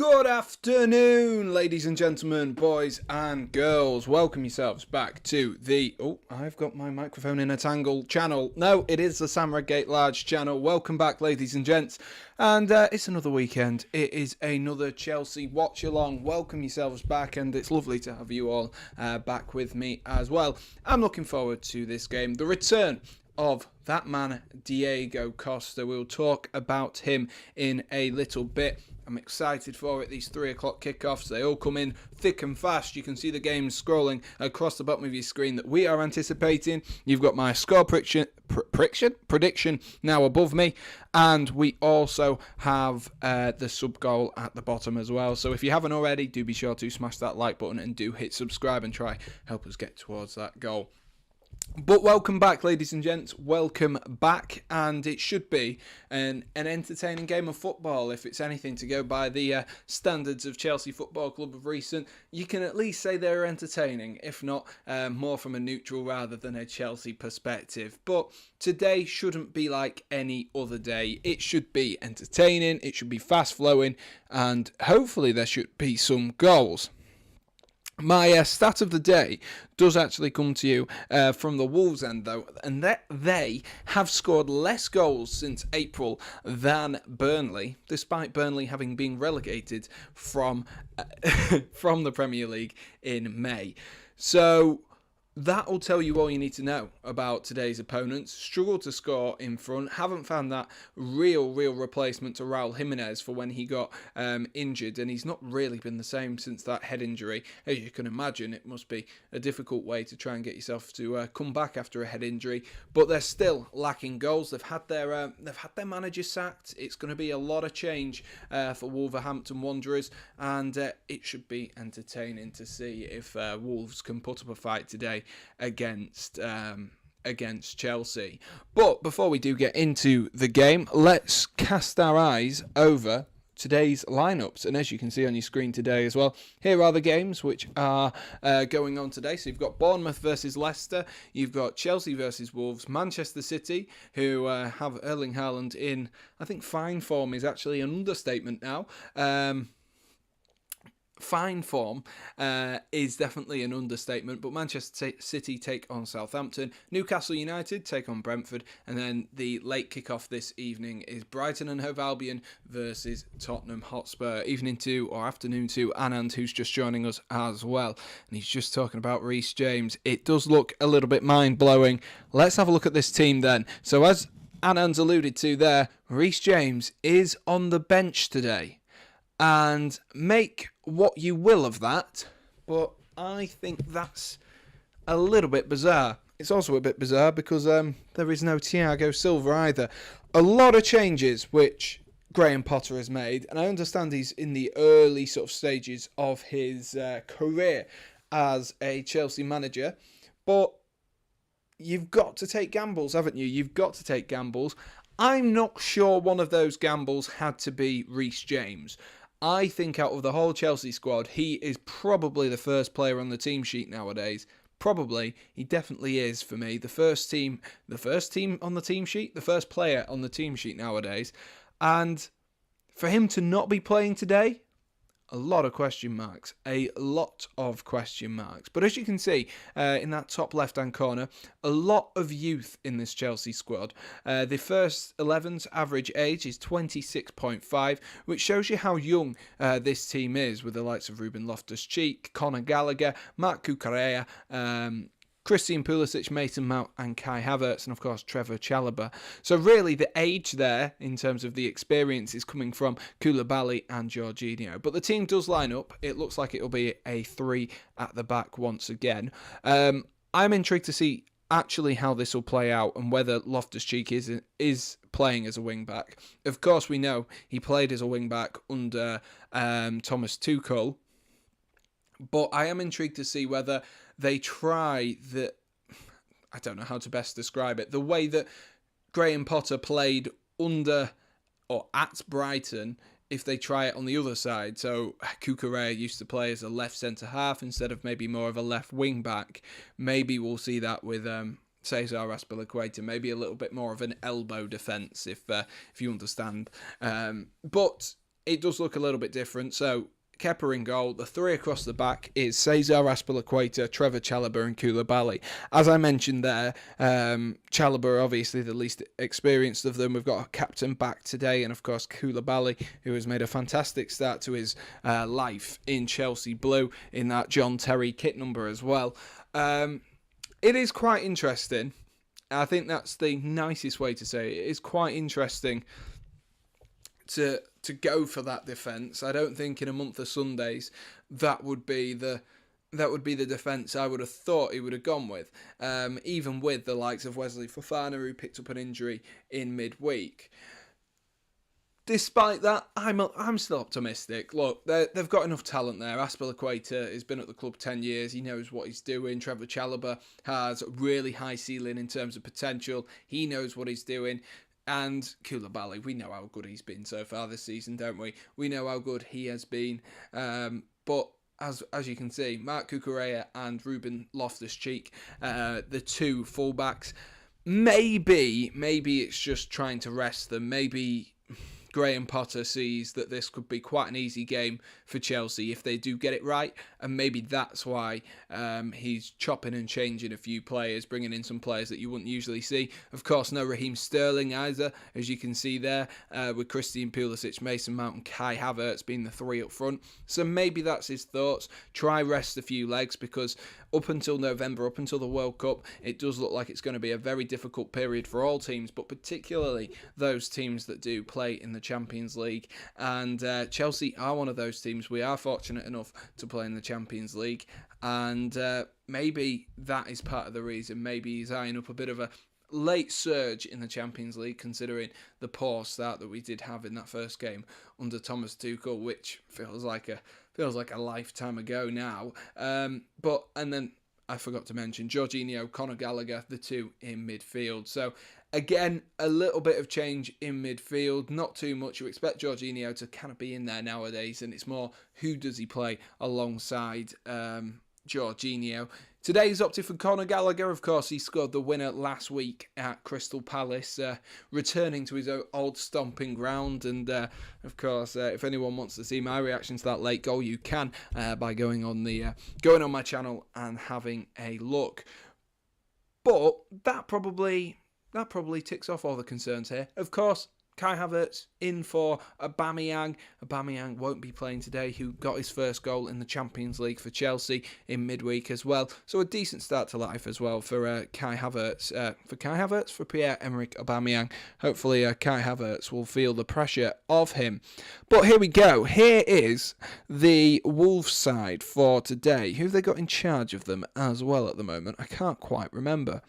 Good afternoon, ladies and gentlemen, boys and girls. Welcome yourselves back to the... Oh, I've got my microphone in a tangle channel. No, it is the Sam Redgate-Large channel. Welcome back, ladies and gents. And it's another weekend. It is another Chelsea Watchalong. Welcome yourselves back, and it's lovely to have you all back with me as well. I'm looking forward to this game. The return of that man, Diego Costa. We'll talk about him in a little bit. I'm excited for it. These 3 o'clock kickoffs, they all come in thick and fast. You can see the game scrolling across the bottom of your screen that we are anticipating. You've got my score prediction now above me, and we also have the sub goal at the bottom as well. So if you haven't already, do be sure to smash that like button and do hit subscribe and try help us get towards that goal. But welcome back, ladies and gents. Welcome back, and it should be an entertaining game of football. If it's anything to go by the standards of Chelsea Football Club of recent, you can at least say they're entertaining, if not more from a neutral rather than a Chelsea perspective. But today shouldn't be like any other day. It should be entertaining, it should be fast-flowing, and hopefully there should be some goals. My stat of the day does actually come to you from the Wolves end, though, and that they have scored less goals since April than Burnley, despite Burnley having been relegated from the Premier League in May. So that will tell you all you need to know about today's opponents. Struggled to score in front. Haven't found that real replacement to Raul Jimenez for when he got injured. And he's not really been the same since that head injury. As you can imagine, it must be a difficult way to try and get yourself to come back after a head injury. But they're still lacking goals. They've had their manager sacked. It's going to be a lot of change for Wolverhampton Wanderers. And it should be entertaining to see if Wolves can put up a fight today against Chelsea. But before we do get into the game, let's cast our eyes over today's lineups. And as you can see on your screen today as well, here are the games which are going on today. So you've got Bournemouth versus Leicester, you've got Chelsea versus Wolves, Manchester City, who have Erling Haaland in, I think fine form is actually an understatement now. Fine form is definitely an understatement, but Manchester City take on Southampton, Newcastle United take on Brentford, and then the late kickoff this evening is Brighton and Hove Albion versus Tottenham Hotspur. Evening to, or afternoon to, Anand, who's just joining us as well, and he's just talking about Reece James. It does look a little bit mind-blowing. Let's have a look at this team then. So as Anand's alluded to there, Reece James is on the bench today. And make what you will of that, but I think that's a little bit bizarre. It's also a bit bizarre because there is no Thiago Silva either. A lot of changes which Graham Potter has made, and I understand he's in the early sort of stages of his career as a Chelsea manager, but you've got to take gambles, haven't you? You've got to take gambles. I'm not sure one of those gambles had to be Reece James. I think out of the whole Chelsea squad, he is probably the first player on the team sheet nowadays. Probably, he definitely is for me. The first team on the team sheet, the first player on the team sheet nowadays. And for him to not be playing today, a lot of question marks. But as you can see in that top left-hand corner, a lot of youth in this Chelsea squad. The first 11's average age is 26.5, which shows you how young this team is, with the likes of Ruben Loftus-Cheek, Conor Gallagher, Marc Cucurella, Christian Pulisic, Mason Mount and Kai Havertz, and of course Trevor Chalobah. So really the age there in terms of the experience is coming from Koulibaly and Jorginho. But the team does line up. It looks like it'll be a 3 at the back once again. I'm intrigued to see actually how this will play out and whether Loftus-Cheek is playing as a wing-back. Of course we know he played as a wing-back under Thomas Tuchel. But I am intrigued to see whether they try the, I don't know how to best describe it, the way that Graham Potter played under or at Brighton, if they try it on the other side. So Cucurella used to play as a left centre-half instead of maybe more of a left wing-back. Maybe we'll see that with Cesar Azpilicueta, maybe a little bit more of an elbow defence, if you understand. But it does look a little bit different. So Kepa in goal. The three across the back is Cesar Azpilicueta, Trevor Chalobah and Koulibaly. As I mentioned there, Chalobah obviously the least experienced of them. We've got a captain back today, and of course Koulibaly, who has made a fantastic start to his life in Chelsea blue in that John Terry kit number as well. It is quite interesting. I think that's the nicest way to say it. It is quite interesting to go for that defence. I don't think in a month of Sundays that would be the defence I would have thought he would have gone with, even with the likes of Wesley Fofana, who picked up an injury in midweek. Despite that, I'm still optimistic. Look, they've got enough talent there. Azpilicueta has been at the club 10 years. He knows what he's doing. Trevor Chalobah has a really high ceiling in terms of potential. He knows what he's doing. And Koulibaly, we know how good he's been so far this season, don't we? We know how good he has been. But as you can see, Marc Cucurella and Ruben Loftus-Cheek, the two fullbacks, maybe it's just trying to rest them. Maybe Graham Potter sees that this could be quite an easy game for Chelsea if they do get it right, and maybe that's why he's chopping and changing a few players, bringing in some players that you wouldn't usually see. Of course, no Raheem Sterling either, as you can see there, with Christian Pulisic, Mason Mount and Kai Havertz being the three up front. So maybe that's his thoughts. Try rest a few legs, because up until November, up until the World Cup, it does look like it's going to be a very difficult period for all teams, but particularly those teams that do play in the Champions League. And Chelsea are one of those teams. We are fortunate enough to play in the Champions League, and maybe that is part of the reason. Maybe he's eyeing up a bit of a late surge in the Champions League, considering the poor start that we did have in that first game under Thomas Tuchel, which feels like a lifetime ago now. And then I forgot to mention Jorginho, Conor Gallagher, the two in midfield. So again, a little bit of change in midfield, not too much. You expect Jorginho to kind of be in there nowadays, and it's more who does he play alongside Jorginho. Today he's opted for Conor Gallagher. Of course, he scored the winner last week at Crystal Palace, returning to his old stomping ground. And of course, if anyone wants to see my reaction to that late goal, you can by going on my channel and having a look. But that probably ticks off all the concerns here. Of course, Kai Havertz in for Aubameyang. Aubameyang won't be playing today, who got his first goal in the Champions League for Chelsea in midweek as well. So a decent start to life as well for Kai Havertz. For Pierre-Emerick Aubameyang. Hopefully Kai Havertz will feel the pressure of him. But here we go. Here is the Wolves side for today. Who have they got in charge of them as well at the moment? I can't quite remember.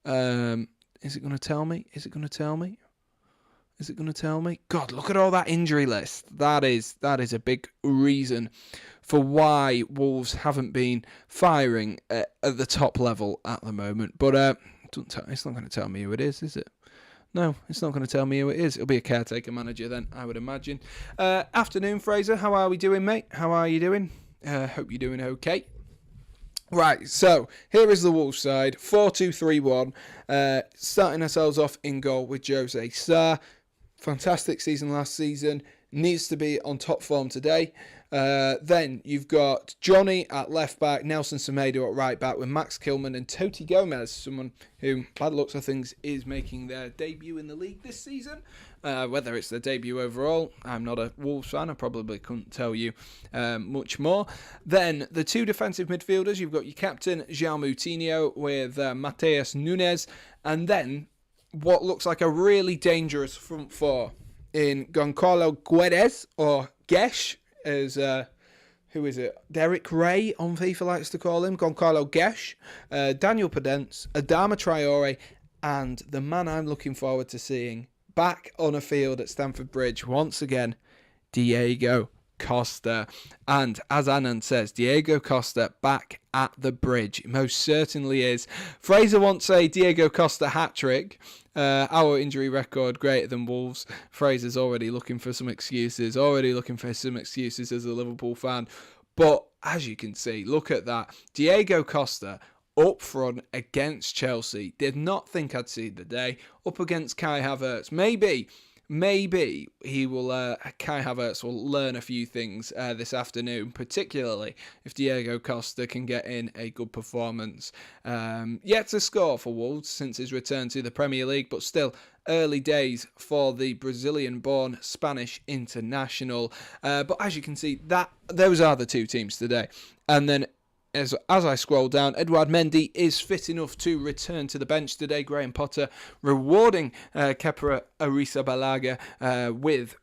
Is it going to tell me? Is it going to tell me? God, look at all that injury list. That is a big reason for why Wolves haven't been firing at the top level at the moment. But it's not going to tell me who it is it? No, it's not going to tell me who it is. It'll be a caretaker manager then, I would imagine. Afternoon, Fraser. How are we doing, mate? How are you doing? Hope you're doing okay. Right, so here is the Wolves side, 4-2-3-1, starting ourselves off in goal with Jose Sarr. Fantastic season last season, needs to be on top form today. Then you've got Johnny at left back, Nelson Semedo at right back with Max Kilman and Toti Gomez, someone who, by the looks of things, is making their debut in the league this season. Whether it's their debut overall, I'm not a Wolves fan, I probably couldn't tell you much more. Then the two defensive midfielders, you've got your captain, João Moutinho, with Mateus Nunes, and then what looks like a really dangerous front four in Goncalo Guedes, or Gesh, as who is it? Derek Ray on FIFA likes to call him. Goncalo Gesh, Daniel Podence, Adama Traore, and the man I'm looking forward to seeing back on a field at Stamford Bridge once again, Diego Costa. And as Anand says, Diego Costa back at the Bridge. It most certainly is. Fraser wants a Diego Costa hat-trick. Our injury record greater than Wolves. Fraser's already looking for some excuses. as a Liverpool fan. But as you can see, look at that. Diego Costa up front against Chelsea. Did not think I'd see the day. Up against Kai Havertz. Maybe maybe he will, Kai Havertz will learn a few things this afternoon, particularly if Diego Costa can get in a good performance. Yet to score for Wolves since his return to the Premier League, but still early days for the Brazilian-born Spanish international. But as you can see, those are the two teams today. And then as I scroll down, Edouard Mendy is fit enough to return to the bench today. Graham Potter rewarding Kepa Arrizabalaga with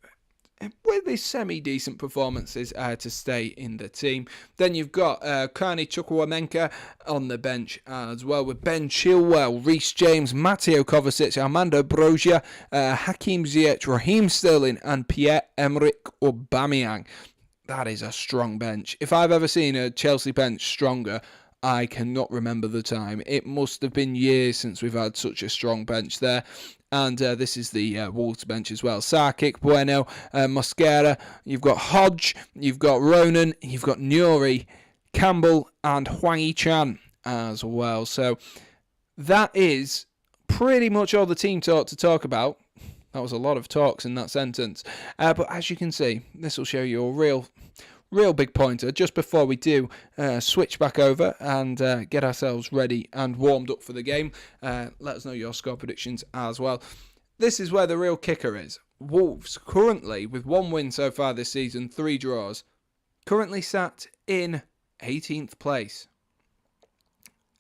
his semi-decent performances to stay in the team. Then you've got Carney Chukwuemeka on the bench as well, with Ben Chilwell, Reece James, Mateo Kovacic, Armando Broja, Hakim Ziyech, Raheem Sterling and Pierre-Emerick Aubameyang. That is a strong bench. If I've ever seen a Chelsea bench stronger, I cannot remember the time. It must have been years since we've had such a strong bench there. And this is the Wolves bench as well. Sarkic, Bueno, Mosquera. You've got Hodge. You've got Ronan. You've got Nuri, Campbell, and Hwang Hee-chan as well. So that is pretty much all the team talk to talk about. That was a lot of talks in that sentence. But as you can see, this will show you a real big pointer just before we do switch back over and get ourselves ready and warmed up for the game. Let us know your score predictions as well. This is where the real kicker is. Wolves currently, with 1 win so far this season, 3 draws, currently sat in 18th place.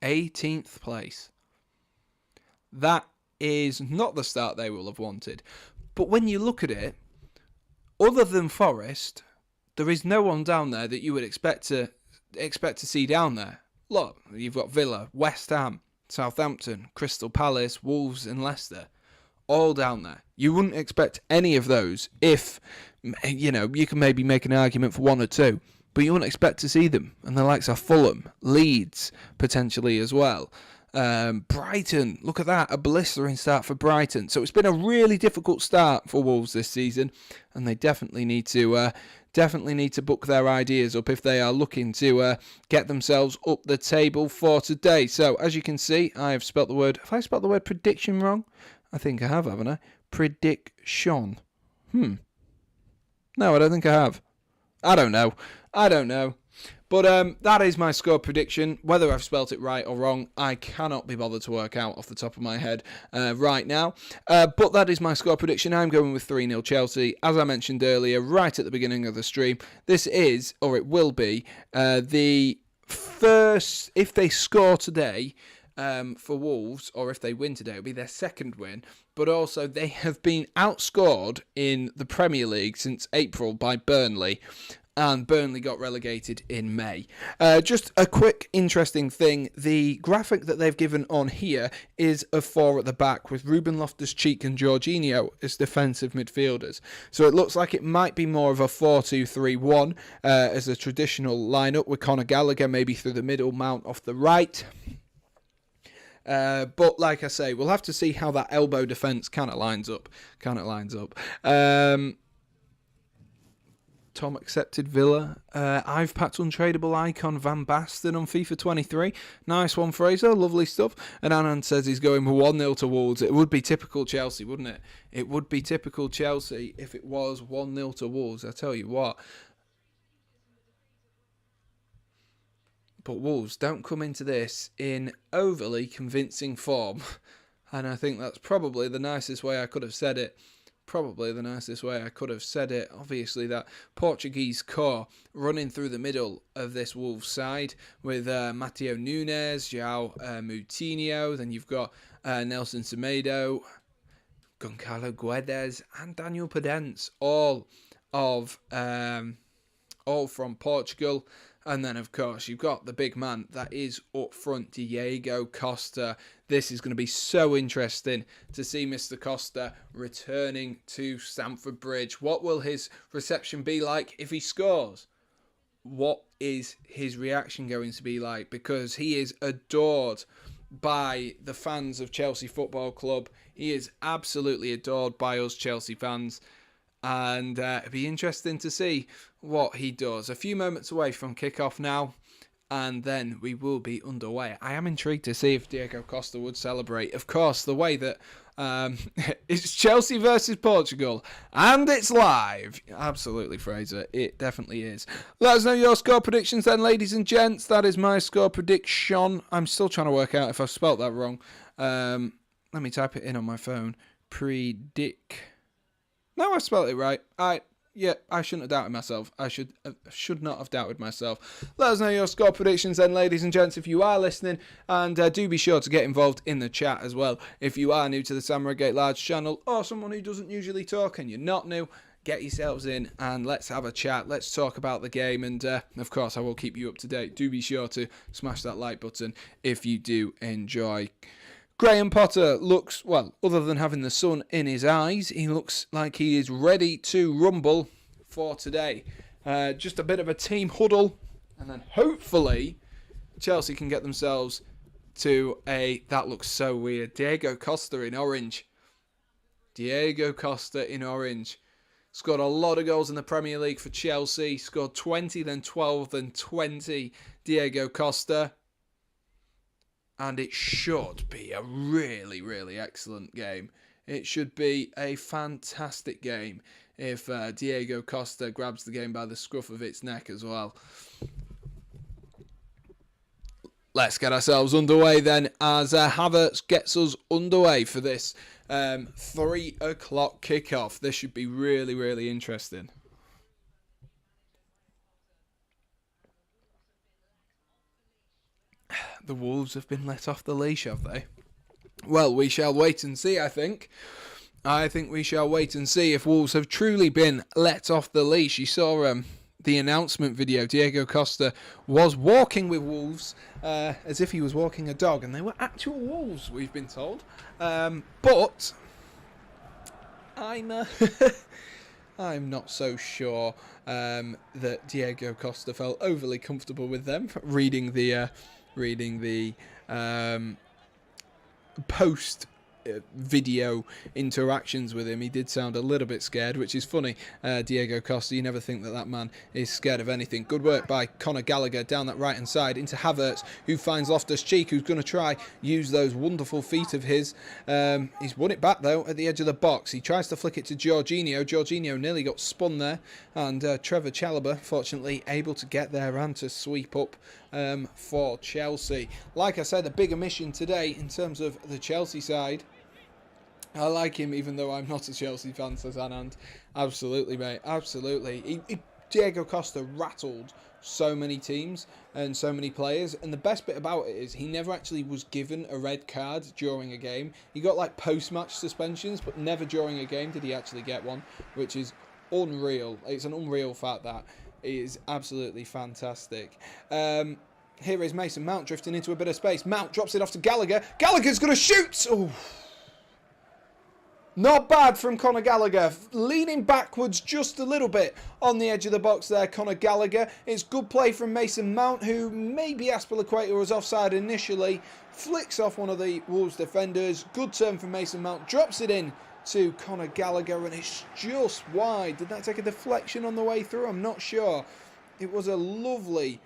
18th place. That is not the start they will have wanted. But when you look at it, other than Forest, there is no one down there that you would expect to see down there. Look, you've got Villa, West Ham, Southampton, Crystal Palace, Wolves and Leicester, all down there. You wouldn't expect any of those if, you can maybe make an argument for 1 or 2, but you wouldn't expect to see them. And the likes of Fulham, Leeds, potentially as well. Brighton, look at that, a blistering start for Brighton. So it's been a really difficult start for Wolves this season, and they definitely need to book their ideas up if they are looking to get themselves up the table for today. So as you can see, have I spelt the word prediction wrong? I think I have, haven't I? Prediction. No, I don't think I have. I don't know. But that is my score prediction. Whether I've spelt it right or wrong, I cannot be bothered to work out off the top of my head right now. But that is my score prediction. I'm going with 3-0 Chelsea. As I mentioned earlier, right at the beginning of the stream, this is, or it will be, the first, if they score today for Wolves, or if they win today, it'll be their second win. But also, they have been outscored in the Premier League since April by Burnley. And Burnley got relegated in May. Just a quick interesting thing. The graphic that they've given on here is of 4 at the back with Ruben Loftus-Cheek and Jorginho as defensive midfielders. So it looks like it might be more of a 4-2-3-1 as a traditional lineup with Conor Gallagher maybe through the middle, Mount off the right. But like I say, we'll have to see how that elbow defence kind of lines up. Tom accepted Villa. I've packed untradeable icon Van Basten on FIFA 23. Nice one, Fraser. Lovely stuff. And Anand says he's going 1-0 to Wolves. It would be typical Chelsea, wouldn't it? It would be typical Chelsea if it was 1-0 to Wolves. I tell you what. But Wolves don't come into this in overly convincing form. And I think that's probably the nicest way I could have said it. Obviously, that Portuguese core running through the middle of this Wolves side with Mateo Nunes, João Moutinho. Then you've got Nelson Semedo, Goncalo Guedes, and Daniel Podence, all from Portugal. And then, of course, you've got the big man that is up front, Diego Costa. This is going to be so interesting to see Mr. Costa returning to Stamford Bridge. What will his reception be like if he scores? What is his reaction going to be like? Because he is adored by the fans of Chelsea Football Club. He is absolutely adored by us Chelsea fans. And it'd be interesting to see what he does. A few moments away from kickoff now, and then we will be underway. I am intrigued to see if Diego Costa would celebrate. Of course, the way that It's Chelsea versus Portugal, and it's live. Absolutely, Fraser. It definitely is. Let us know your score predictions then, ladies and gents. That is my score prediction. I'm still trying to work out if I've spelt that wrong. Let me type it in on my phone. Predict. No, I spelled it right. Yeah, I shouldn't have doubted myself. I should not have doubted myself. Let us know your score predictions then, ladies and gents, if you are listening. And do be sure to get involved in the chat as well. If you are new to the Sam Redgate-Large channel, or someone who doesn't usually talk and you're not new, get yourselves in and let's have a chat. Let's talk about the game. And, of course, I will keep you up to date. Do be sure to smash that like button if you do enjoy. Graham Potter looks, well, other than having the sun in his eyes, he looks like he is ready to rumble for today. Just a bit of a team huddle, and then hopefully Chelsea can get themselves to that looks so weird, Diego Costa in orange. Diego Costa in orange. Scored a lot of goals in the Premier League for Chelsea. Scored 20, then 12, then 20. Diego Costa. And it should be a really, really excellent game. It should be a fantastic game if Diego Costa grabs the game by the scruff of its neck as well. Let's get ourselves underway then as Havertz gets us underway for this 3 o'clock kickoff. This should be really, really interesting. The Wolves have been let off the leash, have they? Well, we shall wait and see, I think. I think we shall wait and see if Wolves have truly been let off the leash. You saw the announcement video. Diego Costa was walking with Wolves as if he was walking a dog, and they were actual wolves, we've been told. But I'm not so sure that Diego Costa felt overly comfortable with them reading the post video interactions with him. He did sound a little bit scared, which is funny. Diego Costa, you never think that man is scared of anything. Good work by Conor Gallagher down that right hand side into Havertz, who finds Loftus-Cheek, who's going to try use those wonderful feet of his. He's won it back though at the edge of the box. He tries to flick it to Jorginho. Jorginho nearly got spun there, and Trevor Chalobah fortunately able to get there and to sweep up for Chelsea. Like I said, the big omission today in terms of the Chelsea side. I like him, even though I'm not a Chelsea fan, says Anand. Absolutely, mate. Absolutely. Diego Costa rattled so many teams and so many players. And the best bit about it is he never actually was given a red card during a game. He got like post-match suspensions, but never during a game did he actually get one, which is unreal. It's an unreal fact that. It is absolutely fantastic. Here is Mason Mount drifting into a bit of space. Mount drops it off to Gallagher. Gallagher's going to shoot! Oh. Not bad from Conor Gallagher. Leaning backwards just a little bit on the edge of the box there, Conor Gallagher. It's good play from Mason Mount, who maybe Azpilicueta was offside initially. Flicks off one of the Wolves defenders. Good turn from Mason Mount. Drops it in to Conor Gallagher, and it's just wide. Did that take a deflection on the way through? I'm not sure. It was a lovely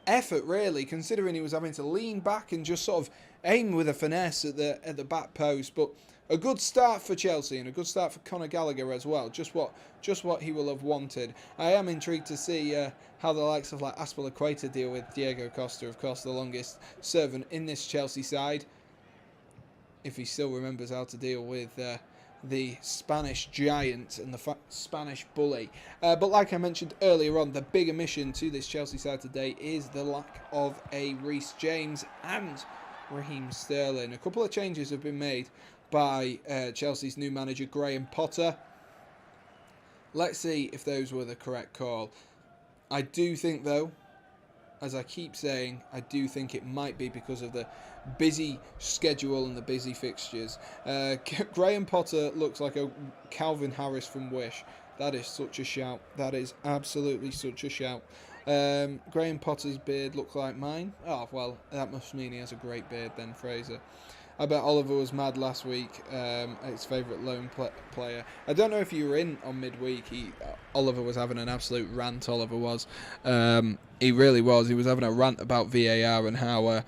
effort, really, considering he was having to lean back and just sort of aim with a finesse at the back post. But a good start for Chelsea and a good start for Conor Gallagher as well. Just what he will have wanted. I am intrigued to see how the likes of like Azpilicueta deal with Diego Costa, of course, the longest servant in this Chelsea side. If he still remembers how to deal with the Spanish giant and the Spanish bully. But like I mentioned earlier on, the big omission to this Chelsea side today is the lack of a Reece James and Raheem Sterling. A couple of changes have been made by Chelsea's new manager, Graham Potter. Let's see if those were the correct call. I do think, though, as I keep saying, I do think it might be because of the busy schedule and the busy fixtures. Graham Potter looks like a Calvin Harris from Wish. That is such a shout. That is absolutely such a shout. Graham Potter's beard looks like mine. Oh, well, that must mean he has a great beard then, Fraser. I bet Oliver was mad last week, his favourite lone player. I don't know if you were in on midweek. Oliver was having an absolute rant, Oliver was. He really was. He was having a rant about VAR and how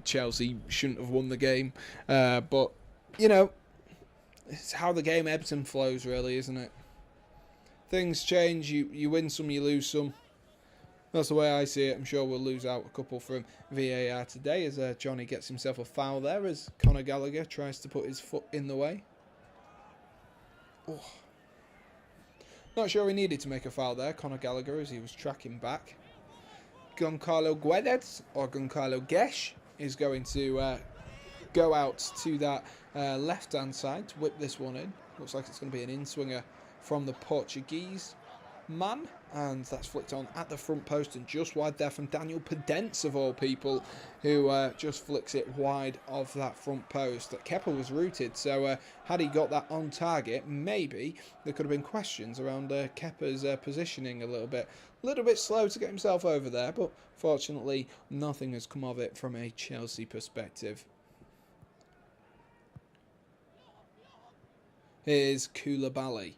Chelsea shouldn't have won the game. But, you know, It's how the game ebbs and flows, really, isn't it? Things change. You win some, you lose some. That's the way I see it. I'm sure we'll lose out a couple from VAR today as Johnny gets himself a foul there as Conor Gallagher tries to put his foot in the way. Oh. Not sure he needed to make a foul there, Conor Gallagher, as he was tracking back. Goncalo Guedes, or Goncalo Gesh, is going to go out to that left-hand side to whip this one in. Looks like it's going to be an in-swinger from the Portuguese man, and that's flicked on at the front post and just wide there from Daniel Podence, of all people, who just flicks it wide of that front post. Kepa was rooted, so had he got that on target, maybe there could have been questions around Kepa's positioning a little bit slow to get himself over there, but fortunately nothing has come of it from a Chelsea perspective. Here's Koulibaly.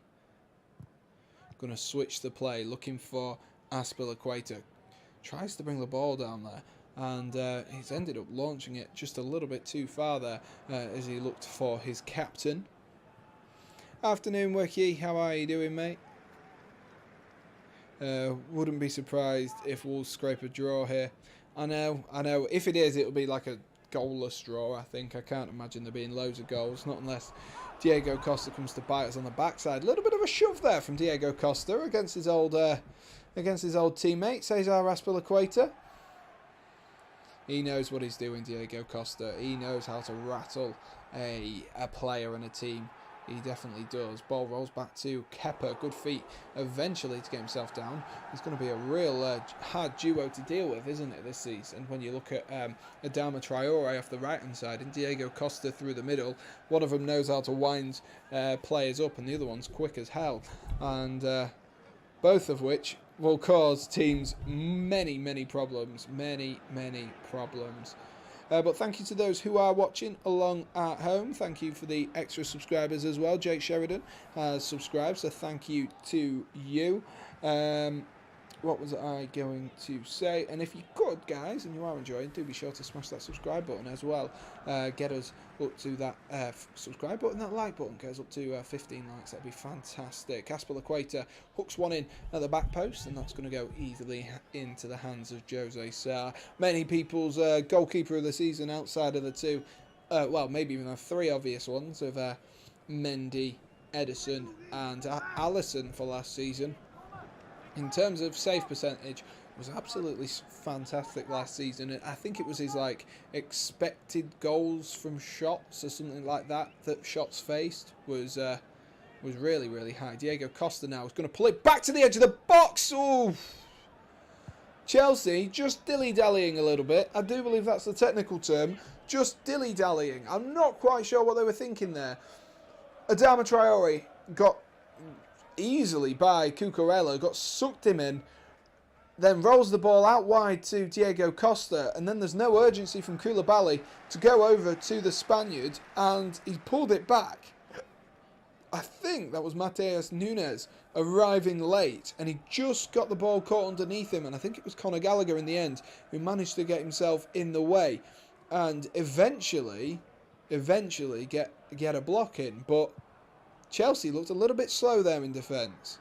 Going to switch the play, looking for Azpilicueta. Tries to bring the ball down there, and he's ended up launching it just a little bit too far there as he looked for his captain. Afternoon, Wiki. How are you doing, mate? Wouldn't be surprised if Wolves scrape a draw here. I know. If it is, it'll be like a goalless draw, I think. I can't imagine there being loads of goals, not unless Diego Costa comes to bite us on the backside. A little bit of a shove there from Diego Costa against his old teammate, Cesar Azpilicueta. He knows what he's doing, Diego Costa. He knows how to rattle a player and a team. He definitely does. Ball rolls back to Kepa. Good feet eventually to get himself down. It's going to be a real hard duo to deal with, isn't it, this season? When you look at Adama Traore off the right-hand side and Diego Costa through the middle. One of them knows how to wind players up and the other one's quick as hell. And both of which will cause teams many problems. Many problems. But thank you to those who are watching along at home. Thank you for the extra subscribers as well. Jake Sheridan has subscribed, so thank you to you. What was I going to say? And if you could, guys, and you are enjoying, do be sure to smash that subscribe button as well. Get us up to that subscribe button. That like button goes up to 15 likes. That'd be fantastic. Azpilicueta hooks one in at the back post, and that's going to go easily into the hands of Jose Sarr. Many people's goalkeeper of the season outside of the two, well, maybe even the three obvious ones of Mendy, Edison, and Alisson for last season. In terms of save percentage, was absolutely fantastic last season. I think it was his expected goals from shots or something like that shots faced was really high. Diego Costa now is going to pull it back to the edge of the box. Ooh. Chelsea just dilly-dallying a little bit. I do believe that's the technical term. Just dilly-dallying. I'm not quite sure what they were thinking there. Adama Traore got easily by Cucurella, got sucked him in, then rolls the ball out wide to Diego Costa, and then there's no urgency from Koulibaly to go over to the Spaniard, and he pulled it back. I think that was Mateus Nunes arriving late, and he just got the ball caught underneath him, and I think it was Conor Gallagher in the end who managed to get himself in the way and eventually get a block in, but Chelsea looked a little bit slow there in defence.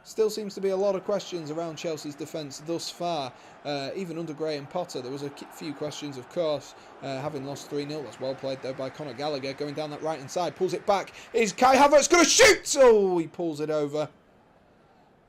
Still seems to be a lot of questions around Chelsea's defence thus far. Even under Graham Potter, there was a few questions, of course. Having lost 3-0, that's well played though by Conor Gallagher. Going down that right-hand side, pulls it back. Is Kai Havertz going to shoot? Oh, he pulls it over.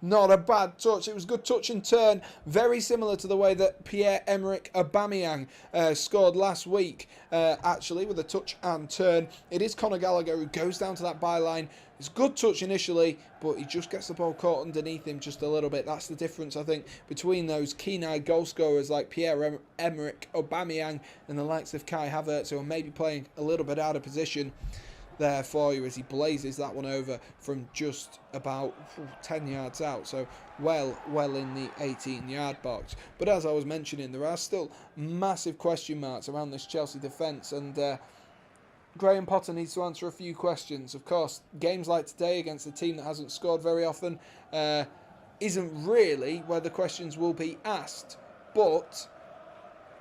Not a bad touch. It was a good touch and turn. Very similar to the way that Pierre-Emerick Aubameyang scored last week, actually, with a touch and turn. It is Conor Gallagher who goes down to that byline. It's a good touch initially, but he just gets the ball caught underneath him just a little bit. That's the difference, I think, between those keen-eyed goal scorers like Pierre-Emerick Aubameyang and the likes of Kai Havertz, who are maybe playing a little bit out of position there for you as he blazes that one over from just about 10 yards out, so well in the 18-yard box. But as I was mentioning, there are still massive question marks around this Chelsea defence, and Graham Potter needs to answer a few questions. Of course, games like today against a team that hasn't scored very often isn't really where the questions will be asked, but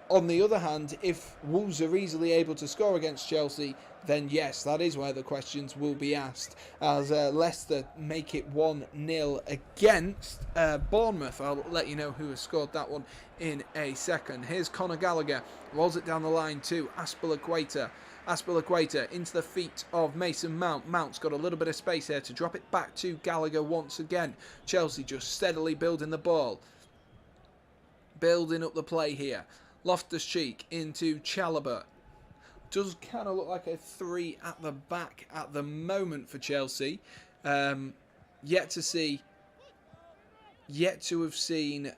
On the other hand, if Wolves are easily able to score against Chelsea, then yes, that is where the questions will be asked, as Leicester make it 1-0 against Bournemouth. I'll let you know who has scored that one in a second. Here's Conor Gallagher, rolls it down the line to Azpilicueta. Azpilicueta into the feet of Mason Mount. Mount's got a little bit of space here to drop it back to Gallagher once again. Chelsea just steadily building the ball. Building up the play here. Loftus-Cheek into Chalobah. Does kind of look like a 3 at the back at the moment for Chelsea. Yet to have seen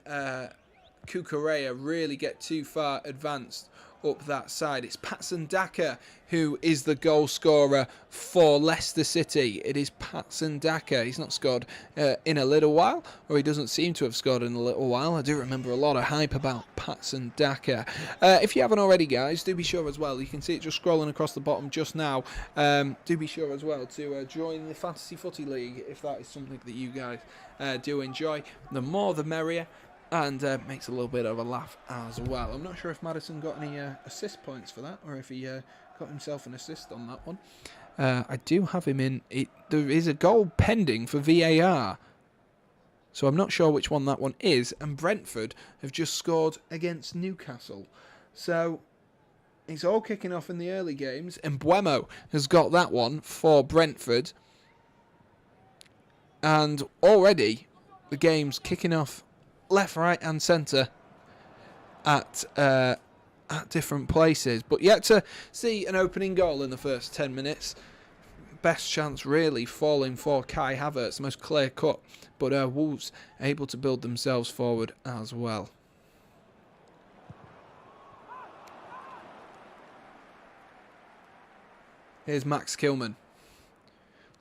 Cucurella really get too far advanced up that side. It's Patson Daka who is the goal scorer for Leicester City. It is Patson Daka. He's not scored in a little while, or he doesn't seem to have scored in a little while. I do remember a lot of hype about Patson Daka. If you haven't already, guys, do be sure as well. You can see it just scrolling across the bottom just now. Do be sure as well to join the Fantasy Footy League if that is something that you guys do enjoy. The more the merrier. And makes a little bit of a laugh as well. I'm not sure if Maddison got any assist points for that, or if he got himself an assist on that one. I do have him in. There is a goal pending for VAR. So I'm not sure which one that one is. And Brentford have just scored against Newcastle. So it's all kicking off in the early games. And Buemo has got that one for Brentford. And already the game's kicking off left, right and centre at different places, but yet to see an opening goal in the first 10 minutes. Best chance really falling for Kai Havertz, the most clear cut, but Wolves able to build themselves forward as well. Here's Max Kilman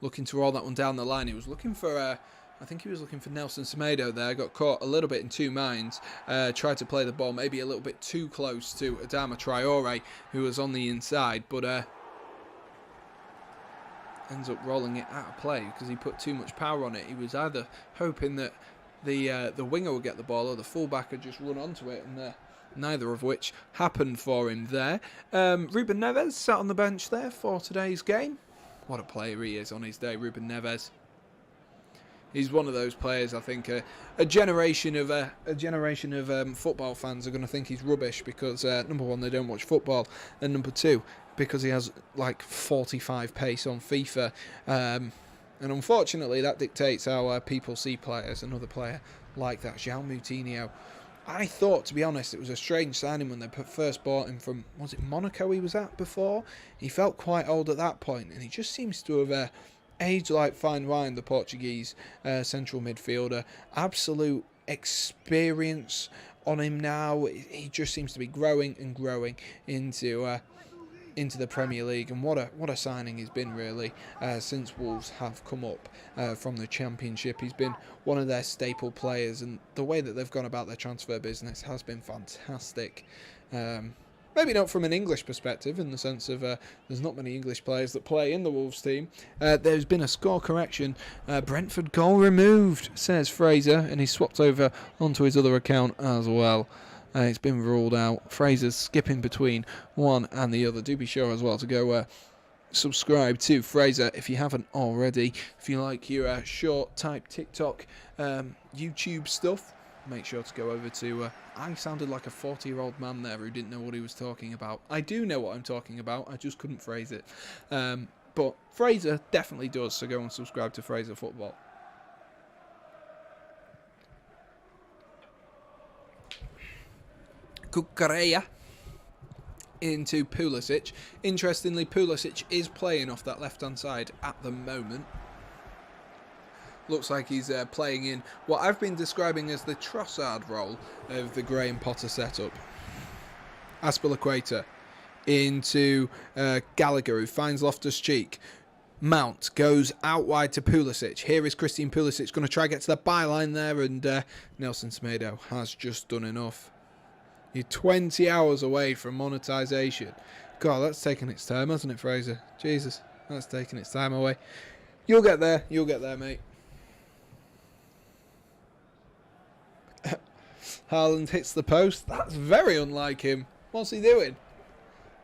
looking to roll that one down the line. He was looking for I think he was looking for Nelson Semedo there. Got caught a little bit in two minds. Tried to play the ball maybe a little bit too close to Adama Traore, who was on the inside, but ends up rolling it out of play because he put too much power on it. He was either hoping that the winger would get the ball or the fullback would just run onto it, and neither of which happened for him there. Ruben Neves sat on the bench there for today's game. What a player he is on his day, Ruben Neves. He's one of those players. I think a generation of football fans are going to think he's rubbish because number one, they don't watch football, and number two, because he has like 45 pace on FIFA, and unfortunately that dictates how people see players. Another player like that, João Moutinho. I thought, to be honest, it was a strange signing when they first bought him from, was it Monaco he was at before? He felt quite old at that point, and he just seems to have aged like fine wine, the Portuguese central midfielder. Absolute experience on him now. He just seems to be growing and growing into the Premier League, and what a signing he's been really since Wolves have come up from the Championship. He's been one of their staple players, and the way that they've gone about their transfer business has been fantastic. Maybe not from an English perspective, in the sense of there's not many English players that play in the Wolves team. There's been a score correction. Brentford goal removed, says Fraser, and he's swapped over onto his other account as well. It's been ruled out. Fraser's skipping between one and the other. Do be sure as well to go subscribe to Fraser if you haven't already. If you like your short type TikTok YouTube stuff, make sure to go over to... I sounded like a 40-year-old man there who didn't know what he was talking about. I do know what I'm talking about, I just couldn't phrase it. But Fraser definitely does, so go and subscribe to Fraser Football. Cucurella into Pulisic. Interestingly, Pulisic is playing off that left-hand side at the moment. Looks like he's playing in what I've been describing as the Trossard role of the Graham Potter setup. Azpilicueta into Gallagher, who finds Loftus-Cheek. Mount goes out wide to Pulisic. Here is Christian Pulisic going to try to get to the byline there, and Nelson Semedo has just done enough. You're 20 hours away from monetisation. God, that's taken its time, hasn't it, Fraser? Jesus, that's taken its time away. You'll get there, mate. Haaland hits the post. That's very unlike him. What's he doing?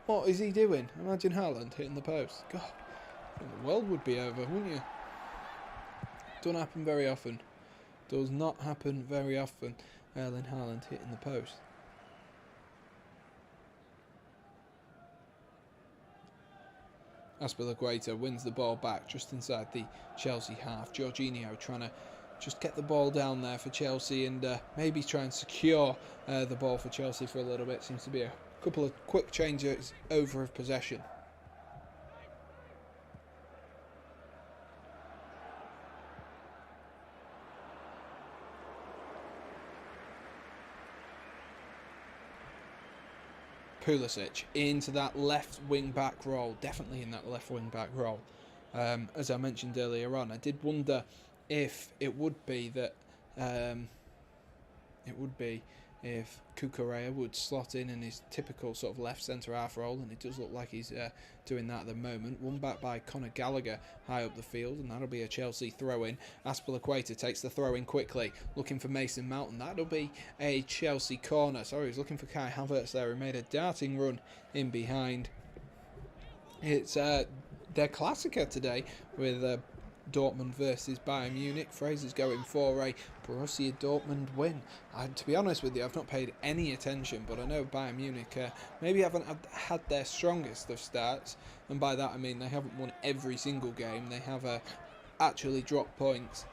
What is he doing? Imagine Haaland hitting the post. God, the world would be over, wouldn't you? Don't happen very often. Does not happen very often. Erling Haaland hitting the post. Azpilicueta wins the ball back just inside the Chelsea half. Jorginho trying to just get the ball down there for Chelsea and maybe try and secure the ball for Chelsea for a little bit. Seems to be a couple of quick changes over of possession. Pulisic into that left wing back role, definitely in that left wing back role. As I mentioned earlier on, I did wonder if it would be that if Cucurella would slot in his typical sort of left centre half role, and it does look like he's doing that at the moment. One back by Conor Gallagher high up the field, and that'll be a Chelsea throw-in. Azpilicueta takes the throw-in quickly, looking for Mason Mount, and that'll be a Chelsea corner. Sorry, he's looking for Kai Havertz there, who made a darting run in behind. It's their Klassiker today with Dortmund versus Bayern Munich. Fraser's going for a Borussia Dortmund win. To be honest with you, I've not paid any attention, but I know Bayern Munich maybe haven't had their strongest of starts, and by that I mean they haven't won every single game. They have actually dropped points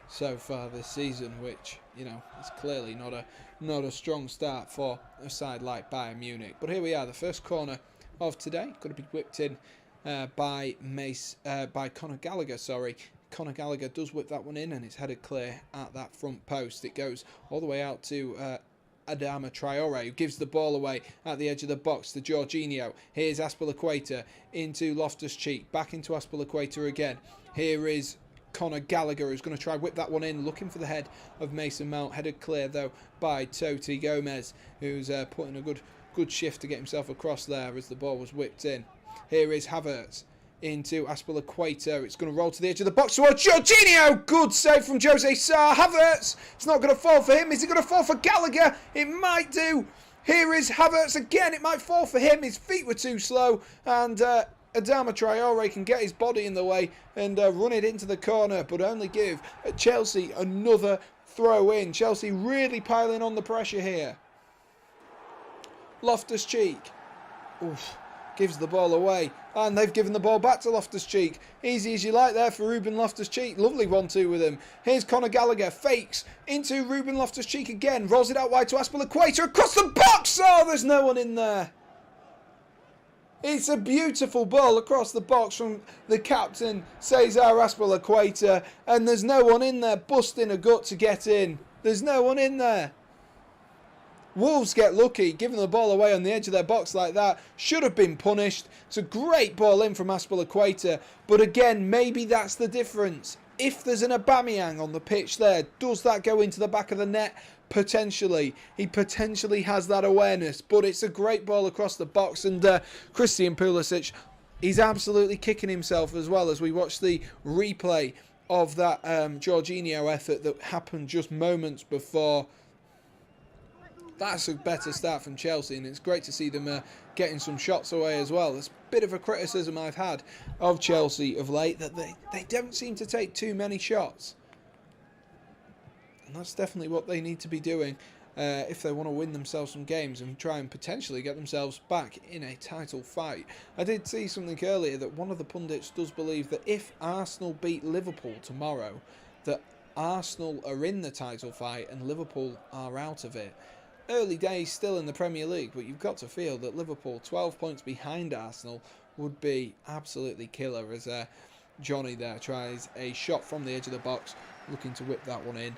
so far this season, which, you know, is clearly not a strong start for a side like Bayern Munich. But here we are, the first corner of today, going to be whipped in by Conor Gallagher. Sorry, Conor Gallagher does whip that one in, and it's headed clear at that front post. It goes all the way out to Adama Traore, who gives the ball away at the edge of the box to Jorginho. Here's Azpilicueta into Loftus-Cheek, back into Azpilicueta again. Here is Conor Gallagher, who's going to try whip that one in, looking for the head of Mason Mount. Headed clear though by Toti Gomez, who's putting a good shift to get himself across there as the ball was whipped in. Here is Havertz into Azpilicueta. It's going to roll to the edge of the box towards Jorginho. Good save from Jose Sarr. Havertz. It's not going to fall for him. Is it going to fall for Gallagher? It might do. Here is Havertz again. It might fall for him. His feet were too slow. And Adama Traore can get his body in the way and run it into the corner, but only give Chelsea another throw in. Chelsea really piling on the pressure here. Loftus-Cheek. Oof. Gives the ball away, and they've given the ball back to Loftus-Cheek. Easy as you like there for Ruben Loftus-Cheek. Lovely 1-2 with him. Here's Conor Gallagher, fakes into Ruben Loftus-Cheek again, rolls it out wide to Azpilicueta across the box. Oh, there's no one in there. It's a beautiful ball across the box from the captain, Cesar Azpilicueta, and there's no one in there, busting a gut to get in. There's no one in there. Wolves get lucky, giving the ball away on the edge of their box like that. Should have been punished. It's a great ball in from Azpilicueta, but again, maybe that's the difference. If there's an Aubameyang on the pitch there, does that go into the back of the net? Potentially. He potentially has that awareness, but it's a great ball across the box, and Christian Pulisic, he's absolutely kicking himself as well as we watch the replay of that Jorginho effort that happened just moments before. That's a better start from Chelsea, and it's great to see them getting some shots away as well. It's a bit of a criticism I've had of Chelsea of late, that they don't seem to take too many shots. And that's definitely what they need to be doing if they want to win themselves some games and try and potentially get themselves back in a title fight. I did see something earlier that one of the pundits does believe that if Arsenal beat Liverpool tomorrow, that Arsenal are in the title fight and Liverpool are out of it. Early days still in the Premier League, but you've got to feel that Liverpool 12 points behind Arsenal would be absolutely killer, as Johnny there tries a shot from the edge of the box, looking to whip that one in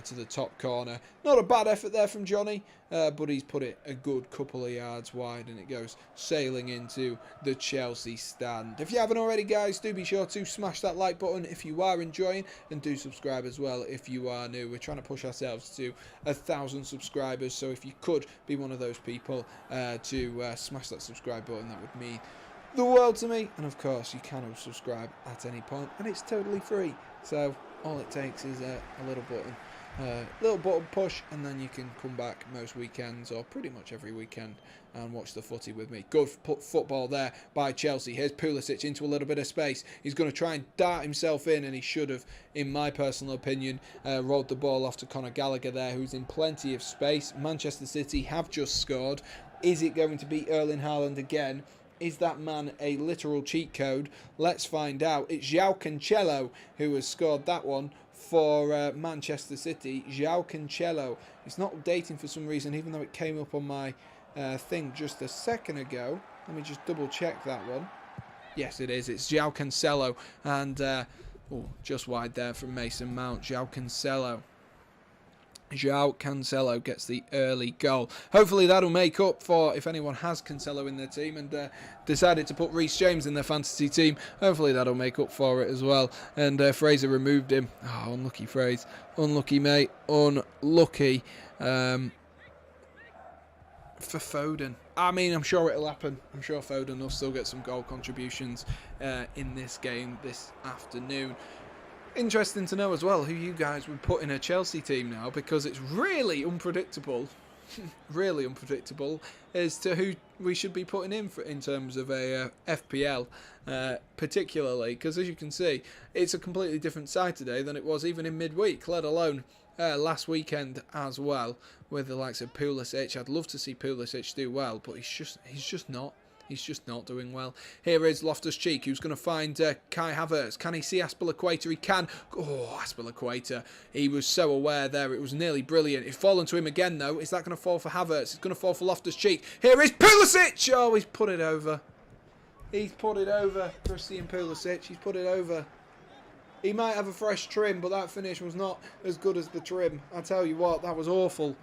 to the top corner. Not a bad effort there from Johnny, but he's put it a good couple of yards wide, and it goes sailing into the Chelsea stand. If you haven't already, guys, do be sure to smash that like button if you are enjoying, and do subscribe as well if you are new. We're trying to push ourselves to 1,000 subscribers, so if you could be one of those people to smash that subscribe button, that would mean the world to me. And of course, you can subscribe at any point, and it's totally free, so all it takes is a little button Little button push, and then you can come back most weekends, or pretty much every weekend, and watch the footy with me. Good football there by Chelsea. Here's Pulisic into a little bit of space. He's going to try and dart himself in, and he should have, in my personal opinion, rolled the ball off to Conor Gallagher there, who's in plenty of space. Manchester City have just scored. Is it going to be Erling Haaland again? Is that man a literal cheat code? Let's find out. It's João Cancelo who has scored that one for Manchester City. João Cancelo. It's not updating for some reason, even though it came up on my thing just a second ago. Let me just double check that one. Yes, it is. It's João Cancelo. And just wide there from Mason Mount. João Cancelo. João Cancelo gets the early goal. Hopefully that'll make up for if anyone has Cancelo in their team and decided to put Reece James in their fantasy team. Hopefully that'll make up for it as well. And Fraser removed him. Oh, unlucky Fraser. Unlucky, mate. Unlucky for Foden. I mean, I'm sure it'll happen. I'm sure Foden will still get some goal contributions in this game this afternoon. Interesting to know as well who you guys would put in a Chelsea team now, because it's really unpredictable, really unpredictable as to who we should be putting in terms of a FPL, particularly because, as you can see, it's a completely different side today than it was even in midweek, let alone last weekend as well, with the likes of Pulisic. I'd love to see Pulisic do well, but he's just not. He's just not doing well. Here is Loftus-Cheek, who's going to find Kai Havertz. Can he see Azpilicueta? He can. Oh, Azpilicueta. He was so aware there. It was nearly brilliant. It's fallen to him again, though. Is that going to fall for Havertz? It's going to fall for Loftus-Cheek. Here is Pulisic. Oh, he's put it over. He's put it over. Christian Pulisic. He's put it over. He might have a fresh trim, but that finish was not as good as the trim. I tell you what, that was awful.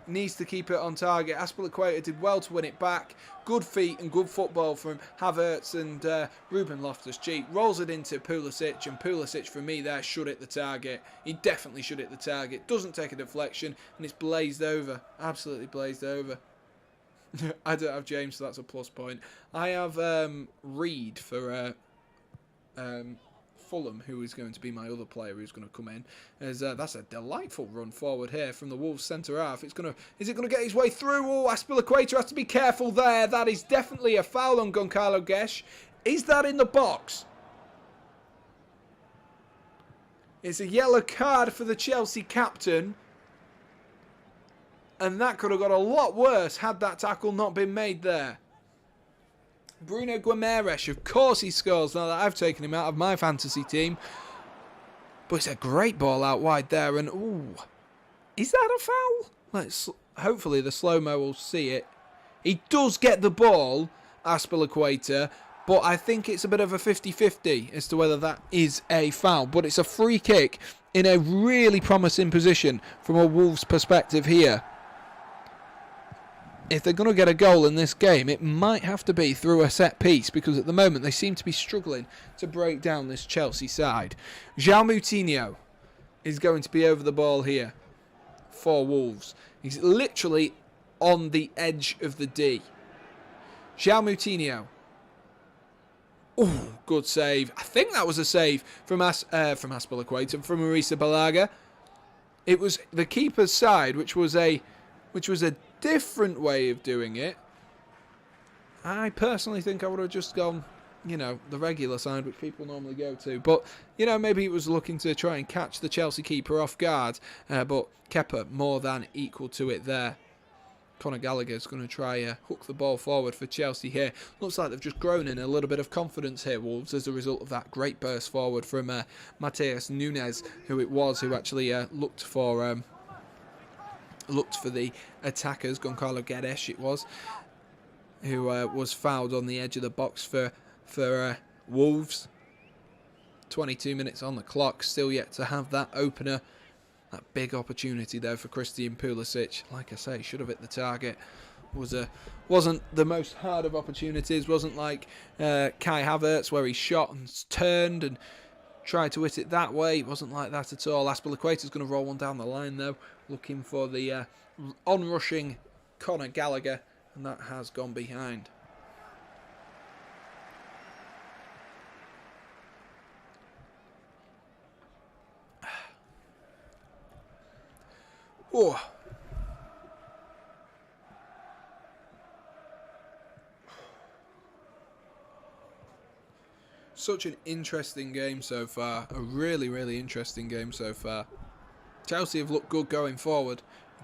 Needs to keep it on target. Azpilicueta did well to win it back. Good feet and good football from Havertz and Ruben Loftus-Cheek. Rolls it into Pulisic, and Pulisic for me there should hit the target. He definitely should hit the target. Doesn't take a deflection, and it's blazed over. Absolutely blazed over. I don't have James, so that's a plus point. I have Reed for Fulham, who is going to be my other player who's going to come in. As that's a delightful run forward here from the Wolves centre half. Is it going to get his way through? Oh, Azpilicueta has to be careful there. That is definitely a foul on Goncalo Gesh. Is that in the box? It's a yellow card for the Chelsea captain. And that could have got a lot worse had that tackle not been made there. Bruno Guimaraes, of course he scores now that I've taken him out of my fantasy team. But it's a great ball out wide there, and ooh, is that a foul? Hopefully the slow-mo will see it. He does get the ball, Azpilicueta, but I think it's a bit of a 50-50 as to whether that is a foul. But it's a free kick in a really promising position from a Wolves perspective here. If they're going to get a goal in this game, it might have to be through a set piece, because at the moment they seem to be struggling to break down this Chelsea side. João Moutinho is going to be over the ball here for Wolves. He's literally on the edge of the D. João Moutinho. Oh, good save. I think that was a save from Azpilicueta, from Marisa Balaga. It was the keeper's side, which was a different way of doing it. I personally think I would have just gone, the regular side, which people normally go to. But, maybe it was looking to try and catch the Chelsea keeper off guard. But Kepa more than equal to it there. Conor Gallagher's going to try hook the ball forward for Chelsea here. Looks like they've just grown in a little bit of confidence here, Wolves, as a result of that great burst forward from Matheus Nunes, who actually looked for the attackers. Goncalo Guedes it was, who was fouled on the edge of the box for Wolves. 22 minutes on the clock, still yet to have that opener. That big opportunity there for Christian Pulisic. Like I say, should have hit the target. Wasn't the most hard of opportunities. Wasn't like Kai Havertz, where he shot and turned and tried to hit it that way. It wasn't like that at all. Azpilicueta's going to roll one down the line though, looking for the onrushing Conor Gallagher, and that has gone behind. Oh. Such an interesting game so far. A really, really interesting game so far. Chelsea have looked good going forward.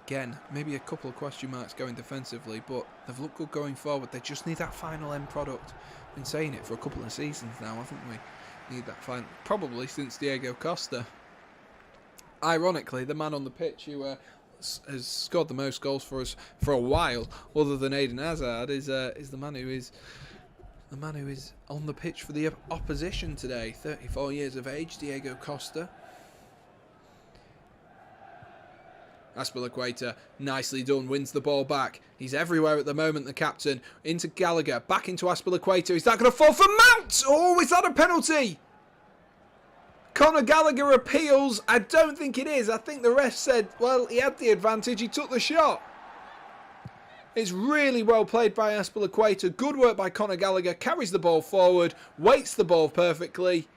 Again, maybe a couple of question marks going defensively, but they've looked good going forward. They just need that final end product. Been saying it for a couple of seasons now, haven't we? Need that final, probably since Diego Costa. Ironically, the man on the pitch who has scored the most goals for us for a while, other than Eden Hazard, is the man who is on the pitch for the opposition today. 34 years of age, Diego Costa. Azpilicueta, nicely done, wins the ball back. He's everywhere at the moment, the captain. Into Gallagher, back into Azpilicueta. Is that going to fall for Mount? Oh, is that a penalty? Conor Gallagher appeals. I don't think it is. I think the ref said, well, he had the advantage. He took the shot. It's really well played by Azpilicueta. Good work by Conor Gallagher. Carries the ball forward. Waits the ball perfectly.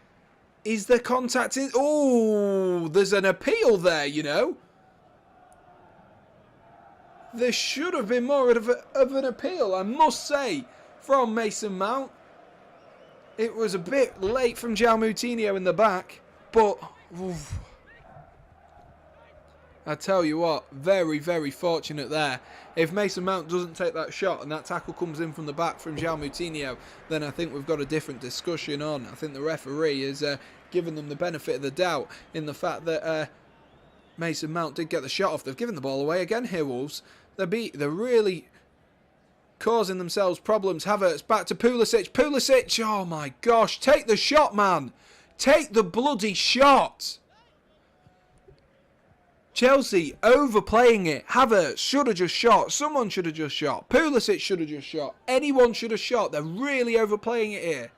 Is there contact in? Oh, there's an appeal there, you know. There should have been more of an appeal, I must say, from Mason Mount. It was a bit late from João Moutinho in the back, but oof, I tell you what, very, very fortunate there. If Mason Mount doesn't take that shot and that tackle comes in from the back from João Moutinho, then I think we've got a different discussion on. I think the referee has given them the benefit of the doubt in the fact that Mason Mount did get the shot off. They've given the ball away again here, Wolves. They're really causing themselves problems. Havertz back to Pulisic. Pulisic, oh my gosh, take the shot, man. Take the bloody shot. Chelsea overplaying it. Havertz should have just shot. Someone should have just shot. Pulisic should have just shot. Anyone should have shot. They're really overplaying it here.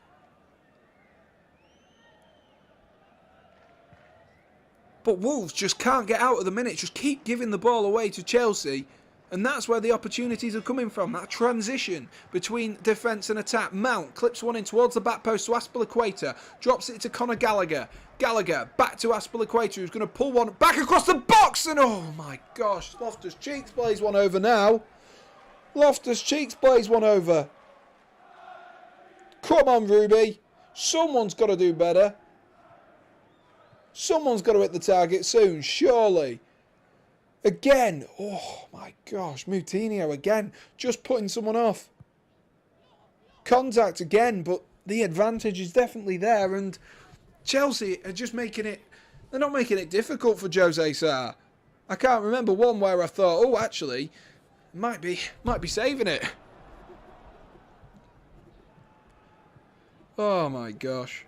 But Wolves just can't get out of the minute. Just keep giving the ball away to Chelsea. And that's where the opportunities are coming from. That transition between defence and attack. Mount clips one in towards the back post to Azpilicueta. Drops it to Conor Gallagher. Gallagher back to Azpilicueta, who's going to pull one back across the box. And oh my gosh, Loftus-Cheeks plays one over now. Loftus-Cheeks plays one over. Come on, Ruby. Someone's got to do better. Someone's got to hit the target soon, surely. Again, oh my gosh, Moutinho again, just putting someone off. Contact again, but the advantage is definitely there, and Chelsea are just making it, they're not making it difficult for Jose Sarr. I can't remember one where I thought, oh actually, might be saving it. Oh my gosh.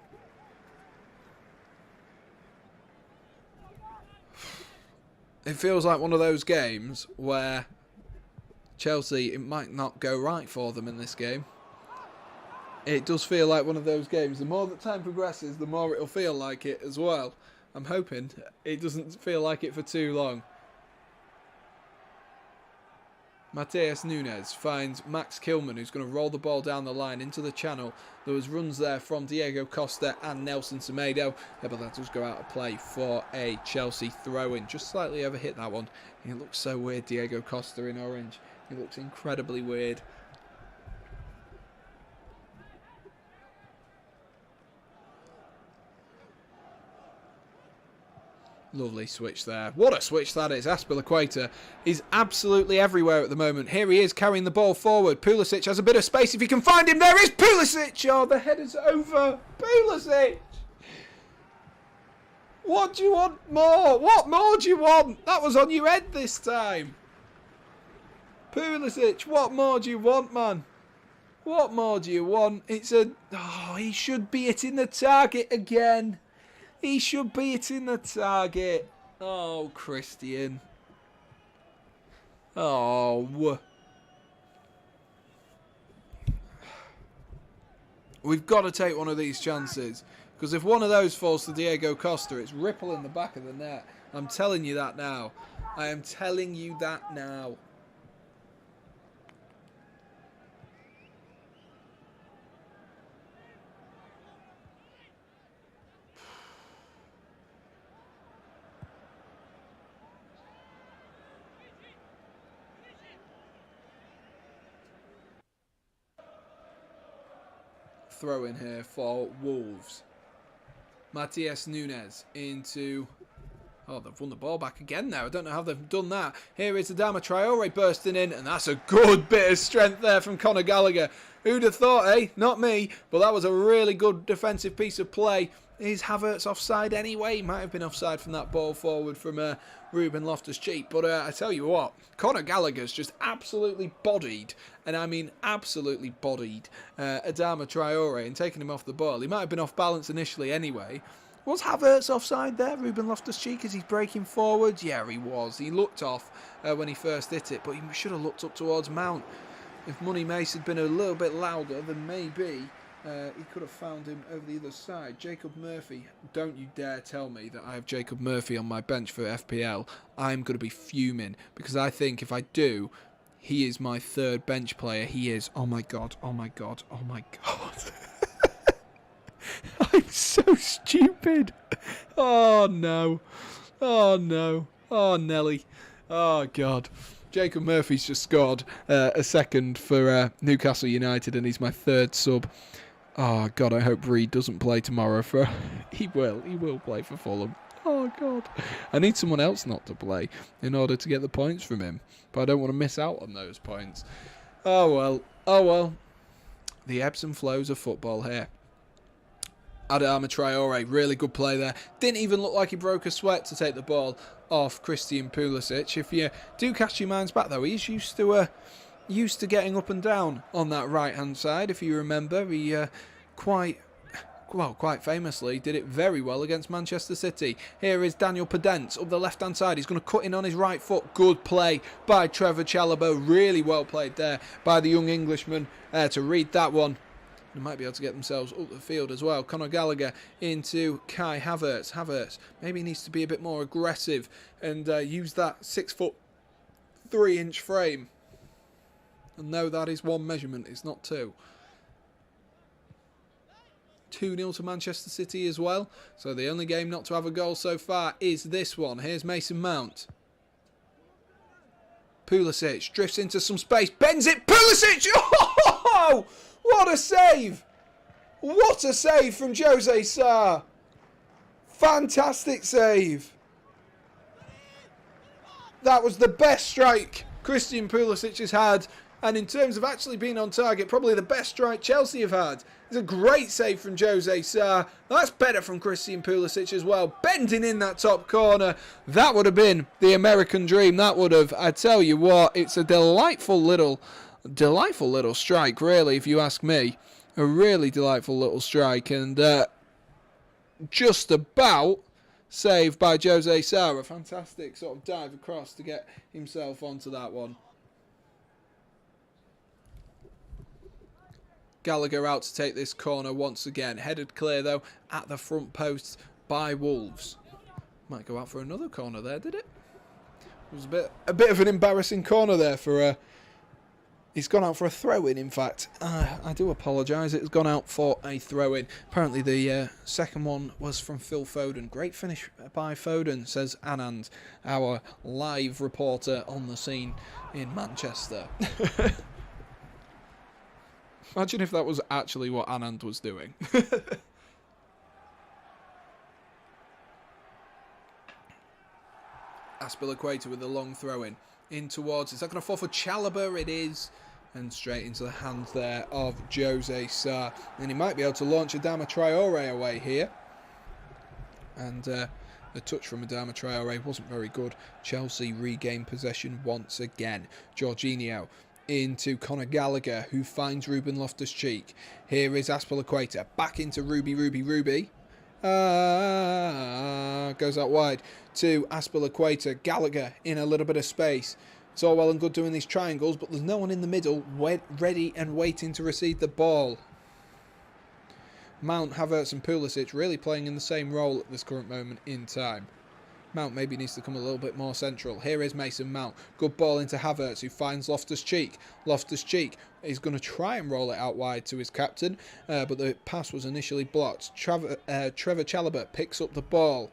It feels like one of those games where Chelsea, it might not go right for them in this game. It does feel like one of those games. The more that time progresses, the more it'll feel like it as well. I'm hoping it doesn't feel like it for too long. Matheus Nunes finds Max Kilman, who's going to roll the ball down the line into the channel. There was runs there from Diego Costa and Nelson Semedo, but that does go out of play for a Chelsea throw-in. Just slightly overhit that one. He looks so weird, Diego Costa in orange. He looks incredibly weird. Lovely switch there. What a switch that is. Azpilicueta is absolutely everywhere at the moment. Here he is carrying the ball forward. Pulisic has a bit of space. If he can find him, there is Pulisic. Oh, the header's over. Pulisic. What do you want more? What more do you want? That was on your head this time. Pulisic, what more do you want, man? What more do you want? It's a... Oh, he should be hitting the target again. He should be hitting the target. Oh, Christian. Oh. We've got to take one of these chances. Because if one of those falls to Diego Costa, it's ripple in the back of the net. I'm telling you that now. I am telling you that now. throw in here for Wolves. Matias Nunes into... Oh, they've won the ball back again now. I don't know how they've done that. Here is Adama Traore bursting in, and that's a good bit of strength there from Conor Gallagher. Who'd have thought, eh? Not me, but that was a really good defensive piece of play. Is Havertz offside anyway? He might have been offside from that ball forward from Ruben Loftus-Cheek. But I tell you what, Conor Gallagher's just absolutely bodied, and I mean absolutely bodied, Adama Traore and taking him off the ball. He might have been off balance initially anyway. Was Havertz offside there, Ruben Loftus-Cheek, as he's breaking forward? Yeah, he was. He looked off when he first hit it, but he should have looked up towards Mount. If Money Mace had been a little bit louder, then maybe he could have found him over the other side. Jacob Murphy. Don't you dare tell me that I have Jacob Murphy on my bench for FPL. I'm going to be fuming, because I think if I do, he is my third bench player. He is. Oh my God. Oh my God. Oh my God. I'm so stupid. Oh no. Oh no. Oh Nelly. Oh God. Jacob Murphy's just scored a second for Newcastle United, and he's my third sub. Oh God, I hope Reed doesn't play tomorrow for... He will play for Fulham. Oh God. I need someone else not to play in order to get the points from him, but I don't want to miss out on those points. Oh well. Oh well. The ebbs and flows of football here. Adama Traore, really good play there. Didn't even look like he broke a sweat to take the ball off Christian Pulisic. If you do cast your minds back though, he's used to getting up and down on that right hand side. If you remember, he quite famously did it very well against Manchester City. Here is Daniel Podence up the left hand side. He's going to cut in on his right foot. Good play by Trevor Chalobah. Really well played there by the young Englishman to read that one. They might be able to get themselves up the field as well. Conor Gallagher into Kai Havertz. Havertz maybe needs to be a bit more aggressive and use that 6'3" frame. And no, that is one measurement. It's not two. 2-0 to Manchester City as well. So the only game not to have a goal so far is this one. Here's Mason Mount. Pulisic drifts into some space. Bends it. Pulisic! Oh! What a save! What a save from Jose Sarr! Fantastic save! That was the best strike Christian Pulisic has had, and in terms of actually being on target, probably the best strike Chelsea have had. It's a great save from Jose Sarr. That's better from Christian Pulisic as well. Bending in that top corner. That would have been the American dream. That would have. I tell you what, it's a delightful little strike, really, if you ask me. A really delightful little strike, and just about saved by Jose Sarr. A fantastic sort of dive across to get himself onto that one. Gallagher out to take this corner once again. Headed clear, though, at the front post by Wolves. Might go out for another corner there, did it? It was a bit of an embarrassing corner there for... He's gone out for a throw-in, in fact. I do apologise. It's gone out for a throw-in. Apparently the second one was from Phil Foden. Great finish by Foden, says Anand, our live reporter on the scene in Manchester. Imagine if that was actually what Anand was doing. Aspilicueta with a long throw-in. In towards... Is that going to fall for Chalobah? It is. And straight into the hands there of Jose Sarr. And he might be able to launch Adama Traore away here. And the touch from Adama Traore wasn't very good. Chelsea regain possession once again. Jorginho into Conor Gallagher, who finds Ruben Loftus-Cheek. Here is Aspilicueta. Back into Ruby. Goes out wide to Aspilicueta. Gallagher in a little bit of space. It's all well and good doing these triangles, but there's no one in the middle ready and waiting to receive the ball. Mount, Havertz and Pulisic really playing in the same role at this current moment in time. Mount maybe needs to come a little bit more central. Here is Mason Mount. Good ball into Havertz, who finds Loftus-Cheek. Loftus-Cheek is going to try and roll it out wide to his captain, but the pass was initially blocked. Trevor Chalobah picks up the ball.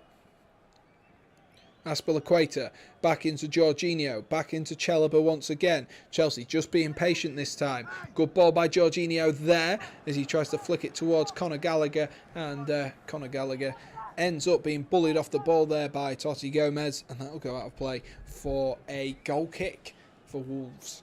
Aspilicueta, back into Jorginho, back into Chalobah once again. Chelsea just being patient this time. Good ball by Jorginho there as he tries to flick it towards Conor Gallagher, and Conor Gallagher ends up being bullied off the ball there by Totti Gomez, and that will go out of play for a goal kick for Wolves.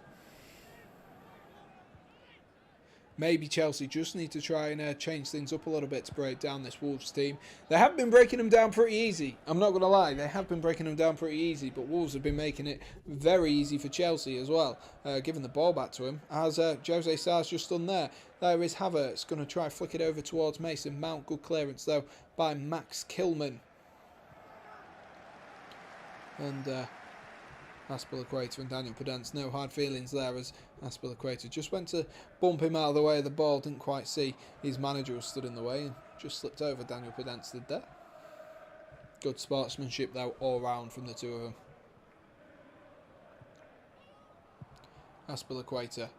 Maybe Chelsea just need to try and change things up a little bit to break down this Wolves team. They have been breaking them down pretty easy. I'm not going to lie, they have been breaking them down pretty easy, but Wolves have been making it very easy for Chelsea as well, giving the ball back to him, as Jose Sar's just done there. There is Havertz, going to try and flick it over towards Mason Mount. Good clearance though by Max Kilman. And Aspilicueta and Daniel Podence, no hard feelings there, as Aspilicueta just went to bump him out of the way of the ball, didn't quite see his manager was stood in the way and just slipped over. Daniel Podence did there. Good sportsmanship though all round from the two of them. Aspilicueta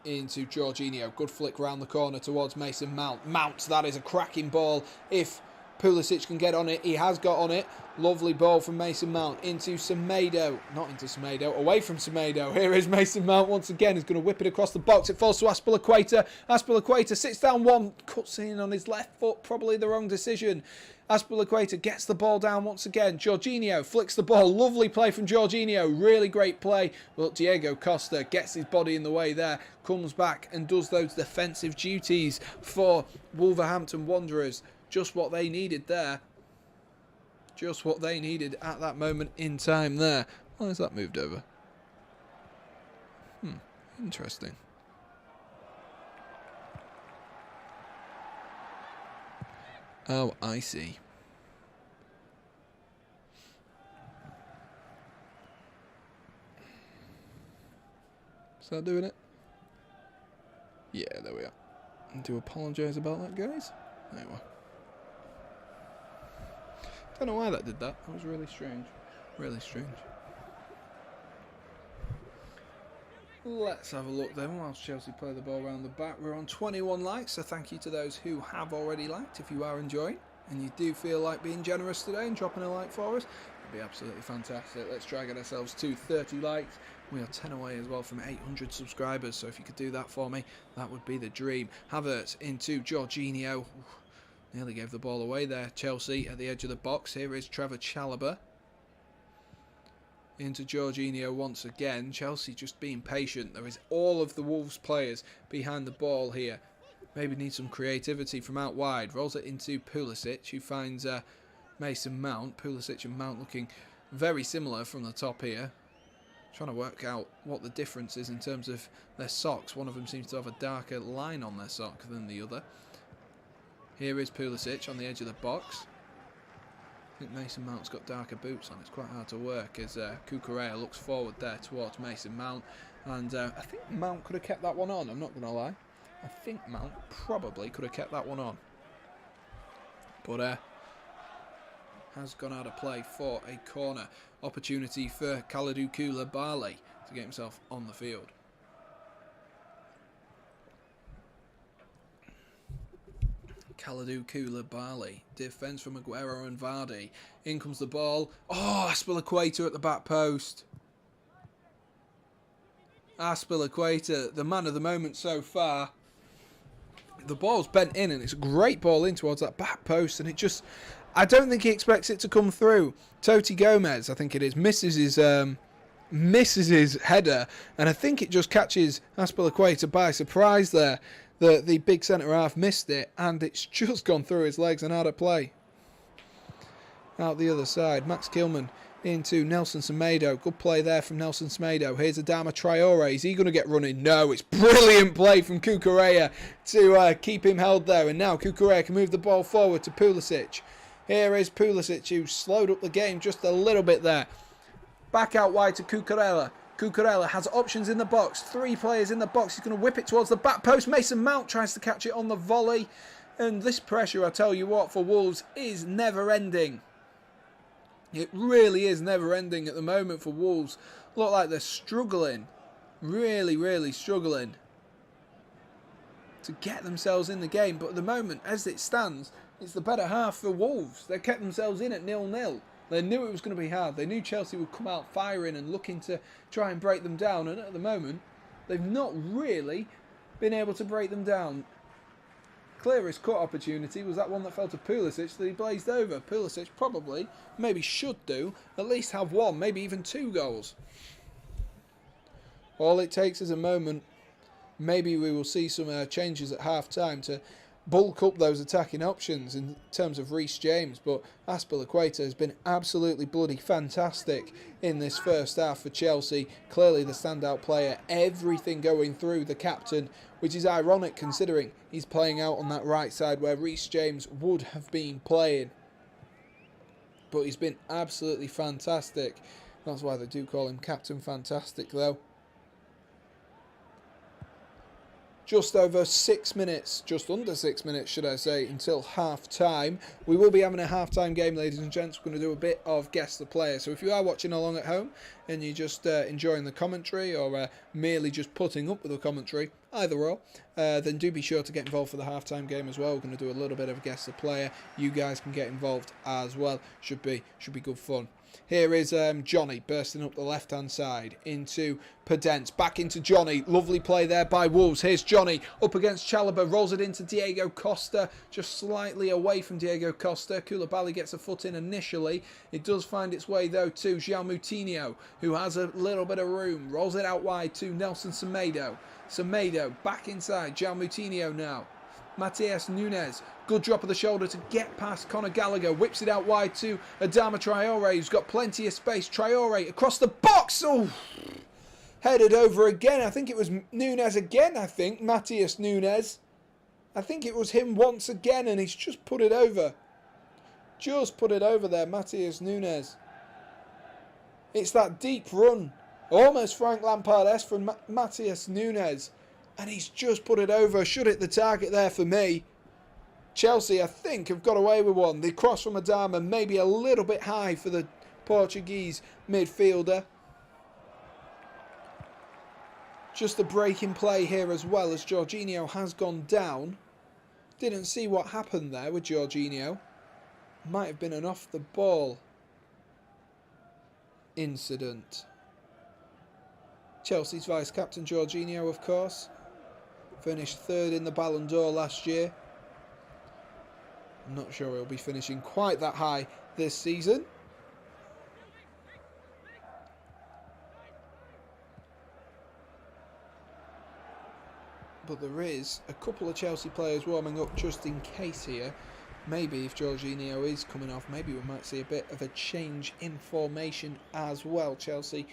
into Jorginho, good flick round the corner towards Mason Mount. Mount, that is a cracking ball. If Pulisic can get on it, he has got on it. Lovely ball from Mason Mount into Semedo. Not into Semedo, away from Semedo. Here is Mason Mount once again. He's going to whip it across the box. It falls to Aspilicueta. Aspilicueta sits down one, cuts in on his left foot. Probably the wrong decision. Aspilicueta gets the ball down once again. Jorginho flicks the ball. Lovely play from Jorginho. Really great play. But Diego Costa gets his body in the way there. Comes back and does those defensive duties for Wolverhampton Wanderers. Just what they needed there. Just what they needed at that moment in time there. Why has that moved over? Interesting. Oh, I see. Is that doing it? Yeah, there we are. I do apologise about that, guys. There we are. Don't know why that did that. That was really strange. Really strange. Let's have a look then whilst Chelsea play the ball around the back. We're on 21 likes, so thank you to those who have already liked. If you are enjoying and you do feel like being generous today and dropping a like for us, it'd be absolutely fantastic. Let's try and get ourselves to 30 likes. We are 10 away as well from 800 subscribers, so if you could do that for me, that would be the dream. Havertz into Jorginho. Nearly gave the ball away there. Chelsea at the edge of the box. Here is Trevor Chalobah. Into Jorginho once again. Chelsea just being patient. There is all of the Wolves players behind the ball here. Maybe need some creativity from out wide. Rolls it into Pulisic, who finds Mason Mount. Pulisic and Mount looking very similar from the top here. Trying to work out what the difference is in terms of their socks. One of them seems to have a darker line on their sock than the other. Here is Pulisic on the edge of the box. I think Mason Mount's got darker boots on. It's quite hard to work as Cucurella looks forward there towards Mason Mount. And I think Mount could have kept that one on, I'm not going to lie. I think Mount probably could have kept that one on. But has gone out of play for a corner. Opportunity for Kalidou Koulibaly to get himself on the field. Kalidou Koulibaly. Defence from Aguero and Vardy. In comes the ball. Oh, Aspilicueta at the back post. Aspilicueta, the man of the moment so far. The ball's bent in and it's a great ball in towards that back post, and it just... I don't think he expects it to come through. Totti Gomez, I think it is, misses his header, and I think it just catches Aspilicueta by surprise there. The big centre-half missed it, and it's just gone through his legs and out of play. Out the other side, Max Kilman into Nelson Semedo. Good play there from Nelson Semedo. Here's Adama Traore. Is he going to get running? No, it's brilliant play from Cucurella to keep him held there. And now Cucurella can move the ball forward to Pulisic. Here is Pulisic, who slowed up the game just a little bit there. Back out wide to Cucurella. Cucurella has options in the box. 3 players in the box. He's going to whip it towards the back post. Mason Mount tries to catch it on the volley. And this pressure, I tell you what, for Wolves is never ending. It really is never ending at the moment for Wolves. Look like they're struggling. Really, really struggling to get themselves in the game. But at the moment, as it stands, it's the better half for Wolves. They kept themselves in at 0-0. They knew it was going to be hard. They knew Chelsea would come out firing and looking to try and break them down. And at the moment, they've not really been able to break them down. Clearest cut opportunity was that one that fell to Pulisic that he blazed over. Pulisic probably, maybe should do, at least have one, maybe even 2 goals. All it takes is a moment. Maybe we will see some changes at half-time to bulk up those attacking options in terms of Reece James, but Azpilicueta has been absolutely bloody fantastic in this first half for Chelsea. Clearly the standout player, everything going through the captain, which is ironic considering he's playing out on that right side where Reece James would have been playing. But he's been absolutely fantastic. That's why they do call him Captain Fantastic though. Just over 6 minutes, just under 6 minutes should I say, until half time. We will be having a half time game, ladies and gents. We're going to do a bit of Guess the Player. So if you are watching along at home and you're just enjoying the commentary or merely just putting up with the commentary, either or, then do be sure to get involved for the half time game as well. We're going to do a little bit of Guess the Player. You guys can get involved as well. Should be good fun. Here is Johnny bursting up the left-hand side into Podence. Back into Johnny. Lovely play there by Wolves. Here's Johnny up against Chalobah. Rolls it into Diego Costa. Just slightly away from Diego Costa. Koulibaly gets a foot in initially. It does find its way, though, to João Moutinho, who has a little bit of room. Rolls it out wide to Nelson Semedo. Semedo back inside. João Moutinho now. Matheus Nunes, good drop of the shoulder to get past Conor Gallagher, whips it out wide to Adama Traore, who's got plenty of space. Traore across the box, oh, headed over again. I think it was Nunes again, Matheus Nunes. I think it was him once again, and he's just put it over. Just put it over there, Matheus Nunes. It's that deep run, almost Frank Lampard-esque from Matheus Nunes. And he's just put it over. Should hit the target there for me. Chelsea, I think, have got away with one. The cross from Adama, maybe a little bit high for the Portuguese midfielder. Just a break in play here as well, as Jorginho has gone down. Didn't see what happened there with Jorginho. Might have been an off the ball incident. Chelsea's vice-captain Jorginho, of course. Finished 3rd in the Ballon d'Or last year. I'm not sure he'll be finishing quite that high this season. But there is a couple of Chelsea players warming up just in case here. Maybe if Jorginho is coming off, maybe we might see a bit of a change in formation as well. Chelsea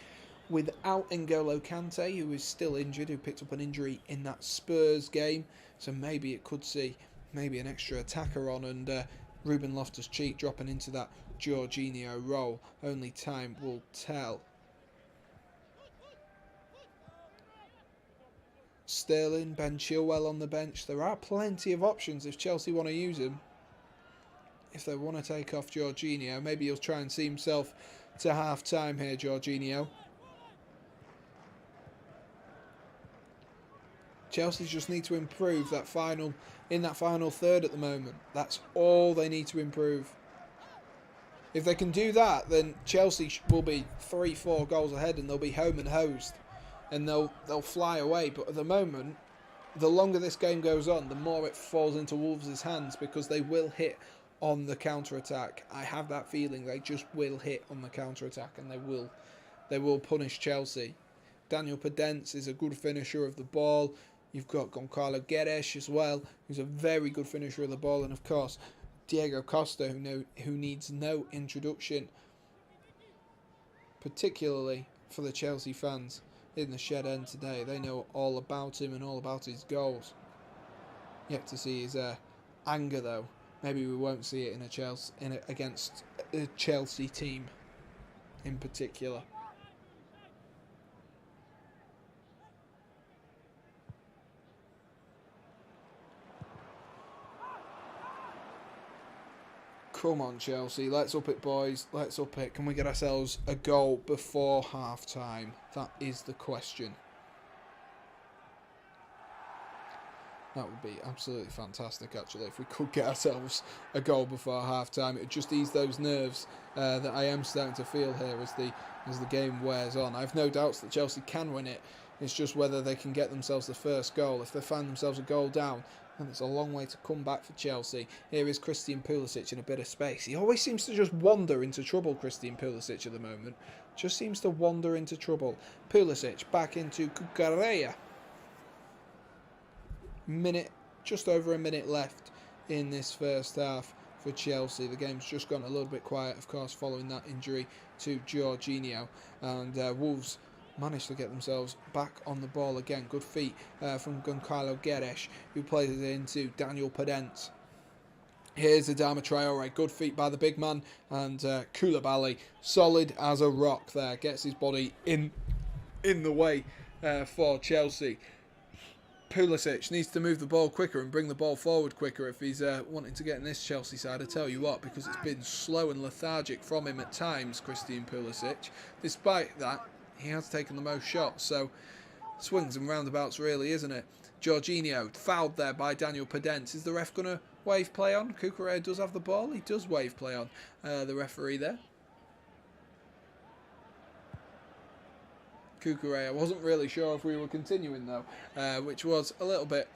without N'Golo Kante, who is still injured, who picked up an injury in that Spurs game. So maybe it could see maybe an extra attacker on, and Ruben Loftus-Cheek dropping into that Jorginho role. Only time will tell. Sterling, Ben Chilwell on the bench. There are plenty of options if Chelsea want to use him. If they want to take off Jorginho, maybe he'll try and see himself to half-time here, Jorginho. Chelsea just need to improve that final third at the moment. That's all they need to improve. If they can do that, then Chelsea will be 3-4 goals ahead, and they'll be home and hosed, and they'll fly away. But at the moment, the longer this game goes on, the more it falls into Wolves' hands, because they will hit on the counter-attack. I have that feeling they just will hit on the counter-attack, and they will punish Chelsea. Daniel Podence is a good finisher of the ball. You've got Goncalo Guedes as well, who's a very good finisher of the ball. And of course, Diego Costa, who needs no introduction, particularly for the Chelsea fans in the shed end today. They know all about him and all about his goals. Yet to see his anger, though. Maybe we won't see it against a Chelsea team in particular. Come on, Chelsea. Let's up it, boys. Let's up it. Can we get ourselves a goal before half-time? That is the question. That would be absolutely fantastic, actually, if we could get ourselves a goal before half-time. It would just ease those nerves that I am starting to feel here as the game wears on. I have no doubts that Chelsea can win it. It's just whether they can get themselves the first goal. If they find themselves a goal down, then it's a long way to come back for Chelsea. Here is Christian Pulisic in a bit of space. He always seems to just wander into trouble, Christian Pulisic, at the moment. Just seems to wander into trouble. Pulisic back into Cucurella. Just over a minute left in this first half for Chelsea. The game's just gone a little bit quiet, of course, following that injury to Jorginho, and Wolves managed to get themselves back on the ball again. Good feet from Goncalo Guedes, who plays it into Daniel Podence. Here's Adama Traore, good feet by the big man, and Koulibaly, solid as a rock there, gets his body in the way for Chelsea. Pulisic needs to move the ball quicker and bring the ball forward quicker if he's wanting to get in this Chelsea side. I tell you what, because it's been slow and lethargic from him at times, Christian Pulisic. Despite that, he has taken the most shots, so swings and roundabouts really, isn't it? Jorginho, fouled there by Daniel Podence. Is the ref going to wave play on? Cucurella does have the ball. He does wave play on the referee there. Cucurella, wasn't really sure if we were continuing though, which was a little bit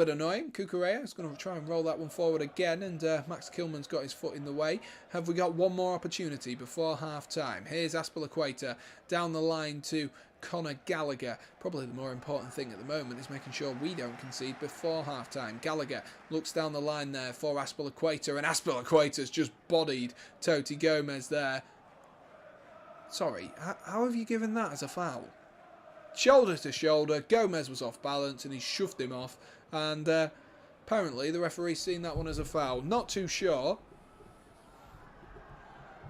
annoying. Cucurella is going to try and roll that one forward again, and Max Kilman's got his foot in the way. Have we got one more opportunity before half-time? Here's Azpilicueta down the line to Conor Gallagher. Probably the more important thing at the moment is making sure we don't concede before half-time. Gallagher looks down the line there for Azpilicueta, and Azpilicueta's just bodied Toti Gomez there. Sorry, how have you given that as a foul? Shoulder to shoulder, Gomez was off balance and he shoved him off, and apparently the referee's seen that one as a foul. Not too sure.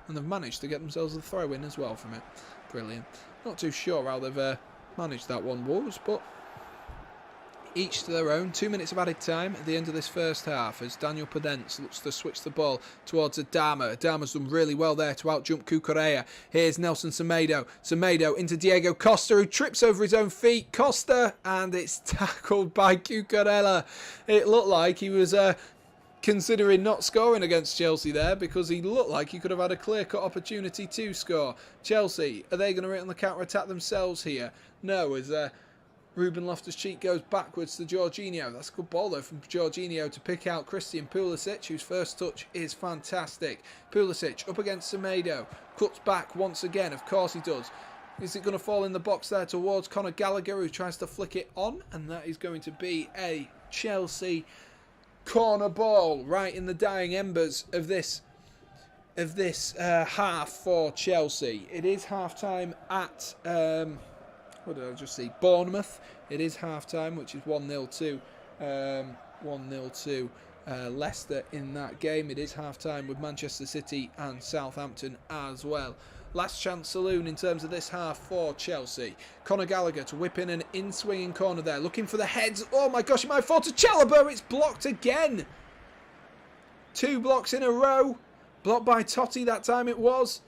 And they've managed to get themselves a throw-in as well from it. Brilliant. Not too sure how they've managed that one, Wolves, but each to their own. 2 minutes of added time at the end of this first half as Daniel Podence looks to switch the ball towards Adama. Adama's done really well there to out-jump Cucurella. Here's Nelson Semedo. Semedo into Diego Costa, who trips over his own feet. Costa, and it's tackled by Cucurella. It looked like he was considering not scoring against Chelsea there, because he looked like he could have had a clear-cut opportunity to score. Chelsea, are they going to hit on the counter-attack themselves here? No, as Ruben Loftus-Cheek goes backwards to Jorginho. That's a good ball though from Jorginho to pick out Christian Pulisic, whose first touch is fantastic. Pulisic up against Semedo. Cuts back once again. Of course he does. Is it going to fall in the box there towards Conor Gallagher, who tries to flick it on? And that is going to be a Chelsea corner ball right in the dying embers of this half for Chelsea. It is half-time at what did I just see? Bournemouth. It is half-time, which is 1-0 to 1-0 to Leicester in that game. It is half-time with Manchester City and Southampton as well. Last chance saloon in terms of this half for Chelsea. Conor Gallagher to whip in an in-swinging corner there, looking for the heads. Oh my gosh, it might fall to Chalobah. It's blocked again. 2 blocks in a row. Blocked by Totti that time it was.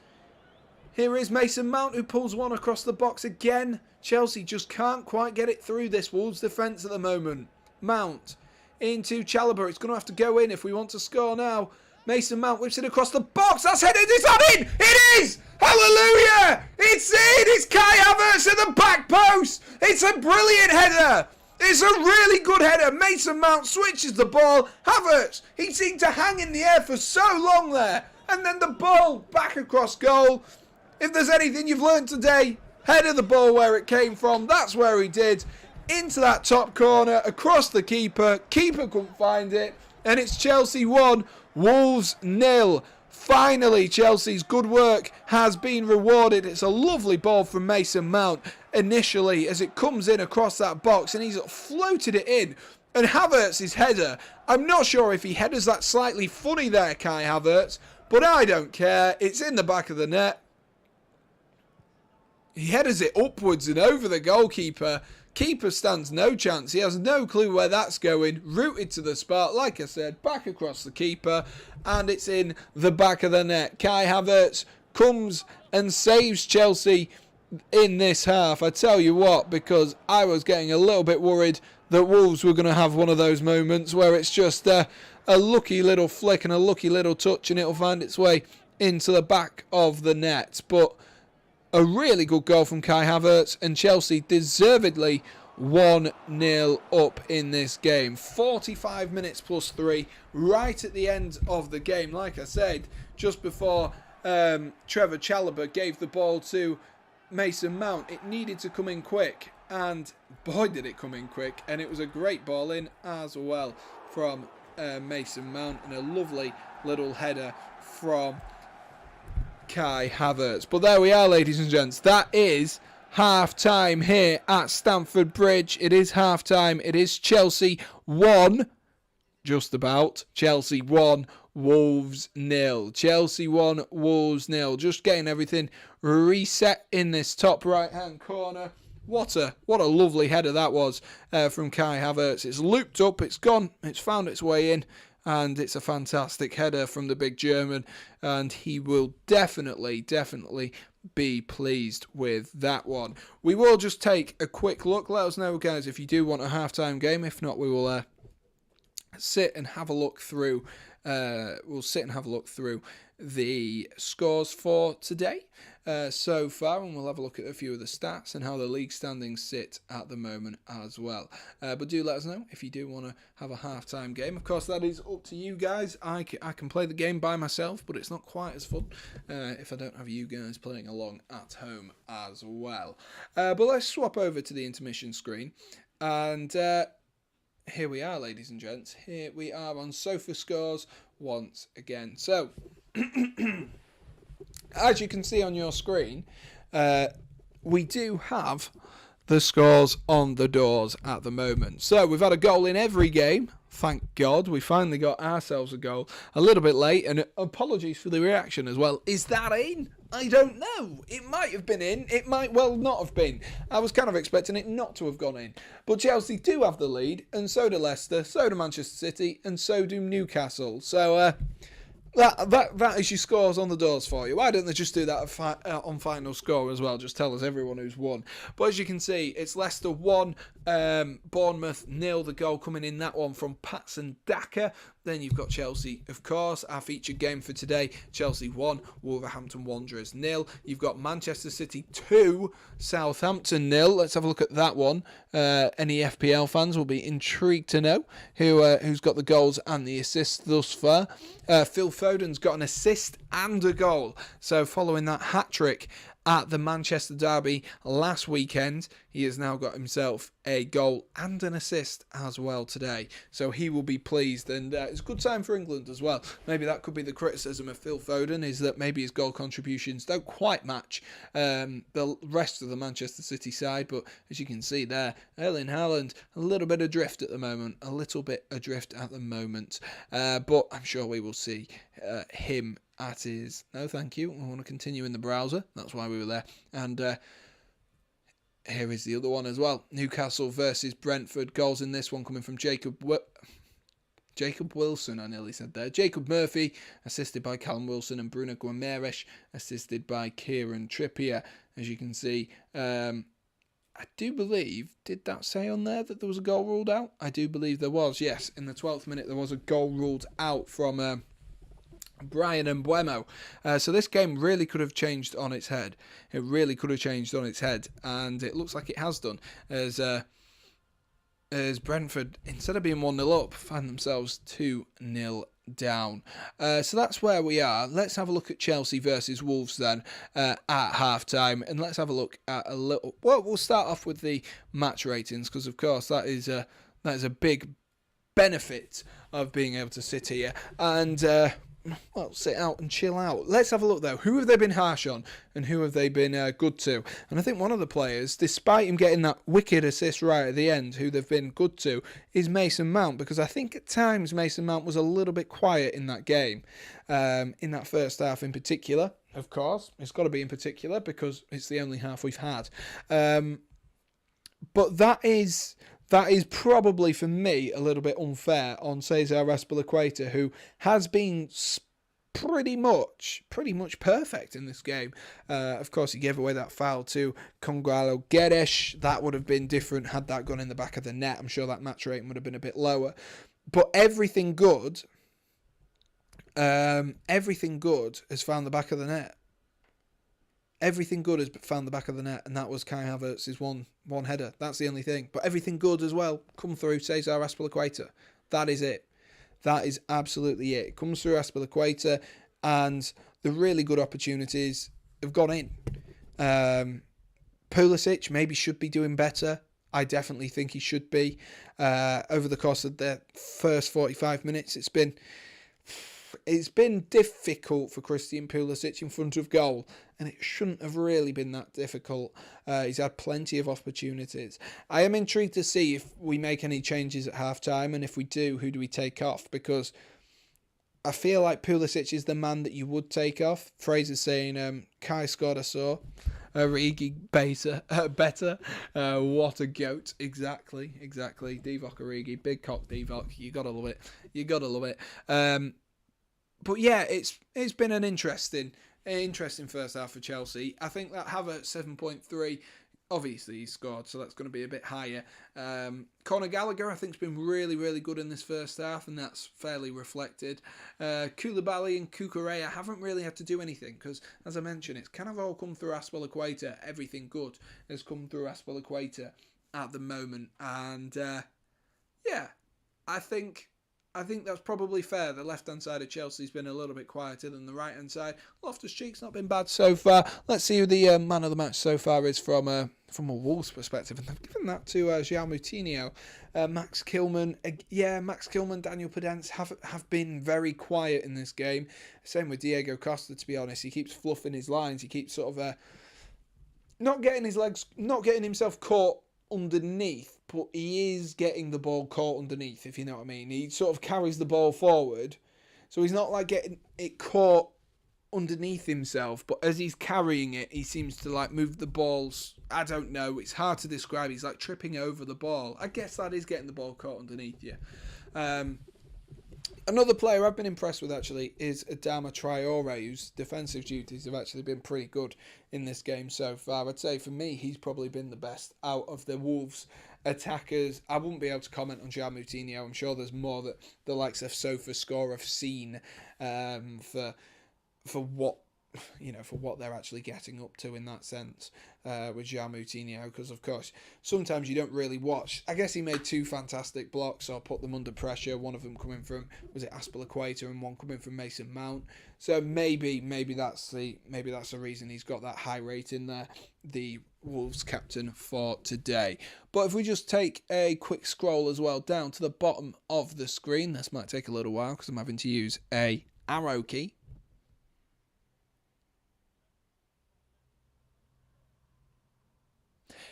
Here is Mason Mount, who pulls one across the box again. Chelsea just can't quite get it through this Wolves defence at the moment. Mount into Chalobah. It's going to have to go in if we want to score now. Mason Mount whips it across the box. That's headed. It's not in. It is. Hallelujah. It's in. It's Kai Havertz at the back post. It's a brilliant header. It's a really good header. Mason Mount switches the ball. Havertz, he seemed to hang in the air for so long there. And then the ball back across goal. If there's anything you've learned today, header the ball where it came from. That's where he did. Into that top corner, across the keeper. Keeper couldn't find it. And it's Chelsea 1, Wolves 0. Finally, Chelsea's good work has been rewarded. It's a lovely ball from Mason Mount initially as it comes in across that box, and he's floated it in. And Havertz's header, I'm not sure if he headers that slightly funny there, Kai Havertz, but I don't care. It's in the back of the net. He headers it upwards and over the goalkeeper. Keeper stands no chance. He has no clue where that's going. Rooted to the spot, like I said, back across the keeper. And it's in the back of the net. Kai Havertz comes and saves Chelsea in this half. I tell you what, because I was getting a little bit worried that Wolves were going to have one of those moments where it's just a lucky little flick and a lucky little touch and it'll find its way into the back of the net. But a really good goal from Kai Havertz, and Chelsea deservedly 1-0 up in this game. 45 minutes plus 3, right at the end of the game. Like I said, just before Trevor Chalobah gave the ball to Mason Mount, it needed to come in quick, and boy did it come in quick, and it was a great ball in as well from Mason Mount, and a lovely little header from Kai Havertz. But there we are, ladies and gents. That is half time here at Stamford Bridge. It is half time. It is Chelsea 1, just about. Chelsea 1, Wolves 0. Chelsea 1, Wolves 0. Just getting everything reset in this top right hand corner. What a lovely header that was from Kai Havertz. It's looped up, it's gone, it's found its way in, and it's a fantastic header from the big German, and he will definitely be pleased with that one. We will just take a quick look. Let us know, guys, if you do want a halftime game. If not, we will sit and have a look through. We'll sit and have a look through the scores for today so far, and we'll have a look at a few of the stats and how the league standings sit at the moment as well. But do let us know if you do want to have a halftime game. Of course, that is up to you guys. I can play the game by myself, but it's not quite as fun if I don't have you guys playing along at home as well. But let's swap over to the intermission screen, and here we are, ladies and gents. Here we are on Sofa Scores once again. So, as you can see on your screen, we do have the scores on the doors at the moment. So, we've had a goal in every game. Thank God. We finally got ourselves a goal a little bit late, and apologies for the reaction as well. Is that in? I don't know. It might have been in. It might well not have been. I was kind of expecting it not to have gone in. But Chelsea do have the lead, and so do Leicester, so do Manchester City, and so do Newcastle. So that is your scores on the doors for you. Why don't they just do that on final score as well? Just tell us everyone who's won. But as you can see, it's Leicester 1, Bournemouth 0. The goal coming in that one from Patson Daka. Then you've got Chelsea, of course, our featured game for today. Chelsea 1, Wolverhampton Wanderers 0. You've got Manchester City 2, Southampton 0. Let's have a look at that one. Any FPL fans will be intrigued to know who's got the goals and the assists thus far. Phil Foden's got an assist and a goal. So following that hat-trick at the Manchester derby last weekend, he has now got himself a goal and an assist as well today. So he will be pleased, and it's a good time for England as well. Maybe that could be the criticism of Phil Foden, is that maybe his goal contributions don't quite match the rest of the Manchester City side. But as you can see there, Erling Haaland, a little bit adrift at the moment. But I'm sure we will see him at his... No, thank you. I want to continue in the browser. That's why we were there. And here is the other one as well. Newcastle versus Brentford. Goals in this one coming from Jacob Wilson, I nearly said there. Jacob Murphy, assisted by Callum Wilson, and Bruno Guimaraes, assisted by Kieran Trippier. As you can see, I do believe, did that say on there that there was a goal ruled out? I do believe there was, yes. In the 12th minute, there was a goal ruled out from Brian Mbeumo. So this game really could have changed on its head. It really could have changed on its head, and it looks like it has done, as Brentford, instead of being 1-0 up, find themselves 2-0 down. So that's where we are. Let's have a look at Chelsea versus Wolves then at half-time, and let's have a look at a little... Well, we'll start off with the match ratings, because of course that is a big benefit of being able to sit here and sit out and chill out. Let's have a look though. Who have they been harsh on and who have they been good to? And I think one of the players, despite him getting that wicked assist right at the end, who they've been good to is Mason Mount, because I think at times Mason Mount was a little bit quiet in that game, in that first half in particular. Of course, it's got to be in particular because it's the only half we've had. But that is probably, for me, a little bit unfair on Cesar Azpilicueta, who has been pretty much perfect in this game. Of course, he gave away that foul to Congualo Guedes. That would have been different had that gone in the back of the net. I'm sure that match rating would have been a bit lower. But everything good has found the back of the net. Everything good has found the back of the net, and that was Kai Havertz's one header. That's the only thing. But everything good as well come through Cesar Azpilicueta. That is it. That is absolutely it. It comes through Azpilicueta, and the really good opportunities have gone in. Pulisic maybe should be doing better. I definitely think he should be. Over the course of the first 45 minutes, it's been difficult for Christian Pulisic in front of goal, and it shouldn't have really been that difficult. He's had plenty of opportunities. I am intrigued to see if we make any changes at half-time, and if we do, who do we take off? Because I feel like Pulisic is the man that you would take off. Fraser's saying, Kai scored, I saw. Origi better. What a goat. Exactly. Divock Origi, big cock Divock. You gotta love it. But yeah, it's been an interesting first half for Chelsea. I think that Havertz 7.3, obviously he scored, so that's going to be a bit higher. Conor Gallagher, I think, has been really, really good in this first half, and that's fairly reflected. Koulibaly and Cucurella haven't really had to do anything, because, as I mentioned, it's kind of all come through Azpilicueta. Everything good has come through Azpilicueta at the moment, and yeah, I think that's probably fair. The left-hand side of Chelsea's been a little bit quieter than the right-hand side. Loftus-Cheek's not been bad so far. Let's see who the man of the match so far is from a Wolves perspective. And they've given that to João Moutinho. Max Kilman, Daniel Podence have been very quiet in this game. Same with Diego Costa, to be honest. He keeps fluffing his lines. He keeps sort of not getting himself caught underneath, but he is getting the ball caught underneath, if you know what I mean. He sort of carries the ball forward, so he's not like getting it caught underneath himself, but as he's carrying it, he seems to like move the balls. I don't know, it's hard to describe. He's like tripping over the ball. I guess that is getting the ball caught underneath you. Another player I've been impressed with, actually, is Adama Traore, whose defensive duties have actually been pretty good in this game so far. I'd say, for me, he's probably been the best out of the Wolves attackers. I wouldn't be able to comment on João Moutinho. I'm sure there's more that the likes of SofaScore have seen for what they're actually getting up to in that sense with João Moutinho, because of course sometimes you don't really watch. I guess he made two fantastic blocks or put them under pressure, one of them coming from, was it Azpilicueta, and one coming from Mason Mount. So maybe that's the reason he's got that high rating there, the Wolves captain for today. But if we just take a quick scroll as well down to the bottom of the screen, this might take a little while because I'm having to use a arrow key.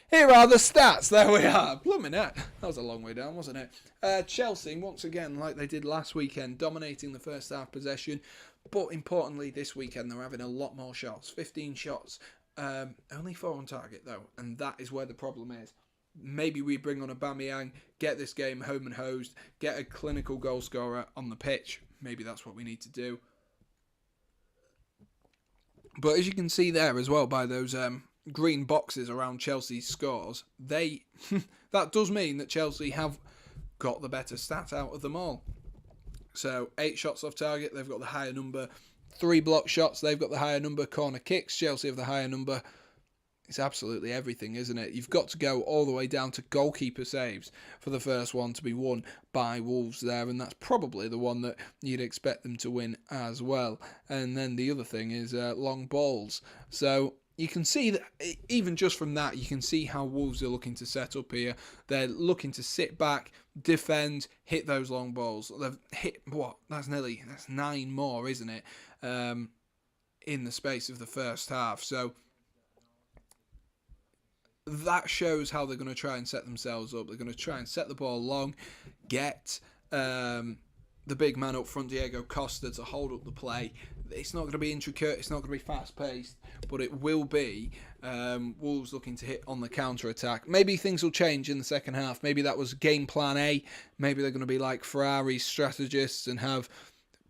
Here are the stats. There we are. Blooming heck. That was a long way down, wasn't it? Chelsea, once again, like they did last weekend, dominating the first half possession. But importantly, this weekend, they're having a lot more shots. 15 shots. Only 4 on target, though. And that is where the problem is. Maybe we bring on Aubameyang, get this game home and hosed, get a clinical goal scorer on the pitch. Maybe that's what we need to do. But as you can see there as well by those green boxes around Chelsea's scores, that does mean that Chelsea have got the better stat out of them all. So 8 shots off target, they've got the higher number. 3 block shots, they've got the higher number. Corner kicks, Chelsea have the higher number. It's absolutely everything, isn't it? You've got to go all the way down to goalkeeper saves for the first one to be won by Wolves there, and that's probably the one that you'd expect them to win as well. And then the other thing is long balls. So you can see that, even just from that, you can see how Wolves are looking to set up here. They're looking to sit back, defend, hit those long balls. They've hit, that's 9 more, isn't it? In the space of the first half. So that shows how they're going to try and set themselves up. They're going to try and set the ball long, get the big man up front, Diego Costa, to hold up the play. It's not going to be intricate, it's not going to be fast-paced, but it will be Wolves looking to hit on the counter-attack. Maybe things will change in the second half. Maybe that was game plan A. Maybe they're going to be like Ferrari's strategists and have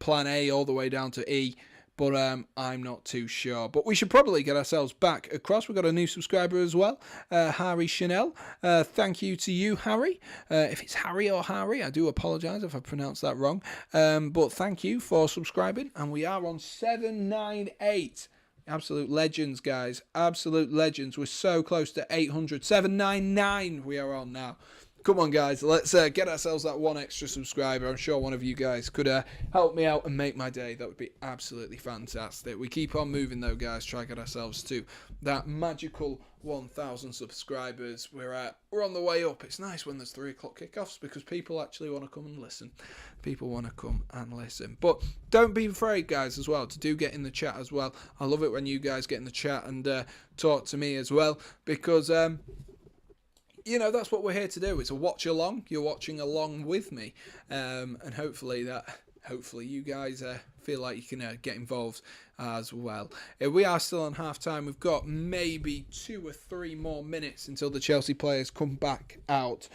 plan A all the way down to E. But I'm not too sure. But we should probably get ourselves back across. We've got a new subscriber as well, Harry Chanel. Thank you to you, Harry. If it's Harry or Harry, I do apologise if I pronounced that wrong. But thank you for subscribing. And we are on 798. Absolute legends, guys. Absolute legends. We're so close to 800. 799 we are on now. Come on, guys, let's get ourselves that one extra subscriber. I'm sure one of you guys could help me out and make my day. That would be absolutely fantastic. We keep on moving, though, guys. Try to get ourselves to that magical 1,000 subscribers. We're on the way up. It's nice when there's 3 o'clock kickoffs because people actually want to come and listen. People want to come and listen. But don't be afraid, guys, as well, to do get in the chat as well. I love it when you guys get in the chat and talk to me as well because... you know, that's what we're here to do. It's a watch along. You're watching along with me. And hopefully you guys feel like you can get involved as well. We are still on half time. We've got maybe 2 or 3 more minutes until the Chelsea players come back out.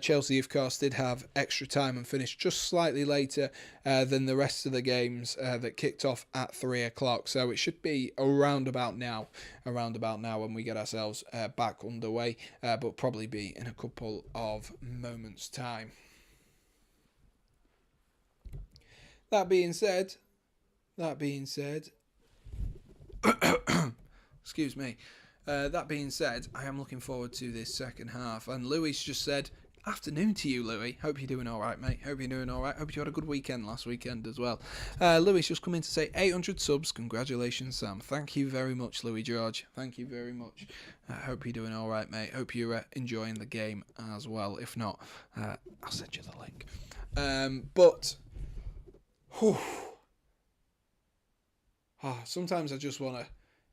Chelsea, of course, did have extra time and finished just slightly later than the rest of the games that kicked off at 3 o'clock. So it should be around about now when we get ourselves back underway, but probably be in a couple of moments' time. That being said, excuse me. That being said, I am looking forward to this second half. And Louis just said, afternoon to you, Louis. Hope you're doing all right, mate. Hope you're doing all right. Hope you had a good weekend last weekend as well. Louis just come in to say 800 subs. Congratulations, Sam. Thank you very much, Louis George. Thank you very much. Hope you're doing all right, mate. Hope you're enjoying the game as well. If not, I'll send you the link. Sometimes I just want to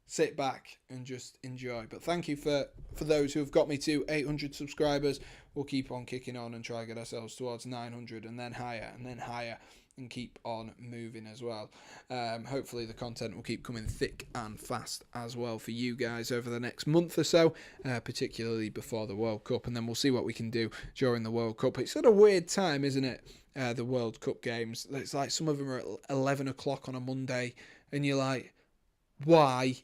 sit back and just enjoy. But thank you for those who have got me to 800 subscribers. We'll keep on kicking on and try to get ourselves towards 900 and then higher and keep on moving as well. Hopefully the content will keep coming thick and fast as well for you guys over the next month or so, particularly before the World Cup. And then we'll see what we can do during the World Cup. It's at a weird time, isn't it? The World Cup games. It's like some of them are at 11 o'clock on a Monday and you're like, why?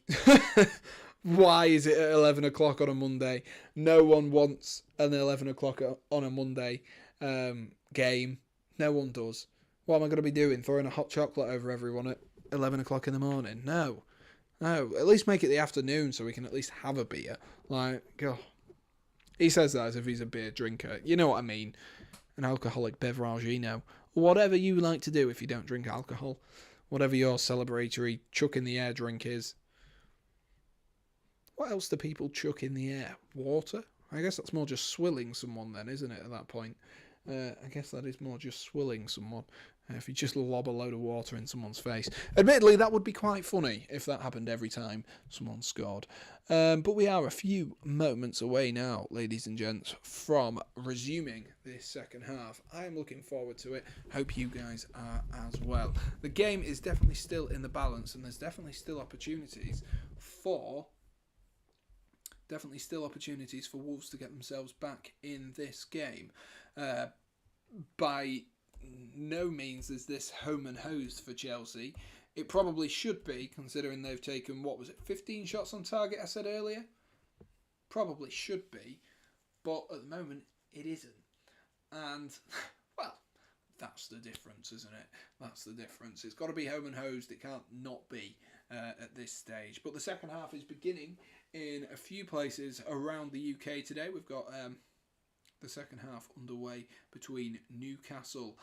Why is it at 11 o'clock on a Monday? No one wants an 11 o'clock on a Monday game. No one does. What am I going to be doing? Throwing a hot chocolate over everyone at 11 o'clock in the morning? No. At least make it the afternoon so we can at least have a beer. Like, God. He says that as if he's a beer drinker. You know what I mean. An alcoholic beverage, you know. Whatever you like to do if you don't drink alcohol. Whatever your celebratory chuck in the air drink is. What else do people chuck in the air? Water? I guess that's more just swilling someone then, isn't it, at that point? I guess that is more just swilling someone. If you just lob a load of water in someone's face. Admittedly, that would be quite funny if that happened every time someone scored. But we are a few moments away now, ladies and gents, from resuming this second half. I am looking forward to it. Hope you guys are as well. The game is definitely still in the balance, and there's definitely still opportunities for Wolves to get themselves back in this game. By no means is this home and hosed for Chelsea. It probably should be, considering they've taken, 15 shots on target, I said earlier? Probably should be, but at the moment, it isn't. And, well, that's the difference, isn't it? That's the difference. It's got to be home and hosed. It can't not be at this stage. But the second half is beginning in a few places around the UK today. We've got the second half underway between Newcastle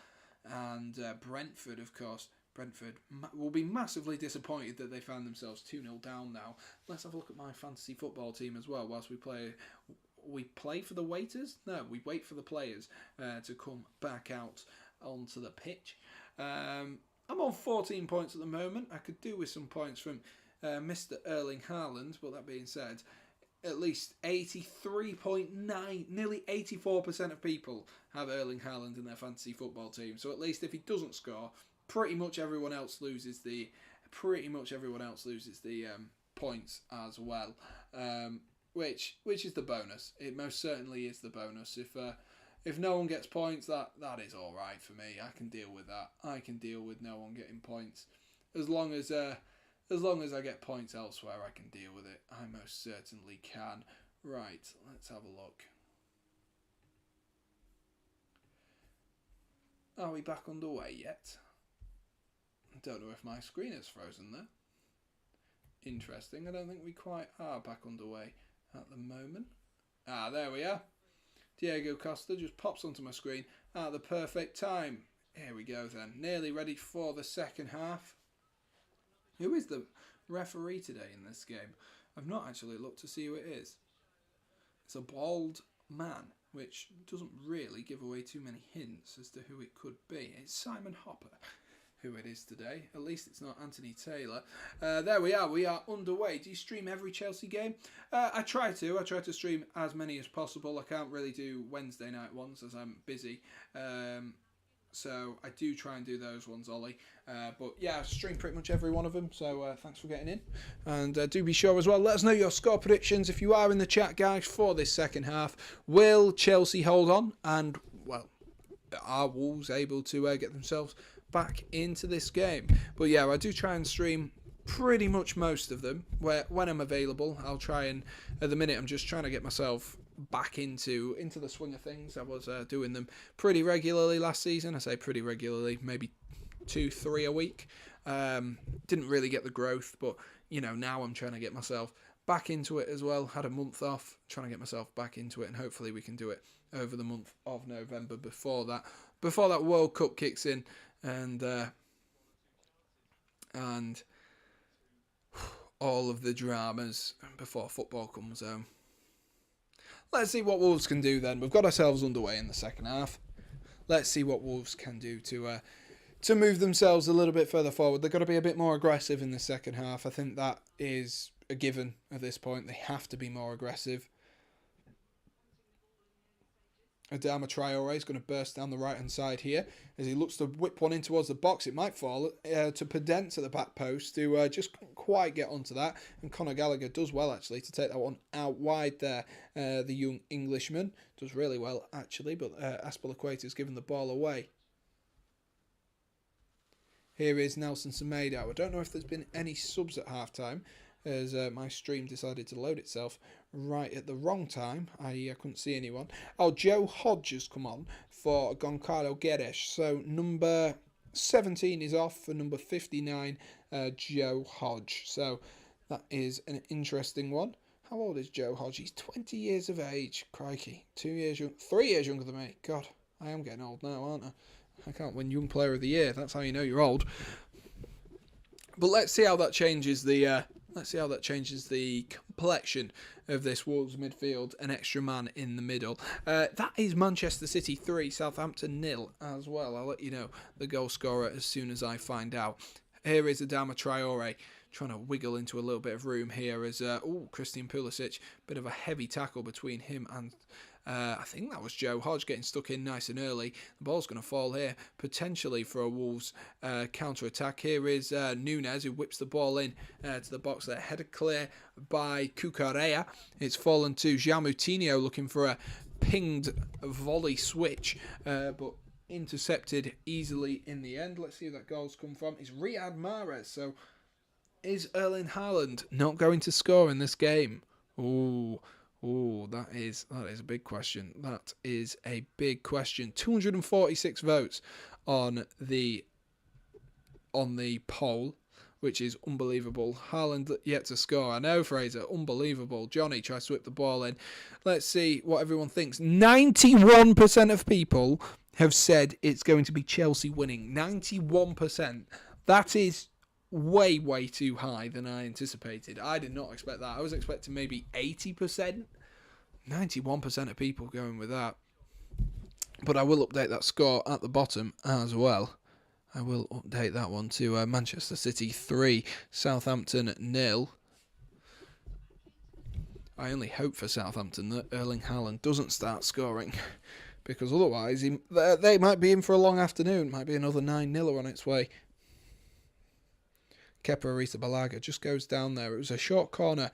and Brentford, of course. Brentford will be massively disappointed that they found themselves 2-0 down now. Let's have a look at my fantasy football team as well whilst we play. We play for the waiters? No, we wait for the players to come back out onto the pitch. I'm on 14 points at the moment. I could do with some points from Mr. Erling Haaland, but that being said, at least 83.9, nearly 84% of people have Erling Haaland in their fantasy football team. So at least if he doesn't score, pretty much everyone else loses the points as well. Which is the bonus. It most certainly is the bonus. If no one gets points, that is all right for me. I can deal with that. I can deal with no one getting points, as long as I get points elsewhere. I can deal with it. I most certainly can. Right, let's have a look. Are we back underway yet? I don't know if my screen is frozen there. Interesting. I don't think we quite are back underway at the moment. Ah, there we are. Diego Costa just pops onto my screen at the perfect time. Here we go then. Nearly ready for the second half. Who is the referee today in this game? I've not actually looked to see who it is. It's a bald man, which doesn't really give away too many hints as to who it could be. It's Simon Hopper who it is today. At least it's not Anthony Taylor. There we are. We are underway. Do you stream every Chelsea game? I try to. I try to stream as many as possible. I can't really do Wednesday night ones as I'm busy. So I do try and do those ones, Ollie. But yeah, I stream pretty much every one of them. So thanks for getting in. And do be sure as well, let us know your score predictions if you are in the chat, guys, for this second half. Will Chelsea hold on? And, well, are Wolves able to get themselves back into this game? But yeah, I do try and stream pretty much most of them when I'm available. I'll try and, at the minute, I'm just trying to get myself back into the swing of things. I was doing them pretty regularly last season. I say pretty regularly, maybe 2-3 a week. Didn't really get the growth, but you know, now I'm trying to get myself back into it as well. Had a month off, trying to get myself back into it, and hopefully we can do it over the month of November before that World Cup kicks in, and all of the dramas before football comes home. Let's see what Wolves can do then. We've got ourselves underway in the second half. Let's see what Wolves can do to move themselves a little bit further forward. They've got to be a bit more aggressive in the second half. I think that is a given at this point. They have to be more aggressive. Adama Traore is going to burst down the right-hand side here as he looks to whip one in towards the box. It might fall to Pedence at the back post to just quite get onto that. And Conor Gallagher does well, actually, to take that one out wide there. The young Englishman does really well, actually, but Azpilicueta has given the ball away. Here is Nelson Semedo. I don't know if there's been any subs at half-time, as my stream decided to load itself right at the wrong time. I couldn't see anyone. Oh, Joe Hodge has come on for Goncalo Guedes. So number 17 is off for number 59, Joe Hodge. So that is an interesting one. How old is Joe Hodge? He's 20 years of age. Crikey. 3 years younger than me. God, I am getting old now, aren't I? I can't win Young Player of the Year. That's how you know you're old. But let's see how that changes the complexion of this Wolves midfield. An extra man in the middle. That is Manchester City 3, Southampton 0 as well. I'll let you know the goal scorer as soon as I find out. Here is Adama Traore trying to wiggle into a little bit of room here as Christian Pulisic. Bit of a heavy tackle between him and I think that was Joe Hodge getting stuck in nice and early. The ball's going to fall here, potentially for a Wolves counter-attack. Here is Nunes, who whips the ball in to the box there. Headed clear by Cucurella. It's fallen to João Moutinho, looking for a pinged volley switch, but intercepted easily in the end. Let's see where that goal's come from. It's Riyad Mahrez. So is Erling Haaland not going to score in this game? That is a big question. That is a big question. 246 votes on the poll, which is unbelievable. Haaland yet to score. I know, Fraser. Unbelievable. Johnny tries to whip the ball in. Let's see what everyone thinks. 91% of people have said it's going to be Chelsea winning. 91%. That is way too high than I anticipated. I did not expect that. I was expecting maybe 80%. 91% of people going with that. But I will update that score at the bottom as well. I will update that one to Manchester City 3, Southampton 0. I only hope for Southampton that Erling Haaland doesn't start scoring, because otherwise they might be in for a long afternoon. Might be another 9-0 on its way. Kepa Arrizabalaga just goes down there. It was a short corner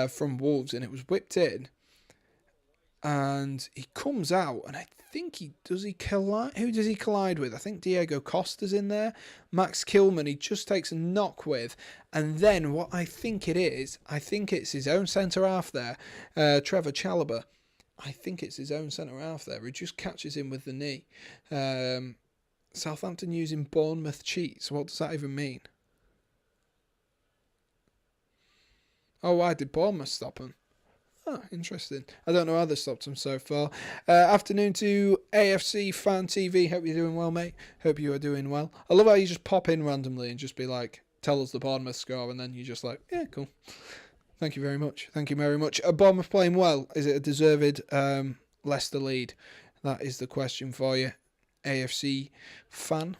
from Wolves, and it was whipped in. and he comes out, and I think he collide. Who does he collide with? I think Diego Costa's in there. Max Kilman he just takes a knock with, and then what I think it is, I think it's his own centre half there, Trevor Chalobah. I think it's his own centre half there who just catches him with the knee. Southampton using Bournemouth cheats. What does that even mean? Oh, why did Bournemouth stop him? Oh, interesting. I don't know how they stopped him so far. Afternoon to AFC Fan TV. Hope you're doing well, mate. Hope you are doing well. I love how you just pop in randomly and just be like, tell us the Bournemouth score, and then you're just like, yeah, cool. Thank you very much. Thank you very much. Are Bournemouth playing well? Is it a deserved Leicester lead? That is the question for you, AFC fan.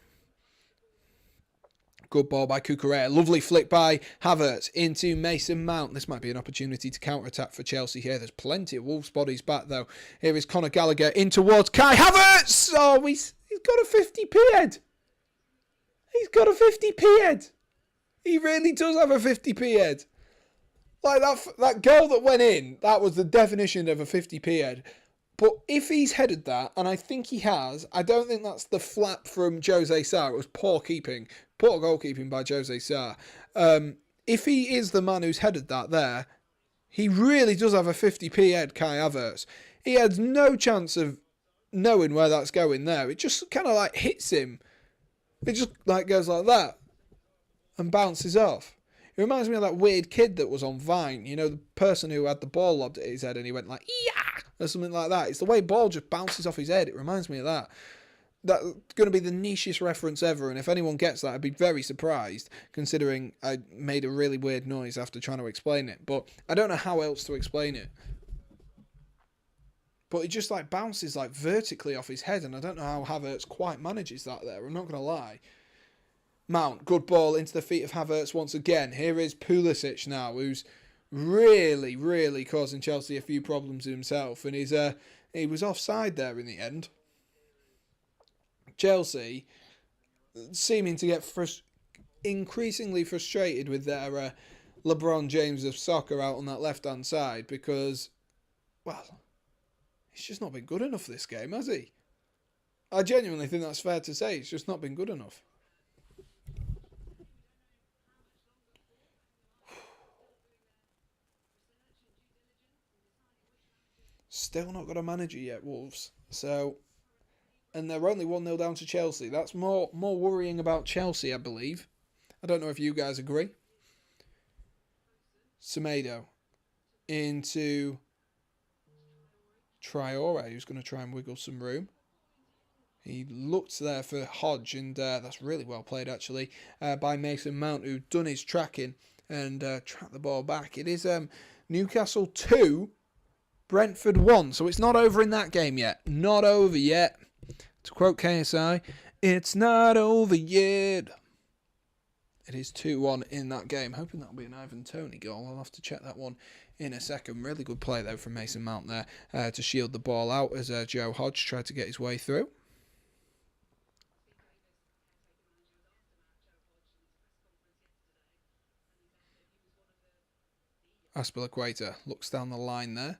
Good ball by Cucurella. Lovely flick by Havertz into Mason Mount. This might be an opportunity to counter-attack for Chelsea here. There's plenty of Wolves bodies back, though. Here is Conor Gallagher in towards Kai Havertz. Oh, he's got a 50p head. He's got a 50p head. He really does have a 50p head. Like that goal that went in, that was the definition of a 50p head. But if he's headed that, and I think he has, I don't think that's the flap from Jose Sarr. It was poor keeping. Poor goalkeeping by Jose Sarr. If he is the man who's headed that there, he really does have a 50p head, Kai Havertz. He has no chance of knowing where that's going there. It just kind of like hits him. It just like goes like that and bounces off. It reminds me of that weird kid that was on Vine. You know, the person who had the ball lobbed at his head and he went like, yeah, or something like that. It's the way ball just bounces off his head. It reminds me of that. That's going to be the nichest reference ever, and if anyone gets that, I'd be very surprised, considering I made a really weird noise after trying to explain it. But I don't know how else to explain it. But it just like bounces like vertically off his head, and I don't know how Havertz quite manages that there. I'm not going to lie. Mount, good ball into the feet of Havertz once again. Here is Pulisic now, who's really, really causing Chelsea a few problems himself, and he was offside there in the end. Chelsea seeming to get increasingly frustrated with their LeBron James of soccer out on that left-hand side because, well, he's just not been good enough this game, has he? I genuinely think that's fair to say. It's just not been good enough. Still not got a manager yet, Wolves. So, and they're only 1-0 down to Chelsea. That's more worrying about Chelsea, I believe. I don't know if you guys agree. Semedo into Traore, who's going to try and wiggle some room. He looked there for Hodge, and that's really well played, actually, by Mason Mount, who'd done his tracking and tracked the ball back. It is Newcastle 2, Brentford 1, so it's not over in that game yet. Not over yet. To quote KSI, it's not over yet. It is 2-1 in that game. Hoping that'll be an Ivan Toney goal. I'll have to check that one in a second. Really good play, though, from Mason Mount there to shield the ball out as Joe Hodge tried to get his way through. Aspilicueta looks down the line there.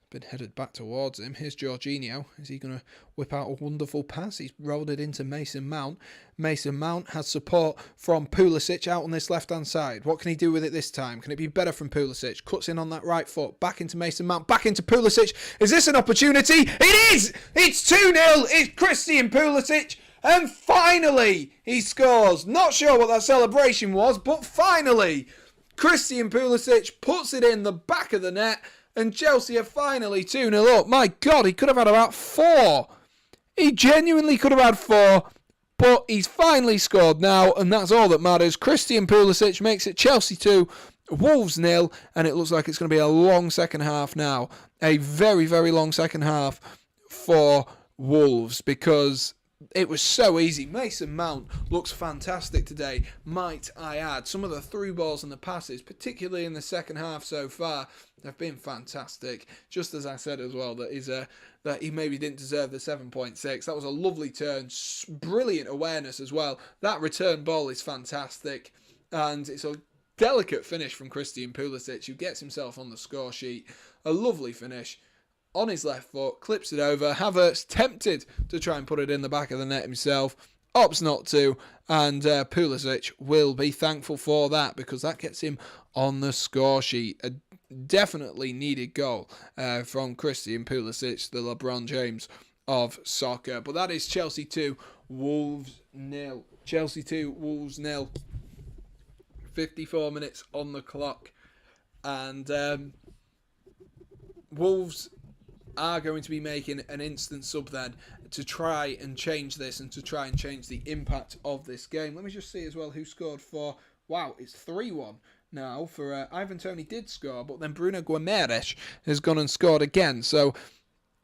Been headed back towards him. Here's Jorginho. Is he going to whip out a wonderful pass? He's rolled it into Mason Mount. Mason Mount has support from Pulisic out on this left-hand side. What can he do with it this time? Can it be better from Pulisic? Cuts in on that right foot. Back into Mason Mount. Back into Pulisic. Is this an opportunity? It is! It's 2-0. It's Christian Pulisic. And finally, he scores. Not sure what that celebration was, but finally, Christian Pulisic puts it in the back of the net. And Chelsea are finally 2-0 up. My God, he could have had about 4. He genuinely could have had 4. But he's finally scored now. And that's all that matters. Christian Pulisic makes it Chelsea 2, Wolves 0. And it looks like it's going to be a long second half now. A very, very long second half for Wolves. Because it was so easy. Mason Mount looks fantastic today, might I add. Some of the through balls and the passes, particularly in the second half so far, have been fantastic. Just as I said as well, that he maybe didn't deserve the 7.6. That was a lovely turn, brilliant awareness as well. That return ball is fantastic, and it's a delicate finish from Christian Pulisic, who gets himself on the score sheet. A lovely finish on his left foot, clips it over. Havertz tempted to try and put it in the back of the net himself, opts not to, and Pulisic will be thankful for that because that gets him on the score sheet. A definitely needed goal from Christian Pulisic, the LeBron James of soccer. But that is Chelsea 2, Wolves 0. Chelsea 2, Wolves 0. 54 minutes on the clock. And Wolves are going to be making an instant sub then to try and change this and to try and change the impact of this game. Let me just see as well who scored for... Wow, it's 3-1 now for... Ivan Toney did score, but then Bruno Guimaraes has gone and scored again. So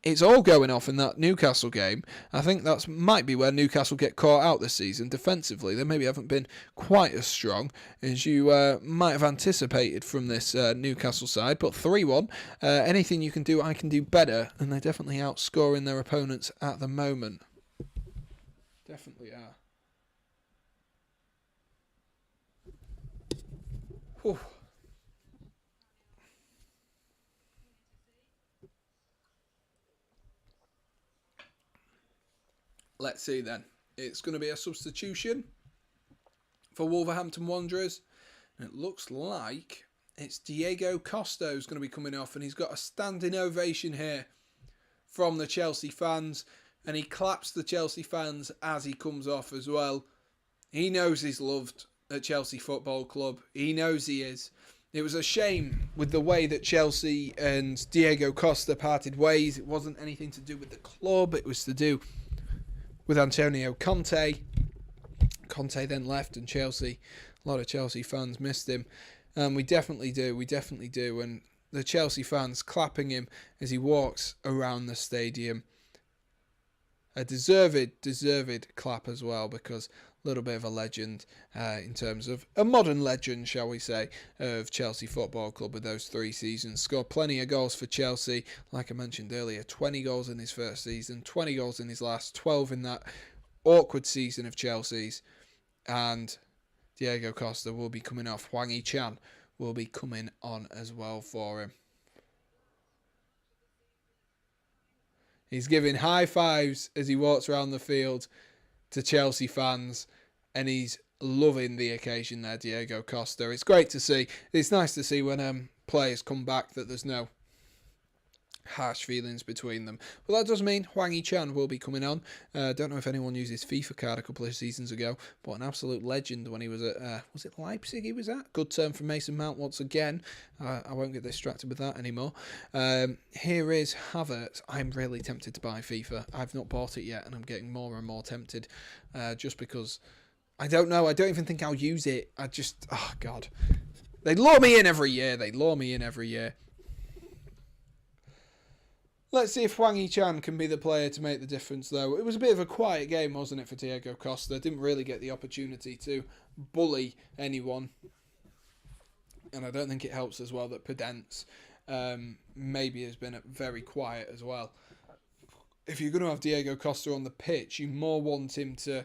it's all going off in that Newcastle game. I think that might be where Newcastle get caught out this season defensively. They maybe haven't been quite as strong as you might have anticipated from this Newcastle side. But 3-1, anything you can do, I can do better. And they're definitely outscoring their opponents at the moment. Definitely are. Whew. Let's see then. It's going to be a substitution for Wolverhampton Wanderers. And it looks like it's Diego Costa who's going to be coming off. And he's got a standing ovation here from the Chelsea fans. And he claps the Chelsea fans as he comes off as well. He knows he's loved at Chelsea Football Club. He knows he is. It was a shame with the way that Chelsea and Diego Costa parted ways. It wasn't anything to do with the club. It was to do with Antonio Conte. Conte then left and Chelsea, a lot of Chelsea fans missed him. And we definitely do. And the Chelsea fans clapping him as he walks around the stadium. A deserved clap as well, because a little bit of a legend in terms of a modern legend, shall we say, of Chelsea Football Club with those 3 seasons. Scored plenty of goals for Chelsea. Like I mentioned earlier, 20 goals in his first season, 20 goals in his last, 12 in that awkward season of Chelsea's. And Diego Costa will be coming off. Hwang Hee-chan will be coming on as well for him. He's giving high fives as he walks around the field to Chelsea fans, and he's loving the occasion there, Diego Costa. It's great to see. It's nice to see when players come back that there's no harsh feelings between them. Well, that does mean Hwang Hee-chan will be coming on. Don't know if anyone used his FIFA card a couple of seasons ago, but an absolute legend when he was at, was it Leipzig he was at? Good turn from Mason Mount once again. I won't get distracted with that anymore. Here is Havertz. I'm really tempted to buy FIFA. I've not bought it yet, and I'm getting more and more tempted just because I don't know. I don't even think I'll use it. I just, oh God. They lure me in every year. Let's see if Hwang Hee-chan can be the player to make the difference, though. It was a bit of a quiet game, wasn't it, for Diego Costa? Didn't really get the opportunity to bully anyone. And I don't think it helps as well that Podence maybe has been very quiet as well. If you're going to have Diego Costa on the pitch, you more want him to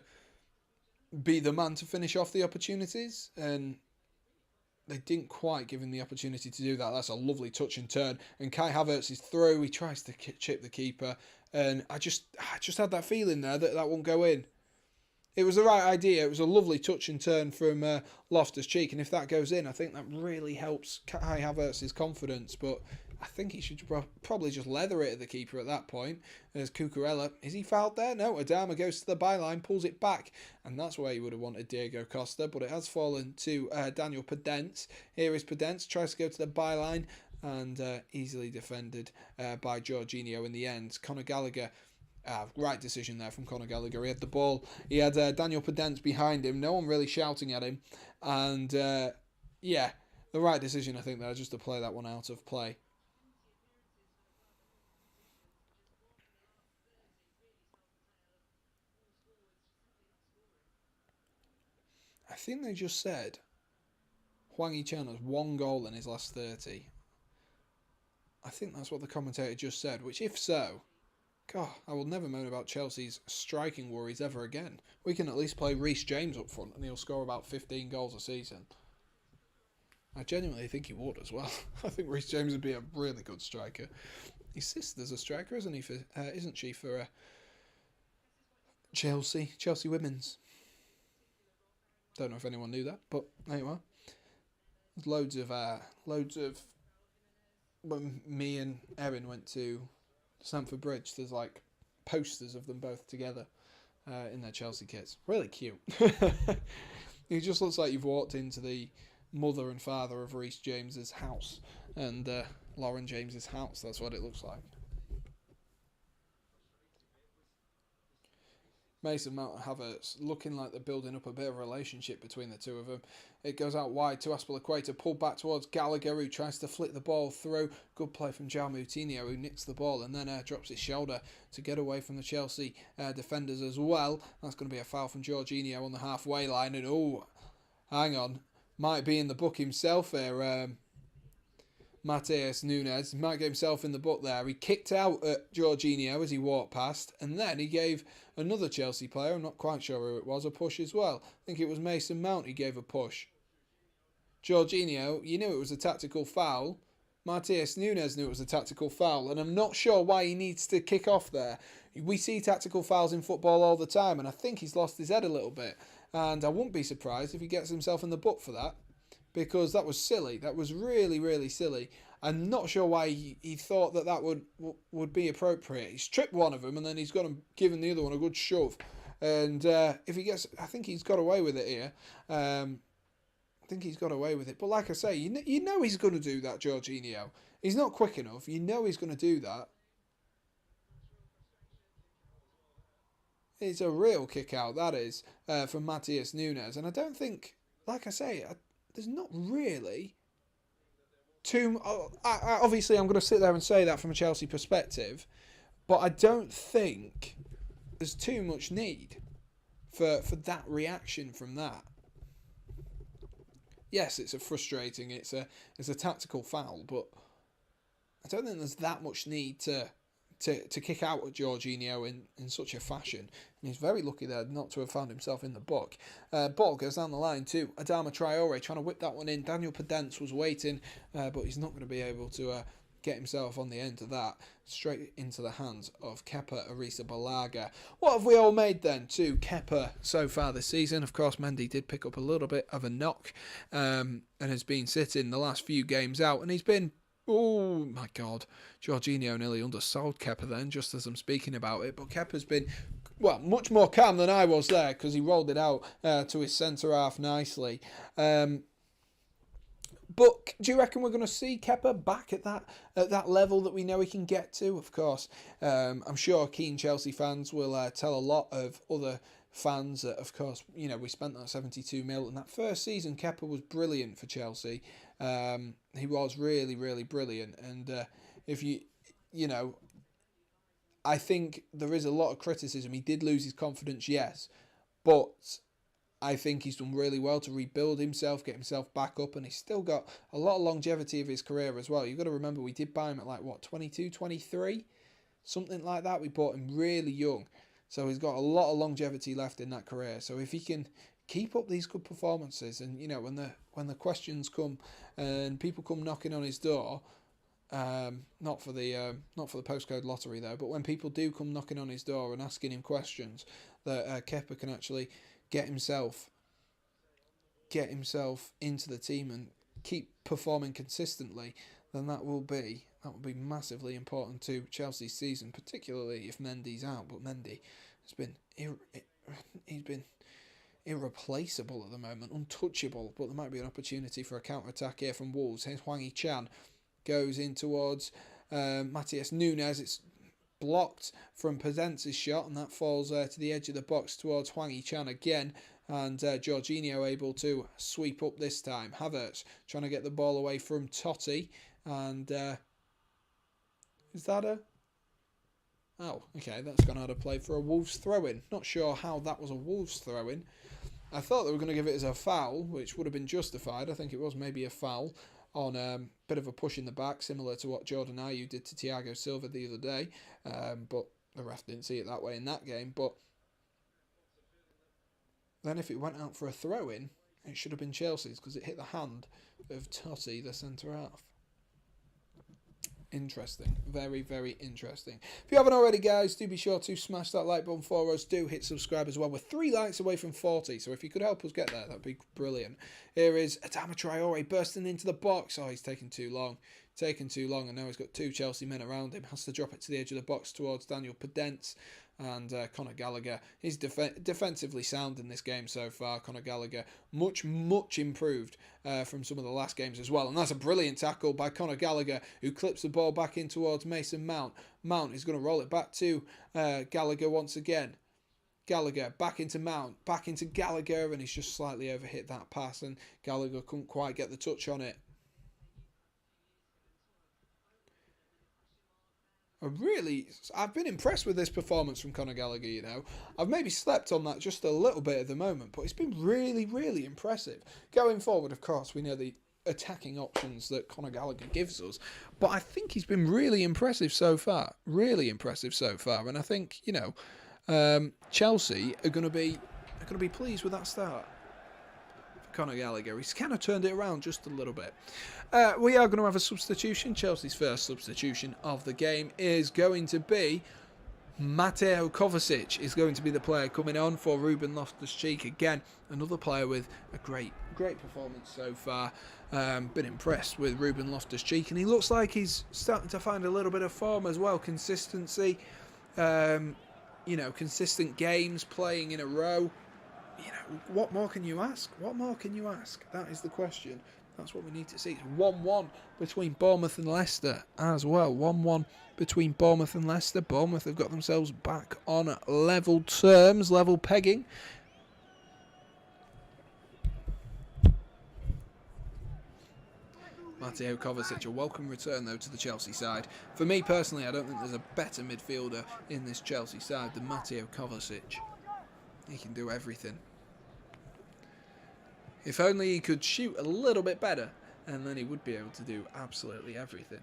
be the man to finish off the opportunities. And they didn't quite give him the opportunity to do that. That's a lovely touch and turn. And Kai Havertz is through. He tries to chip the keeper. And I just had that feeling there that won't go in. It was the right idea. It was a lovely touch and turn from Loftus-Cheek. And if that goes in, I think that really helps Kai Havertz's confidence. But I think he should probably just leather it at the keeper at that point. There's Cucurella. Is he fouled there? No, Adama goes to the byline, pulls it back. And that's where he would have wanted Diego Costa. But it has fallen to Daniel Podence. Here is Podence, tries to go to the byline. And easily defended by Jorginho in the end. Conor Gallagher. Right decision there from Conor Gallagher. He had the ball. He had Daniel Podence behind him. No one really shouting at him. And yeah, the right decision I think there, just to play that one out of play. I think they just said Hwang Hee-chan has 1 goal in his last 30. I think that's what the commentator just said, which if so, God, I will never moan about Chelsea's striking worries ever again. We can at least play Reece James up front and he'll score about 15 goals a season. I genuinely think he would as well. I think Reece James would be a really good striker. His sister's a striker, isn't he? Isn't she for Chelsea Women's? Don't know if anyone knew that, but there you are. There's loads of. When me and Erin went to Stamford Bridge, there's like posters of them both together in their Chelsea kits. Really cute. It just looks like you've walked into the mother and father of Reece James's house and Lauren James's house. That's what it looks like. Mason Mount and Havertz looking like they're building up a bit of a relationship between the two of them. It goes out wide to Aspilicueta, pulled back towards Gallagher, who tries to flick the ball through. Good play from João Moutinho, who nicks the ball and then drops his shoulder to get away from the Chelsea defenders as well. That's going to be a foul from Jorginho on the halfway line. And oh, hang on, might be in the book himself here. Matheus Nunes might get himself in the book there. He kicked out at Jorginho as he walked past, and then he gave another Chelsea player, I'm not quite sure who it was, a push as well. I think it was Mason Mount he gave a push. Jorginho, you knew it was a tactical foul. Matheus Nunes knew it was a tactical foul, and I'm not sure why he needs to kick off there. We see tactical fouls in football all the time, and I think he's lost his head a little bit. And I wouldn't be surprised if he gets himself in the book for that, because that was silly. That was really, really silly. I'm not sure why he thought that would be appropriate. He's tripped one of them, and then he's given the other one a good shove. And if he gets, I think he's got away with it here. I think he's got away with it. But like I say, you know he's going to do that, Jorginho. He's not quick enough. You know he's going to do that. It's a real kick out, that is, from Matheus Nunes. And I don't think, like I say, there's not really obviously, I'm going to sit there and say that from a Chelsea perspective, but I don't think there's too much need for that reaction from that. Yes, it's a tactical foul, but I don't think there's that much need to kick out at Jorginho in such a fashion. And he's very lucky there not to have found himself in the book. Ball goes down the line to Adama Traore, trying to whip that one in. Daniel Podence was waiting, but he's not going to be able to get himself on the end of that. Straight into the hands of Kepa Arrizabalaga. What have we all made then to Kepa so far this season? Of course, Mendy did pick up a little bit of a knock and has been sitting the last few games out, and he's been, oh my God, Jorginho nearly undersold Kepa then, just as I'm speaking about it. But Kepa's been, well, much more calm than I was there, because he rolled it out to his centre half nicely. But do you reckon we're going to see Kepa back at that level that we know he can get to? Of course, I'm sure keen Chelsea fans will tell a lot of other fans that, of course, you know, we spent that 72 mil, and that first season Kepa was brilliant for Chelsea. He was really, really brilliant, and if you know, I think there is a lot of criticism. He did lose his confidence, yes, but I think he's done really well to rebuild himself, get himself back up, and he's still got a lot of longevity of his career as well. You've got to remember, we did buy him at 22, 23? Something like that. We bought him really young. So he's got a lot of longevity left in that career. So if he can keep up these good performances, and you know, when the questions come and people come knocking on his door, not for the postcode lottery though, but when people do come knocking on his door and asking him questions, that Kepa can actually get himself into the team and keep performing consistently, then that will be massively important to Chelsea's season, particularly if Mendy's out. But Mendy has been he's been irreplaceable at the moment, untouchable. But there might be an opportunity for a counter attack here from Wolves. Here's Hwang Hee-chan, goes in towards Matheus Nunes. It's blocked from Podence's shot, and that falls to the edge of the box towards Hwang Hee-chan again, and Jorginho able to sweep up this time. Havertz trying to get the ball away from Totti, and is that a... Oh, okay, that's gone out of play for a Wolves throw-in. Not sure how that was a Wolves throw-in. I thought they were going to give it as a foul, which would have been justified. I think it was maybe a foul on a bit of a push in the back, similar to what Jordan Ayew did to Thiago Silva the other day. But the ref didn't see it that way in that game. But then if it went out for a throw-in, it should have been Chelsea's, because it hit the hand of Totti, the centre-half. Interesting. Very, very interesting. If you haven't already, guys, do be sure to smash that like button for us. Do hit subscribe as well. We're 3 likes away from 40, so if you could help us get there, that'd be brilliant. Here is Adama Traore bursting into the box. Oh, he's taking too long. Taking too long, and now he's got 2 Chelsea men around him. Has to drop it to the edge of the box towards Daniel Podence and Conor Gallagher. He's defensively sound in this game so far. Conor Gallagher much improved from some of the last games as well. And that's a brilliant tackle by Conor Gallagher, who clips the ball back in towards Mason Mount. Mount is going to roll it back to Gallagher once again. Gallagher back into Mount, back into Gallagher, and he's just slightly overhit that pass, and Gallagher couldn't quite get the touch on it. I've been impressed with this performance from Conor Gallagher, you know. I've maybe slept on that just a little bit at the moment, but it's been really impressive. Going forward, of course, we know the attacking options that Conor Gallagher gives us, but I think he's been really impressive so far. Really impressive so far, and I think, you know, Chelsea are going to be pleased with that start. Conor Gallagher, he's kind of turned it around just a little bit. We are going to have a substitution. Chelsea's first substitution of the game is going to be Mateo Kovacic is going to be the player coming on for Ruben Loftus-Cheek. Again, another player with a great performance so far. Been impressed with Ruben Loftus-Cheek, and he looks like he's starting to find a little bit of form as well. Consistency, you know, consistent games, playing in a row. You know, what more can you ask? What more can you ask? That is the question. That's what we need to see. It's 1-1 between Bournemouth and Leicester as well. 1-1 between Bournemouth and Leicester. Bournemouth have got themselves back on level terms, level pegging. Mateo Kovacic, a welcome return though to the Chelsea side. For me personally, I don't think there's a better midfielder in this Chelsea side than Mateo Kovacic. He can do everything. If only he could shoot a little bit better, and then he would be able to do absolutely everything.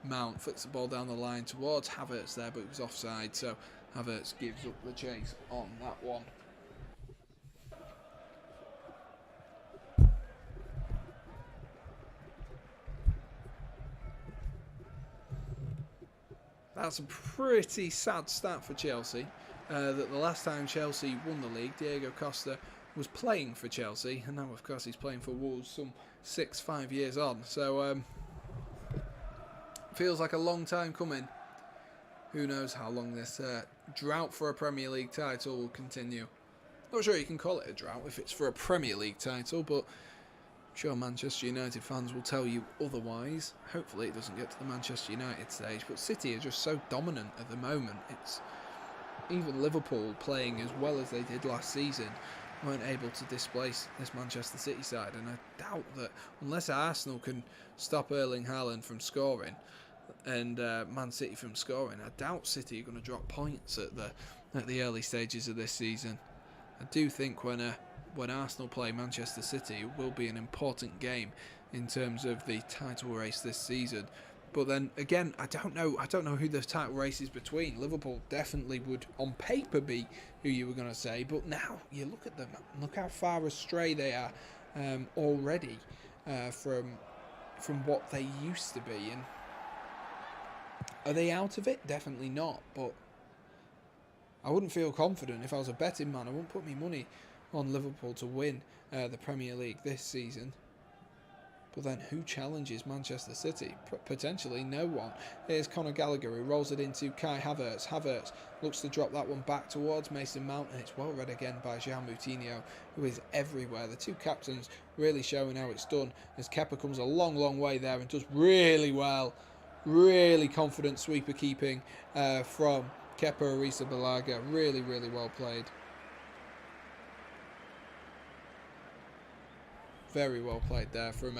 Mount flicks the ball down the line towards Havertz there, but it was offside, so Havertz gives up the chase on that one. That's a pretty sad stat for Chelsea. That the last time Chelsea won the league, Diego Costa was playing for Chelsea, and now of course he's playing for Wolves some 5 years on. So feels like a long time coming. Who knows how long this drought for a Premier League title will continue. Not sure you can call it a drought if it's for a Premier League title, but I'm sure Manchester United fans will tell you otherwise. Hopefully it doesn't get to the Manchester United stage, but City are just so dominant at the moment. It's even Liverpool, playing as well as they did last season, weren't able to displace this Manchester City side, and I doubt that unless Arsenal can stop Erling Haaland from scoring and Man City from scoring, I doubt City are going to drop points at the early stages of this season. I do think when Arsenal play Manchester City, it will be an important game in terms of the title race this season. But then again, I don't know who the title race is between. Liverpool definitely would, on paper, be who you were going to say. But now you look at them, look how far astray they are already from what they used to be. And are they out of it? Definitely not. But I wouldn't feel confident if I was a betting man. I wouldn't put my money on Liverpool to win the Premier League this season. But then who challenges Manchester City? Potentially no one. Here's Conor Gallagher, who rolls it into Kai Havertz. Havertz looks to drop that one back towards Mason Mount, and it's well read again by João Moutinho, who is everywhere. The two captains really showing how it's done, as Kepa comes a long way there and does really well. Really confident sweeper keeping from Kepa Arrizabalaga. Really well played. Very well played there from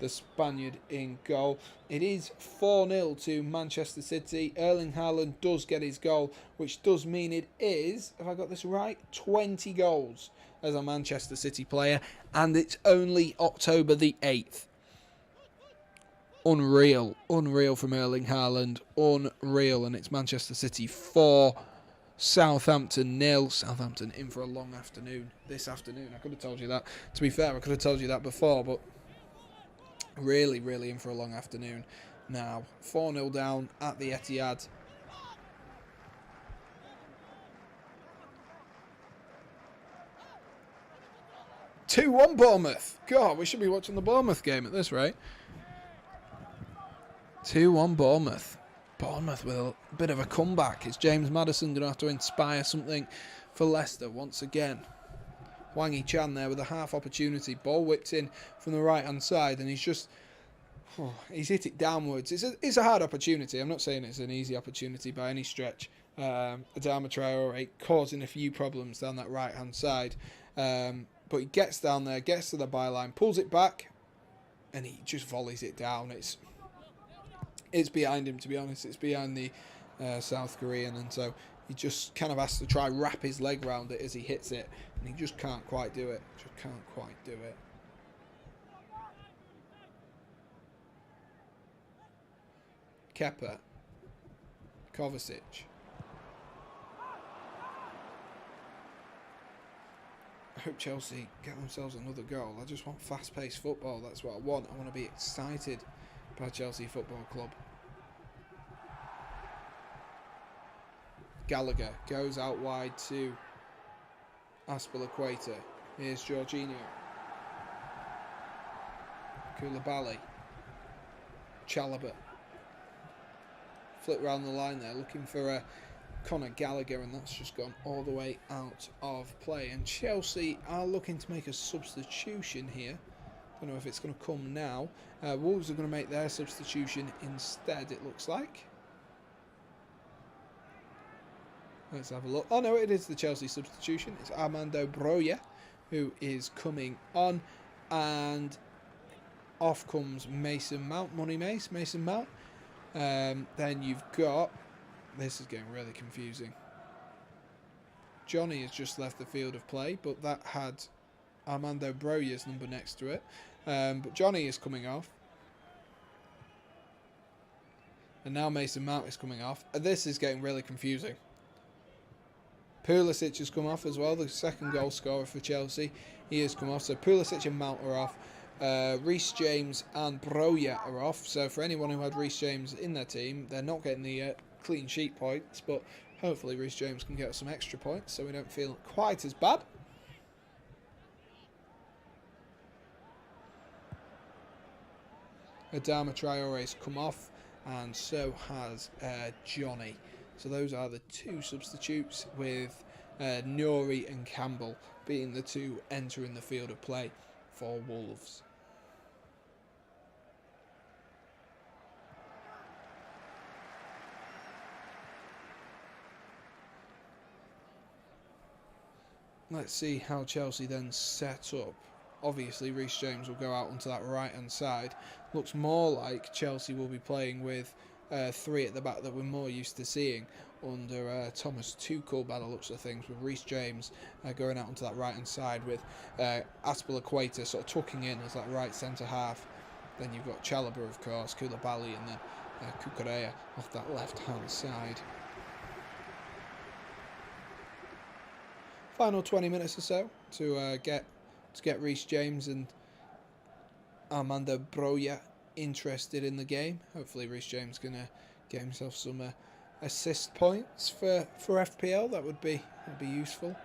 the Spaniard in goal. It is 4-0 to Manchester City. Erling Haaland does get his goal, which does mean it is, if I got this right, 20 goals as a Manchester City player, and it's only October the 8th. Unreal from Erling Haaland, unreal, and it's Manchester City 4, Southampton 0. Southampton in for a long afternoon this afternoon. I could have told you that. To be fair, I could have told you that before, but Really, really in for a long afternoon now. 4-0 down at the Etihad. Two-one Bournemouth. God, we should be watching the Bournemouth game at this rate. 2-1 Bournemouth. Bournemouth with a bit of a comeback. Is James Maddison going to have to inspire something for Leicester once again? Hwang Hee-chan there with a half opportunity. Ball whipped in from the right-hand side, and he's just... Oh, he's hit it downwards. It's a hard opportunity. I'm not saying it's an easy opportunity by any stretch. Adama Traore causing a few problems down that right-hand side. But he gets down there, gets to the byline, pulls it back, and he just volleys it down. It's behind him, to be honest. It's behind the South Korean, and so he just kind of has to try wrap his leg round it as he hits it, and he just can't quite do it. Just can't quite do it. Kepa. Kovacic. I hope Chelsea get themselves another goal. I just want fast-paced football. That's what I want. I want to be excited by Chelsea Football Club. Gallagher goes out wide to Aspilicueta. Here's Jorginho. Koulibaly. Chalobah. Flip round the line there, looking for Conor Gallagher, and that's just gone all the way out of play. And Chelsea are looking to make a substitution here. Don't know if it's going to come now. Wolves are going to make their substitution instead, it looks like. Let's have a look. Oh no, it is the Chelsea substitution. It's Armando Broja who is coming on, and off comes Mason Mount, Mason Mount. Then you've got, this is getting really confusing. Johnny has just left the field of play, but that had Armando Broja's number next to it. But Johnny is coming off. And now Mason Mount is coming off. This is getting really confusing. Pulisic has come off as well, the second goal scorer for Chelsea. He has come off, so Pulisic and Mount are off. Reece James and Broja are off, so for anyone who had Reece James in their team, they're not getting the clean sheet points, but hopefully Reece James can get some extra points so we don't feel quite as bad. Adama Traore's come off, and so has Johnny. So those are the two substitutes, with Nuri and Campbell being the two entering the field of play for Wolves. Let's see how Chelsea then set up. Obviously, Reece James will go out onto that right-hand side. Looks more like Chelsea will be playing with three at the back that we're more used to seeing under Thomas Tuchel by the looks of things, with Reece James going out onto that right-hand side, with Aspilicueta sort of tucking in as that right centre-half. Then you've got Chalobah, of course, Koulibaly, and then Cucurella off that left-hand side. Final 20 minutes or so to get Reece James and Armando Broja interested in the game. Hopefully Reece James gonna get himself some assist points for FPL. That would be useful.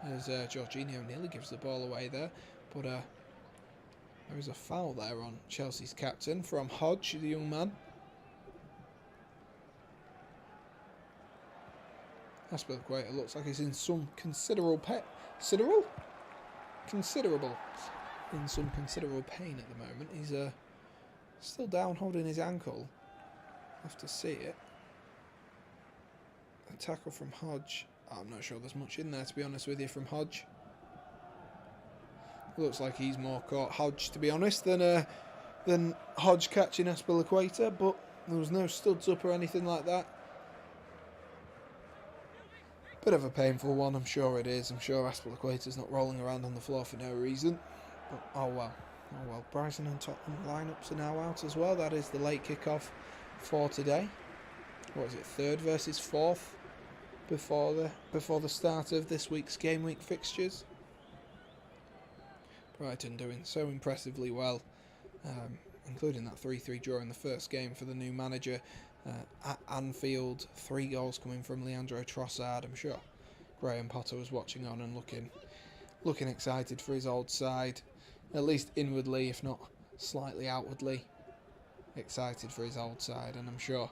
As Jorginho nearly gives the ball away there, but there is a foul there on Chelsea's captain from Hodge, the young man. Aspilicueta looks like he's in some considerable pain at the moment. He's still down holding his ankle. Have to see it. A tackle from Hodge. I'm not sure there's much in there, to be honest with you, from Hodge. Looks like he's more caught Hodge, to be honest, than Hodge catching Aspilicueta, but there was no studs up or anything like that. Bit of a painful one, I'm sure it is. I'm sure Aspilicueta's not rolling around on the floor for no reason. But oh well. Brighton and Tottenham lineups are now out as well. That is the late kickoff for today. What is it, third versus fourth before the start of this week's game week fixtures. Brighton doing so impressively well, including that 3-3 draw in the first game for the new manager. At Anfield, 3 goals coming from Leandro Trossard. I'm sure Graham Potter was watching on and looking excited for his old side, at least inwardly, if not slightly outwardly excited for his old side, and I'm sure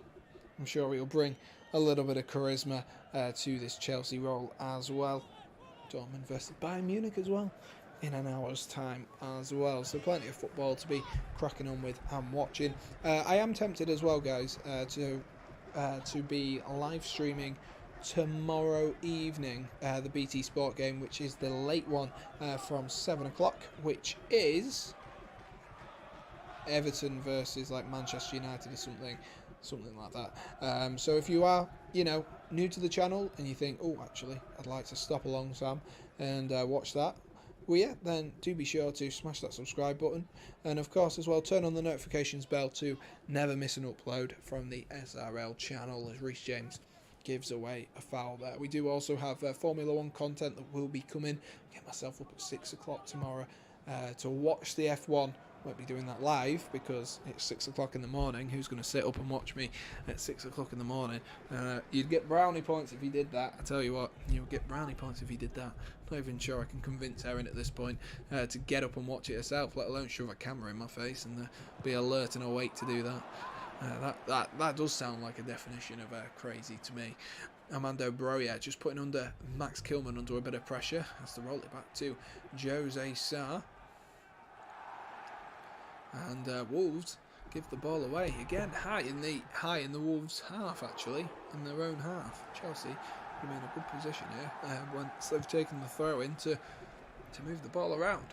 he'll bring a little bit of charisma to this Chelsea role as well. Dortmund versus Bayern Munich as well in an hour's time as well, so plenty of football to be cracking on with and watching. I am tempted as well, guys, to be live streaming tomorrow evening the BT Sport game, which is the late one from 7 o'clock, which is Everton versus like Manchester United or something like that. So if you are, new to the channel and you think, oh, actually, I'd like to stop along, Sam, and watch that, well, yeah, then do be sure to smash that subscribe button, and of course as well turn on the notifications bell to never miss an upload from the SRL channel as Reece James gives away a foul there. We do also have Formula 1 content that will be coming. Get myself up at 6 o'clock tomorrow to watch the F1. Won't be doing that live because it's 6 o'clock in the morning. Who's going to sit up and watch me at 6 o'clock in the morning? You'd get brownie points if you did that. I tell you what, you'll get brownie points if you did that. Not even sure I can convince Erin at this point to get up and watch it herself, let alone shove a camera in my face and be alert and awake to do that. That does sound like a definition of crazy to me. Armando Broja just putting under Max Kilman under a bit of pressure. Has to roll it back to Jose Sarr. And Wolves give the ball away again, high in the Wolves' half, actually, in their own half. Chelsea remain in a good position here once they've taken the throw in to move the ball around.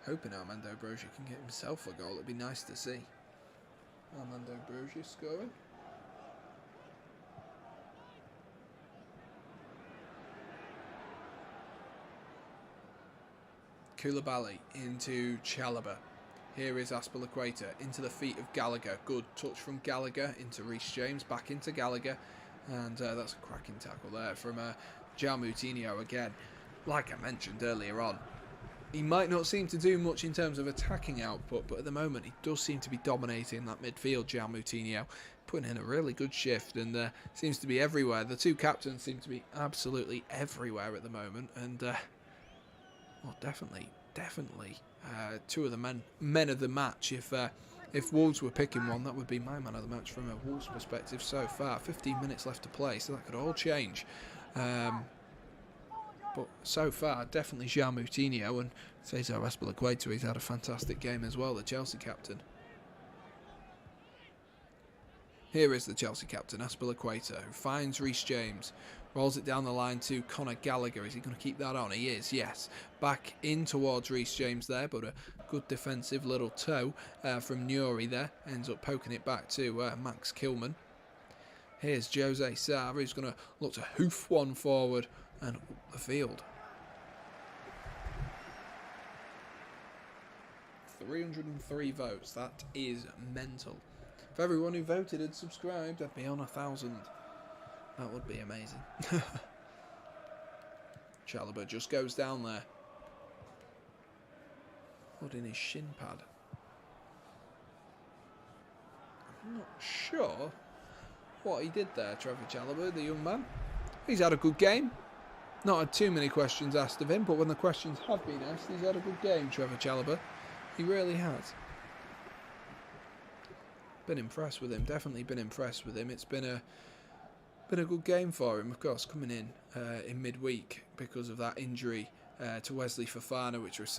Hoping Armando Broja can get himself a goal. It'd be nice to see. Armando Broja scoring. Koulibaly into Chalobah. Here is Azpilicueta into the feet of Gallagher. Good touch from Gallagher into Reece James. Back into Gallagher. And that's a cracking tackle there from João Moutinho again. Like I mentioned earlier on, he might not seem to do much in terms of attacking output, but at the moment he does seem to be dominating that midfield, João Moutinho. Putting in a really good shift and seems to be everywhere. The two captains seem to be absolutely everywhere at the moment. And well, definitely, two of the men of the match. If Wolves were picking one, that would be my man of the match from a Wolves perspective so far. 15 minutes left to play, so that could all change. But so far, definitely João Moutinho, and Cesar Azpilicueta, he's had a fantastic game as well, the Chelsea captain. Here is the Chelsea captain, Azpilicueta, who finds Reece James. Rolls it down the line to Conor Gallagher. Is he going to keep that on? He is, yes. Back in towards Reece James there, but a good defensive little toe from Nuri there. Ends up poking it back to Max Kilman. Here's Jose Sarr, who's going to look to hoof one forward and up the field. 303 votes. That is mental. If everyone who voted had subscribed, I'd be on 1,000. That would be amazing. Chalobah just goes down there. Holding his shin pad. I'm not sure what he did there, Trevor Chalobah, the young man. He's had a good game. Not had too many questions asked of him, but when the questions have been asked, he's had a good game, Trevor Chalobah. He really has. Been impressed with him, definitely been impressed with him. It's been a good game for him, of course, coming in midweek because of that injury to Wesley Fofana, which was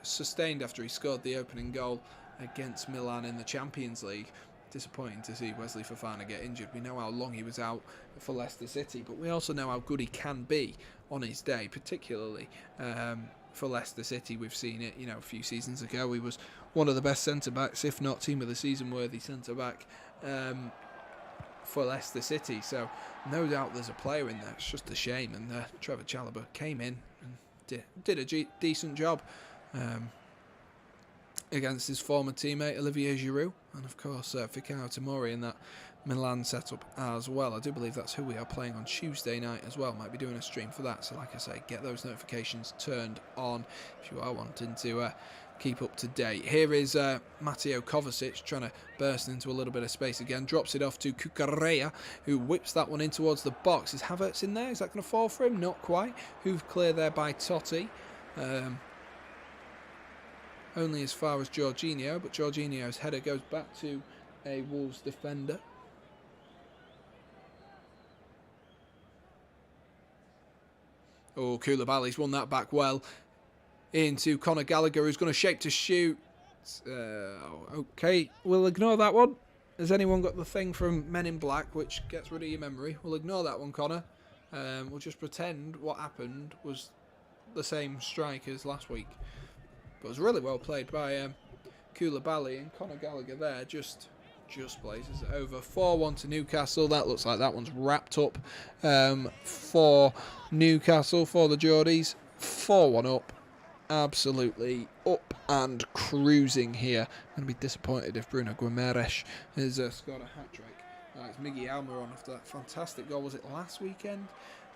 sustained after he scored the opening goal against Milan in the Champions League. Disappointing to see Wesley Fofana get injured. We know how long he was out for Leicester City, but we also know how good he can be on his day, particularly for Leicester City. We've seen it, a few seasons ago. He was one of the best centre-backs, if not team of the season worthy centre-back for Leicester City. So no doubt there's a player in there. It's just a shame. And Trevor Chalobah came in and did a decent job. against his former teammate Olivier Giroud, and of course Fikayo Tomori in that Milan setup as well. I do believe that's who we are playing on Tuesday night as well. Might be doing a stream for that, so like I say, get those notifications turned on if you are wanting to keep up to date. Here is Mateo Kovacic trying to burst into a little bit of space again, drops it off to Cucurella, who whips that one in towards the box. Is Havertz in there? Is that going to fall for him? Not quite. Who's clear there by Totti. Only as far as Jorginho, but Jorginho's header goes back to a Wolves defender. Oh, Koulibaly's won that back well into Conor Gallagher, who's going to shape to shoot. Okay, we'll ignore that one. Has anyone got the thing from Men in Black, which gets rid of your memory? We'll ignore that one, Conor. We'll just pretend what happened was the same strike as last week. But it was really well played by Koulibaly, and Conor Gallagher there just blazes it over. 4-1 to Newcastle. That looks like that one's wrapped up for Newcastle, for the Geordies. 4-1 up. Absolutely up and cruising here. I'm going to be disappointed if Bruno Guimaraes has scored a hat-trick. It's Miggy Almiron after that fantastic goal. Was it last weekend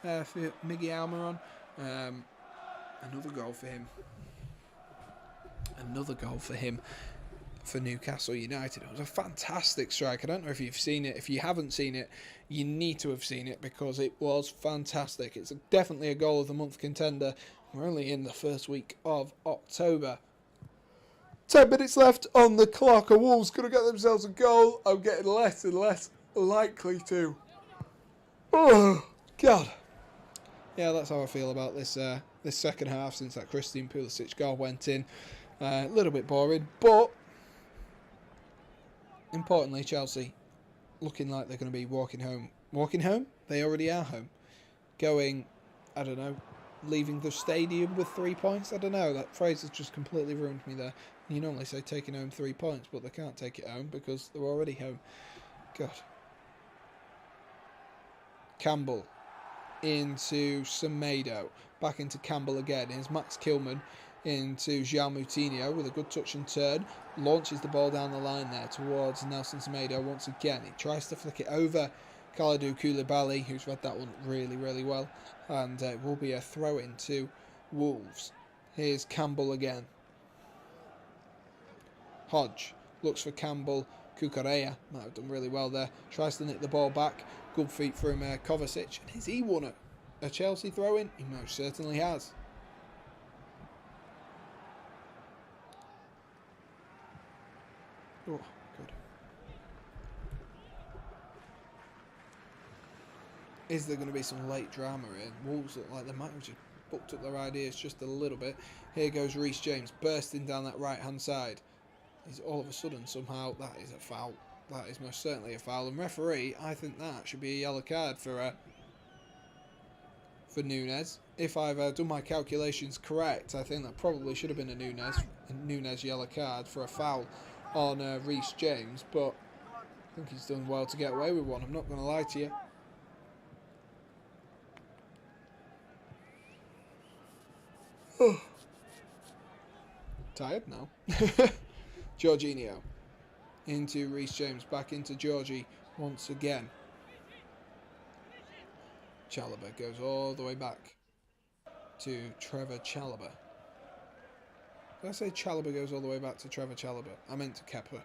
for Miggy Almiron? Another goal for him. Another goal for him for Newcastle United. It was a fantastic strike. I don't know if you've seen it. If you haven't seen it, you need to have seen it because it was fantastic. It's definitely a goal of the month contender. We're only in the first week of October. 10 minutes left on the clock. A Wolves going to get themselves a goal. I'm getting less and less likely to. Oh, God. Yeah, that's how I feel about this this second half since that Christian Pulisic goal went in. A little bit boring, but importantly, Chelsea looking like they're going to be walking home. Walking home? They already are home. Going, I don't know, leaving the stadium with 3 points? I don't know. That phrase has just completely ruined me there. You normally say taking home 3 points, but they can't take it home because they're already home. God. Campbell into Semedo. Back into Campbell again. Here's Max Kilman into João Moutinho with a good touch and turn. Launches the ball down the line there towards Nelson Semedo once again. He tries to flick it over Kalidou Koulibaly, who's read that one really, really well. And it will be a throw-in to Wolves. Here's Campbell again. Hodge looks for Campbell. Cucurella might have done really well there. Tries to nick the ball back. Good feet from Kovacic. And has he won a Chelsea throw-in? He most certainly has. Oh, good. Is there going to be some late drama in? Wolves look like they might have just booked up their ideas just a little bit. Here goes Reece James bursting down that right-hand side. Is all of a sudden somehow that is a foul. That is most certainly a foul. And referee, I think that should be a yellow card for Nunes. If I've done my calculations correct, I think that probably should have been a Nunes yellow card for a foul on Reece James, but I think he's done well to get away with one. I'm not going to lie to you. Oh. Tired now. Jorginho into Reece James, back into Georgie once again. Chalobah goes all the way back to Trevor Chalobah. Did I say Chalobah goes all the way back to Trevor Chalobah? I meant to Kepa.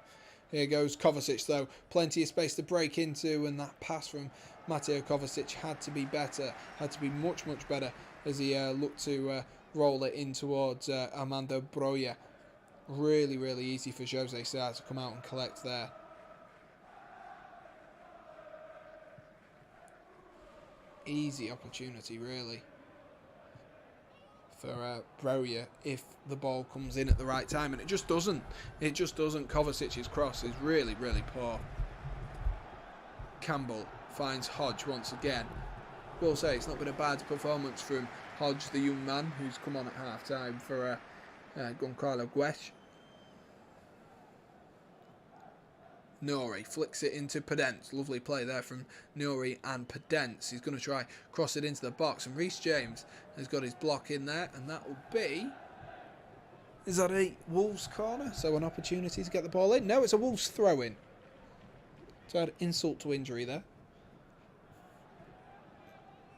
Here goes Kovacic though. Plenty of space to break into, and that pass from Mateo Kovacic had to be better. Had to be much, much better as he looked to roll it in towards Armando Broja. Really, really easy for Jose Sarr to come out and collect there. Easy opportunity, really, for Broja if the ball comes in at the right time, and it just doesn't. It just doesn't. Kovacic's cross is really, really poor. Campbell finds Hodge once again. We'll say it's not been a bad performance from Hodge, the young man who's come on at half-time for Goncalo Guedes. Nori flicks it into Podence. Lovely play there from Nori and Podence. He's going to try cross it into the box, and Reece James has got his block in there, and that will be Is that a Wolves corner? So an opportunity to get the ball in? No, it's a Wolves throw-in. So I had insult to injury there.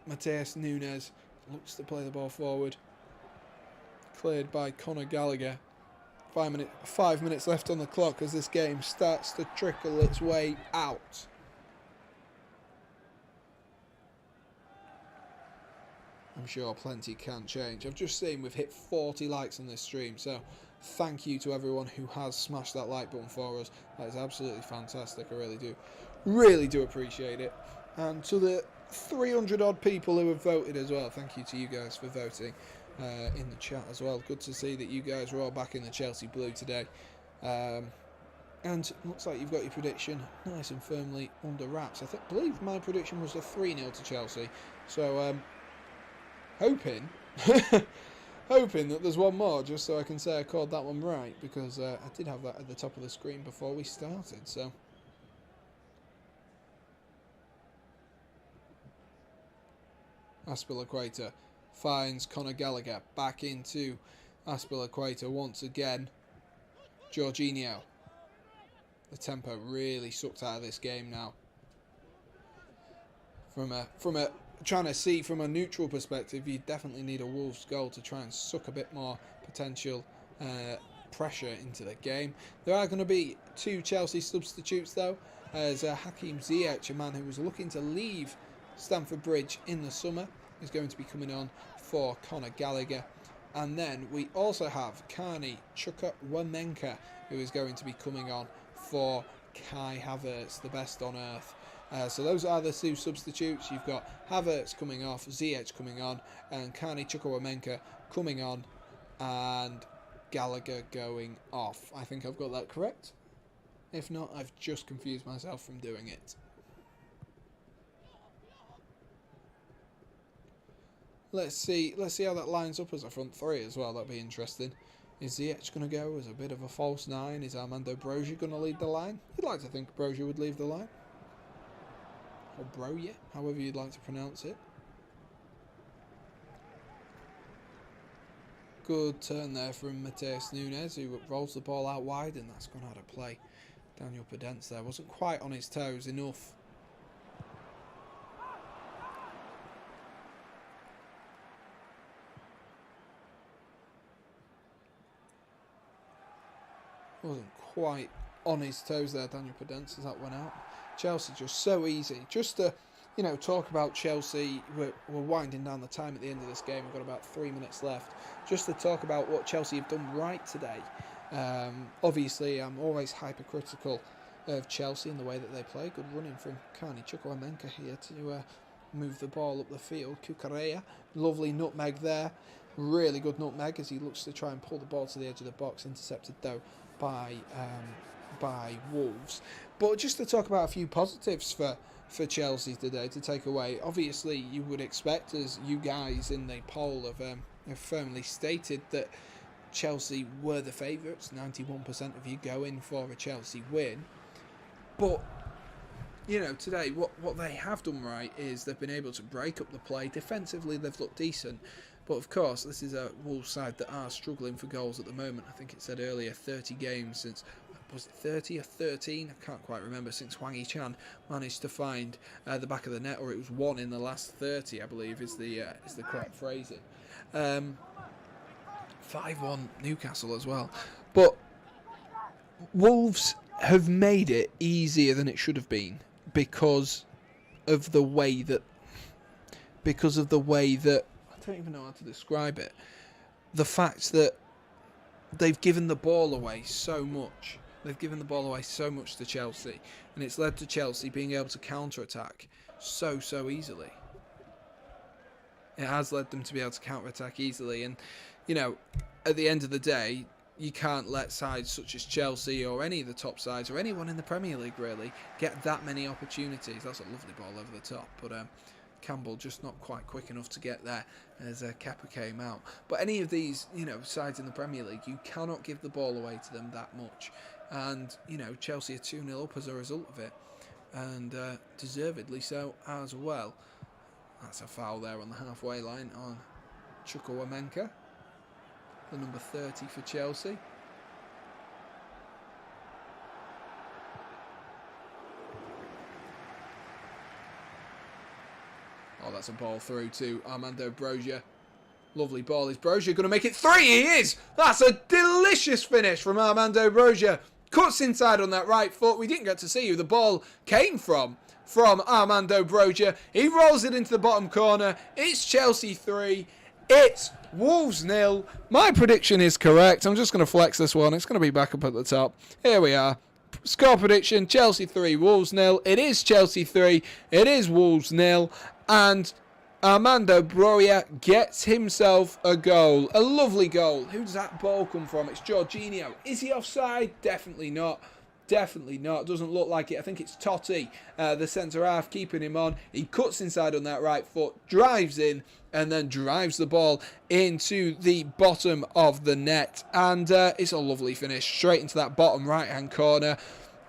Matheus Nunes looks to play the ball forward. Cleared by Conor Gallagher. 5 minutes left on the clock as this game starts to trickle its way out. I'm sure plenty can change. I've just seen we've hit 40 likes on this stream, so thank you to everyone who has smashed that like button for us. That is absolutely fantastic. I really do appreciate it. And to the 300 odd people who have voted as well, thank you to you guys for voting in the chat as well. Good to see that you guys were all back in the Chelsea blue today. And looks like you've got your prediction nice and firmly under wraps. I believe my prediction was a 3-0 to Chelsea. So hoping that there's one more, just so I can say I called that one right, because I did have that at the top of the screen before we started. So Aspilicueta finds Conor Gallagher, back into Aspilicueta once again. Jorginho. The tempo really sucked out of this game now. From a trying to see from a neutral perspective, you definitely need a Wolves goal to try and suck a bit more potential pressure into the game. There are going to be 2 Chelsea substitutes though, as Hakim Ziyech, a man who was looking to leave Stamford Bridge in the summer, is going to be coming on for Conor Gallagher. And then we also have Carney Chukwuemeka, who is going to be coming on for Kai Havertz, the best on earth. So those are the 2 substitutes. You've got Havertz coming off, Ziyech coming on, and Carney Chukwuemeka coming on, and Gallagher going off. I think I've got that correct. If not, I've just confused myself from doing it. Let's see how that lines up as a front 3 as well. That'd be interesting. Is Ziyech going to go as a bit of a false 9? Is Armando Broja going to lead the line? You'd like to think Broja would lead the line. Or Broja, however you'd like to pronounce it. Good turn there from Matheus Nunes, who rolls the ball out wide, and that's gone out of play. Daniel Podence there wasn't quite on his toes enough. Wasn't quite on his toes there, Daniel Podence, as that went out. Chelsea just so easy. Just to, talk about Chelsea. We're winding down the time at the end of this game. We've got about 3 minutes left. Just to talk about what Chelsea have done right today. Obviously, I'm always hypercritical of Chelsea in the way that they play. Good running from Carney Chukwuemeka here to move the ball up the field. Cucurella, lovely nutmeg there. Really good nutmeg as he looks to try and pull the ball to the edge of the box. Intercepted though by Wolves. But just to talk about a few positives for Chelsea today to take away. Obviously, you would expect, as you guys in the poll have firmly stated, that Chelsea were the favourites. 91% of you go in for a Chelsea win. But today what they have done right is they've been able to break up the play. Defensively, they've looked decent. But of course, this is a Wolves side that are struggling for goals at the moment. I think it said earlier 30 games since, was it 30 or 13? I can't quite remember, since Hwang Hee-chan managed to find the back of the net, or it was 1 in the last 30, I believe is the correct phrasing. 5-1 Newcastle as well. But Wolves have made it easier than it should have been because of the way that I don't even know how to describe it. The fact that they've given the ball away so much. They've given the ball away so much to Chelsea, and it's led to Chelsea being able to counter-attack so easily. It has led them to be able to counter-attack easily, and at the end of the day, you can't let sides such as Chelsea or any of the top sides or anyone in the Premier League really get that many opportunities. That's a lovely ball over the top, but Campbell just not quite quick enough to get there as Kepa came out. But any of these, sides in the Premier League, you cannot give the ball away to them that much. And, Chelsea are 2-0 up as a result of it. And deservedly so as well. That's a foul there on the halfway line on Chukwuemeka. the number 30 for Chelsea. Oh, that's a ball through to Armando Broja. Lovely ball. Is Broja going to make it 3? He is! That's a delicious finish from Armando Broja. Cuts inside on that right foot. We didn't get to see who the ball came from Armando Broja. He rolls it into the bottom corner. It's Chelsea 3. It's Wolves 0. My prediction is correct. I'm just going to flex this one. It's going to be back up at the top. Here we are. Score prediction, Chelsea 3, Wolves 0. It is Chelsea 3. It is Wolves 0. And Armando Broja gets himself a goal. A lovely goal. Who does that ball come from? It's Jorginho. Is he offside? Definitely not. Definitely not. Doesn't look like it. I think it's Totti, the centre-half, keeping him on. He cuts inside on that right foot, drives in, and then drives the ball into the bottom of the net. And it's a lovely finish. Straight into that bottom right-hand corner.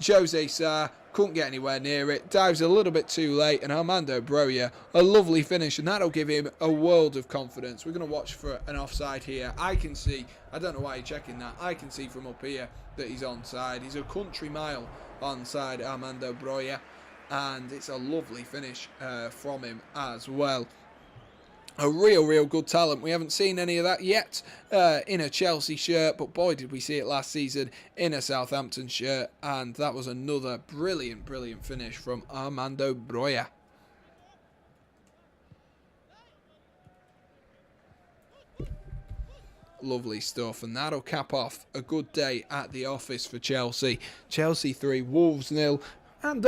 Jose Sa couldn't get anywhere near it. Dives a little bit too late. And Armando Broja, a lovely finish. And that'll give him a world of confidence. We're going to watch for an offside here. I can see, I don't know why you're checking that. I can see from up here that he's onside. He's a country mile onside, Armando Broja. And it's a lovely finish from him as well. A real good talent. We haven't seen any of that yet in a Chelsea shirt, but boy did we see it last season in a Southampton shirt, and that was another brilliant finish from Armando Broja. Lovely stuff, and that'll cap off a good day at the office for Chelsea. Chelsea 3, Wolves 0. And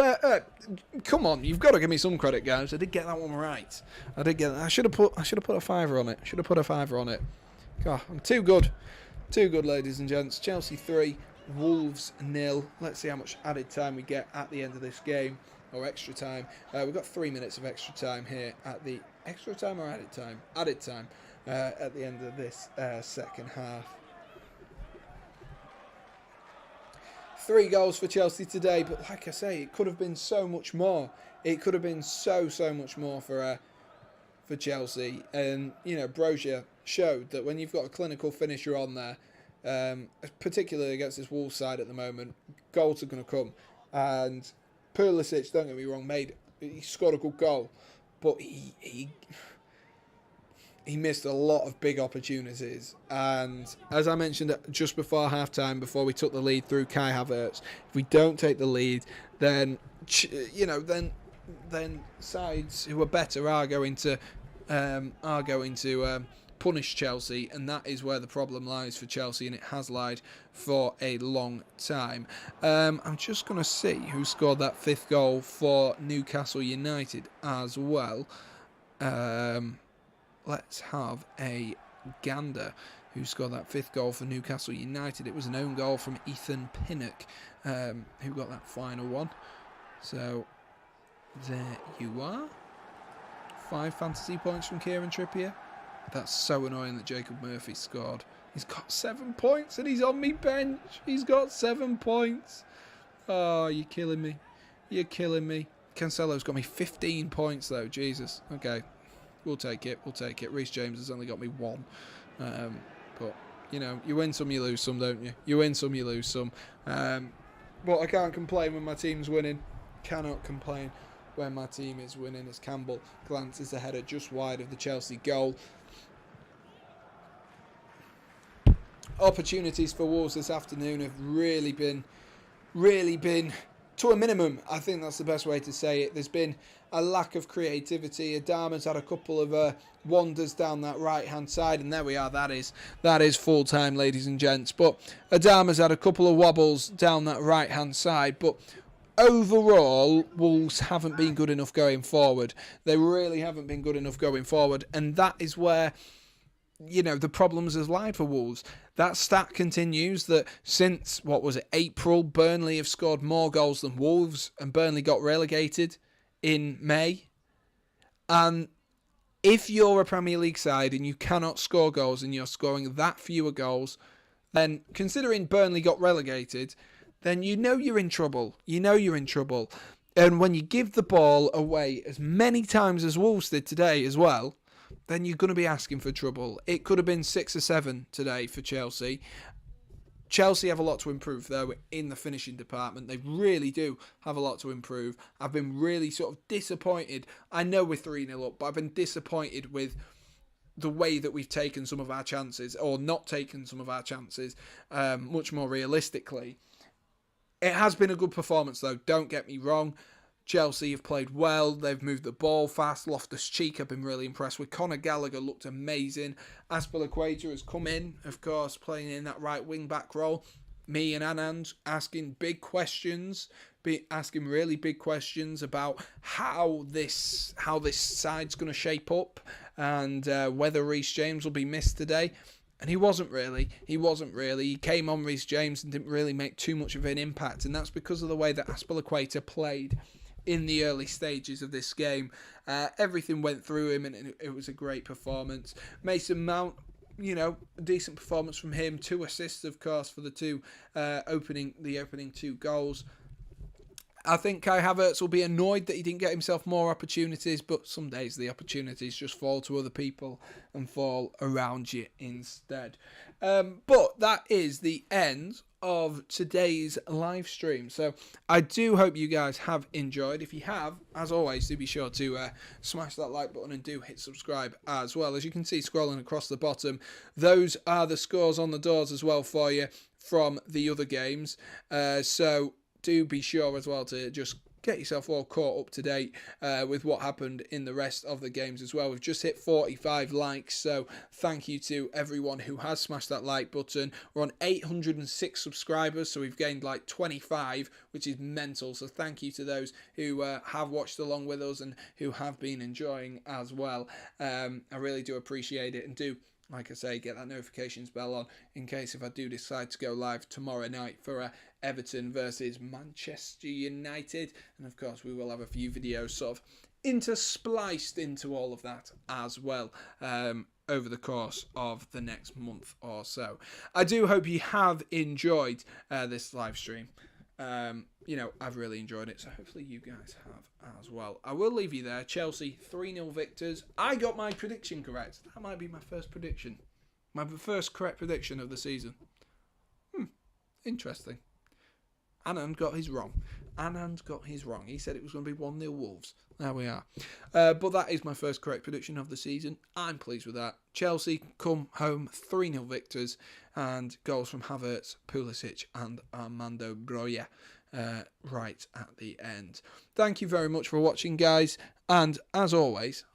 come on, you've got to give me some credit, guys. I did get that one right. I did get that. I should have put a fiver on it. Should have put a fiver on it. God, I'm too good, ladies and gents. Chelsea 3, Wolves 0. Let's see how much added time we get at the end of this game, or extra time. We've got 3 minutes of extra time here at the extra time or added time. Added time at the end of this second half. 3 goals for Chelsea today, but like I say, it could have been so much more. It could have been so much more for Chelsea. And you know, Broja showed that when you've got a clinical finisher on there, particularly against this Wolves side at the moment, goals are going to come. And Pulisic, don't get me wrong, he scored a good goal, but he missed a lot of big opportunities. And as I mentioned just before half-time, before we took the lead through Kai Havertz, if we don't take the lead, then, you know, then sides who are better are going to punish Chelsea, and that is where the problem lies for Chelsea, and it has lied for a long time. I'm just going to see who scored that 5th goal for Newcastle United as well. Let's have a gander. Who scored that 5th goal for Newcastle United? It was an own goal from Ethan Pinnock, who got that final one. So there you are. 5 fantasy points from Kieran Trippier. That's so annoying that Jacob Murphy scored. He's got 7 points and he's on me bench. He's got 7 points. Oh, you're killing me. You're killing me. Cancelo's got me 15 points though. Jesus. Okay. We'll take it. We'll take it. Reece James has only got me 1. But, you know, you win some, you lose some, don't you? You win some, you lose some. But I can't complain when my team's winning. Cannot complain when my team is winning. As Campbell glances the header just wide of the Chelsea goal. Opportunities for Wolves this afternoon have really been to a minimum. I think that's the best way to say it. There's been a lack of creativity. Adama's had a couple of wanders down that right-hand side, and there we are. That is full time, ladies and gents. But Adama's had a couple of wobbles down that right-hand side. But overall, Wolves haven't been good enough going forward. They really haven't been good enough going forward, and that is where, you know, the problems has lied for Wolves. That stat continues that since, what was it, April, Burnley have scored more goals than Wolves, and Burnley got relegated in May. And if you're a Premier League side and you cannot score goals and you're scoring that fewer goals, then considering Burnley got relegated, then you know you're in trouble. You know you're in trouble. And when you give the ball away as many times as Wolves did today as well, then you're going to be asking for trouble. It could have been 6 or 7 today for Chelsea. Chelsea have a lot to improve, though, in the finishing department. They really do have a lot to improve. I've been really sort of disappointed. I know we're 3-0 up, but I've been disappointed with the way that we've taken some of our chances, or not taken some of our chances, much more realistically. It has been a good performance, though. Don't get me wrong. Chelsea have played well. They've moved the ball fast. Loftus-Cheek, I've been really impressed with. Conor Gallagher looked amazing. Azpilicueta has come in, of course, playing in that right wing-back role. Me and Anand asking big questions, asking really big questions about how this side's going to shape up, and whether Reece James will be missed today. And he wasn't really. He came on Reece James and didn't really make too much of an impact, and that's because of the way that Azpilicueta played in the early stages of this game. Everything went through him, and it was a great performance. Mason Mount, a decent performance from him. 2 assists, of course, for the opening 2 goals. I think Kai Havertz will be annoyed that he didn't get himself more opportunities, but some days the opportunities just fall to other people and fall around you instead. But that is the end of today's live stream. So I do hope you guys have enjoyed. If you have, as always, do be sure to smash that like button and do hit subscribe as well. As you can see scrolling across the bottom, those are the scores on the doors as well for you from the other games. So do be sure as well to just get yourself all caught up to date with what happened in the rest of the games as well. We've just hit 45 likes, so thank you to everyone who has smashed that like button. We're on 806 subscribers, so we've gained like 25, which is mental. So thank you to those who have watched along with us and who have been enjoying as well. I really do appreciate it, and do, like I say, get that notifications bell on in case if I do decide to go live tomorrow night for Everton versus Manchester United. And of course, we will have a few videos sort of interspliced into all of that as well over the course of the next month or so. I do hope you have enjoyed this live stream. I've really enjoyed it, so hopefully you guys have as well. I will leave you there. Chelsea 3-0 victors. I got my prediction correct. That might be my first prediction. My first correct prediction of the season. Interesting. Anand got his wrong. He said it was going to be 1-0 Wolves. There we are. But that is my first correct prediction of the season. I'm pleased with that. Chelsea come home 3-0 victors, and goals from Havertz, Pulisic and Armando Broja right at the end. Thank you very much for watching, guys. And as always,